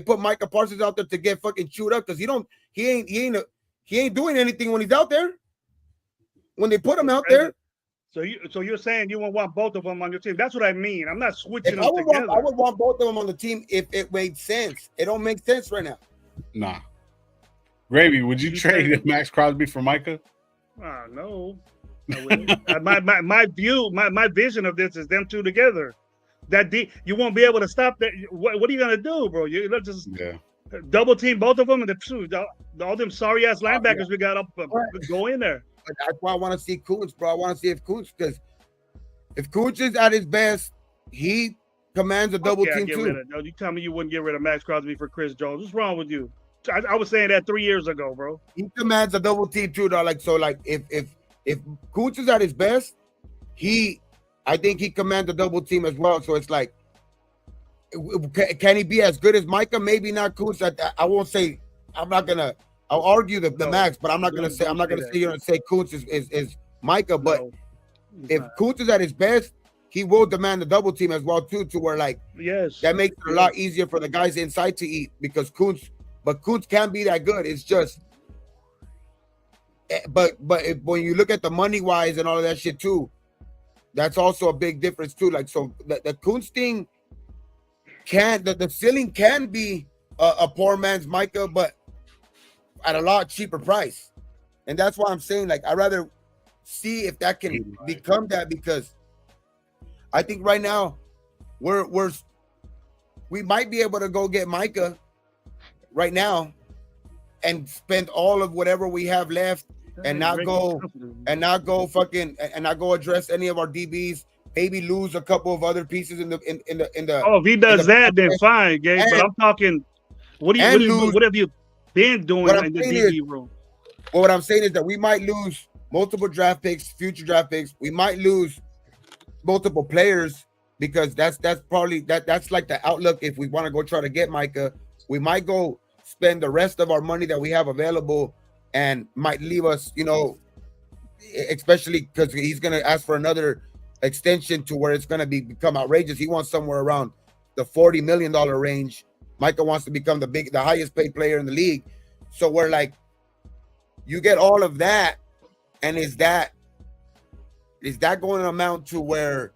put Micah Parsons out there to get fucking chewed up because he ain't doing anything when he's out there. When they put him out there. So you're saying you would want both of them on your team? That's what I mean. I'm not switching them together. I would want both of them on the team if it made sense. It don't make sense right now. Nah. Gravy, would you trade Max Crosby for Micah? No. my vision of this is them two together. You won't be able to stop that. What are you gonna do, bro? You just double team both of them and all them sorry ass linebackers we got up go in there. That's why I want to see Kuntz, bro. I want to see because if Kuntz is at his best, he commands a double team too. You tell me you wouldn't get rid of Max Crosby for Chris Jones. What's wrong with you? I was saying that 3 years ago, bro. He commands a double team too, though. If Kuntz is at his best, I think he commands a double team as well. So it's like, can he be as good as Micah? Maybe not Kuntz. I won't say. I'll argue the Max, but I'm not gonna say Kuntz is Micah. But if Kuntz is at his best, he will demand the double team as well too. To where that makes it a lot easier for the guys inside to eat because Kuntz can't be that good. It's just, but when you look at the money wise and all of that shit too, that's also a big difference too. The Kuntz thing the ceiling can be a poor man's Micah, but at a lot cheaper price. And that's why I'm saying I'd rather see if that can become that, because I think right now we might be able to go get Micah right now and spend all of whatever we have left and not go address any of our DBs, maybe lose a couple of other pieces in the if he does that, then fine, Gabe. But I'm talking what have you been doing in the DB room? Well, what I'm saying is that we might lose multiple draft picks, future draft picks. We might lose multiple players because that's probably that's like the outlook. If we want to go try to get Micah, we might go spend the rest of our money that we have available and might leave us, especially because he's going to ask for another extension to where it's going to become outrageous. He wants somewhere around the $40 million range. Micah wants to become the highest paid player in the league. So we're like, you get all of that, and is that going to amount to where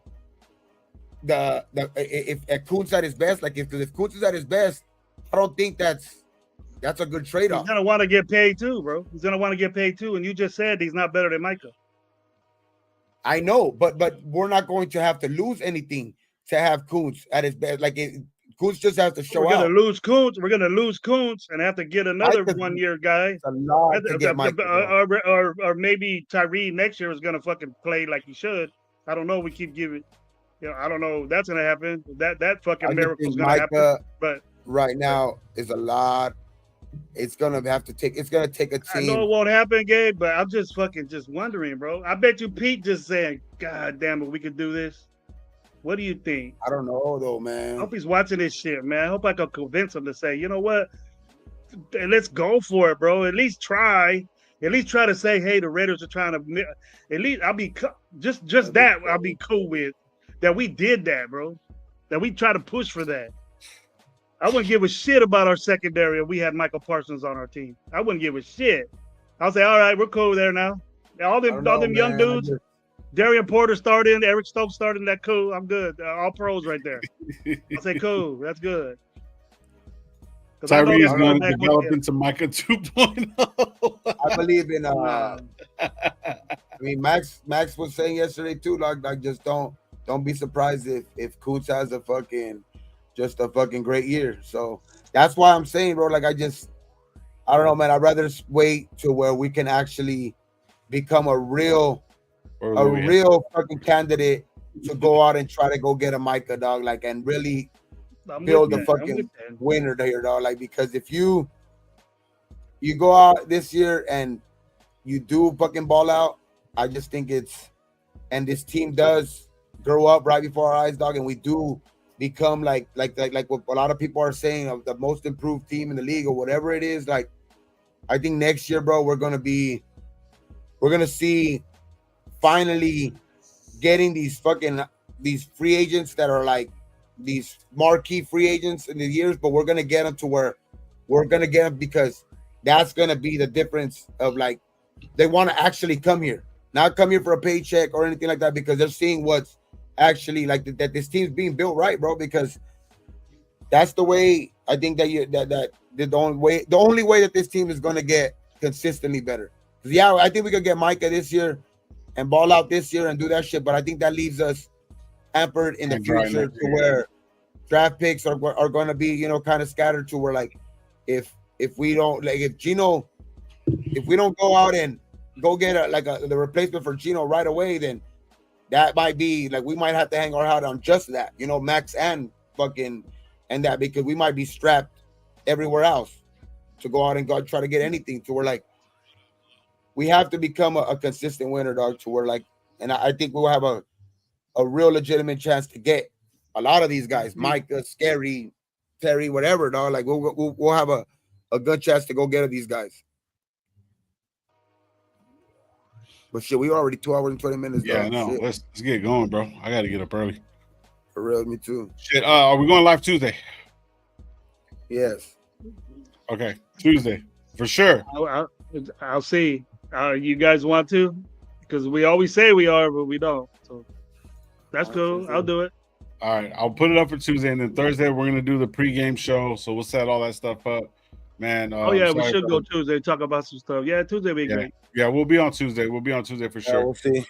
if Kuntz at his best, if Kuntz is at his best, I don't think that's That's a good He's trade-off. gonna want to get paid too, bro. He's gonna want to get paid too. And you just said he's not better than Micah. I know, but we're not going to have to lose anything to have Kuntz at his best. Like Kuntz just has to show We're gonna out. lose Kuntz. We're gonna lose Kuntz and have to get another Micah's 1 year guy. It's a lot to get Micah, bro. Or maybe Tyree next year is gonna fucking play like he should. I don't know. We keep giving, I don't know. That's gonna happen. That fucking miracle's gonna happen. But right now is a lot. It's gonna take a team. I know it won't happen, Gabe. But I'm just wondering, bro. I bet you Pete just saying, "God damn it, we could do this." What do you think? I don't know though, I man. hope he's watching this shit, man. I hope I can convince him to say, you know what? Let's go for it, bro. At least try. At least try to say, hey, the Raiders are trying to. At least I'll be just that. I'll be cool with that. We did that, bro. That we try to push for that. I wouldn't give a shit about our secondary if we had Michael Parsons on our team. I wouldn't give a shit. I'll say, all right, we're cool there now. All them young dudes. Darian Porter started, Eric Stokes started. That cool. I'm good. All pros right there. I'll say cool. That's good. Tyree is going to develop into Micah 2.0. I believe in. I mean, Max was saying yesterday too. Like just don't be surprised if Kuntz has a fucking great year. So that's why I'm saying, bro. Like I don't know, man. I'd rather wait to where we can actually become a real fucking candidate to go out and try to go get a Micah, dog. Like and really build the fucking winner there, dog. Like because if you go out this year and you do fucking ball out, I just think and this team does grow up right before our eyes, dog, and we do become like what a lot of people are saying of the most improved team in the league or whatever it is. Like I think next year, bro, we're gonna see finally getting these free agents that are like these marquee free agents in the years, but we're gonna get them to where we're gonna get them because that's gonna be the difference of like they want to actually come here, not come here for a paycheck or anything like that, because they're seeing what's actually like that this team's being built right, bro. Because that's the way I think that the only way that this team is gonna get consistently better. Yeah, I think we could get Micah this year and ball out this year and do that shit, but I think that leaves us hampered in the future to where draft picks are going to be, kind of scattered to where like if we don't like if we don't go out and go get the replacement for Gino right away, then that might be like we might have to hang our hat on just that, Max and that, because we might be strapped everywhere else to go out and go try to get anything to where like we have to become a consistent winner, dog, to where like, and I think we'll have a real legitimate chance to get a lot of these guys, Micah, Scary, Terry, whatever, dog. Like we'll have a good chance to go get these guys. But shit, we already 2 hours and 20 minutes. Yeah, dog. No, let's get going, bro. I got to get up early. For real, me too. Shit, are we going live Tuesday? Yes. Okay, Tuesday for sure. I'll see. You guys want to? Because we always say we are, but we don't. So that's cool. I'll do it. All right, I'll put it up for Tuesday, and then Thursday we're gonna do the pregame show. So we'll set all that stuff up, man. We should go Tuesday, talk about some stuff. Yeah, Tuesday be great. Yeah, we'll be on Tuesday. We'll be on Tuesday for sure. We'll see.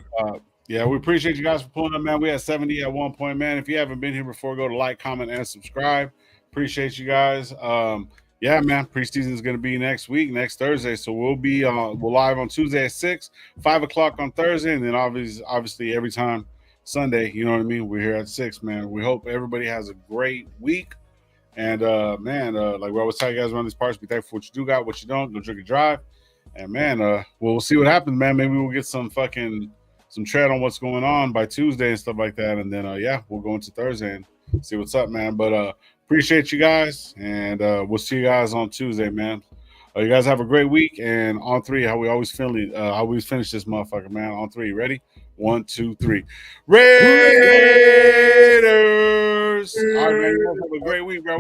Yeah, we appreciate you guys for pulling up, man. We had 70 at one point, man. If you haven't been here before, go to like, comment, and subscribe. Appreciate you guys. Yeah, man. Preseason is going to be next Thursday. So we'll be we'll live on Tuesday at 6, 5 o'clock on Thursday, and then obviously every time Sunday. You know what I mean? We're here at 6, man. We hope everybody has a great week. And man, like we always tell you guys around these parts, be thankful for what you do got, what you don't. Go drink and drive. And man, we'll see what happens, man. Maybe we'll get some tread on what's going on by Tuesday and stuff like that. And then we'll go into Thursday and see what's up, man. But appreciate you guys, and we'll see you guys on Tuesday, man. You guys have a great week, and on 3, how we always finish this motherfucker, man. On 3, ready? 1, 2, 3. Raiders! All right, man. You guys have a great week, bro.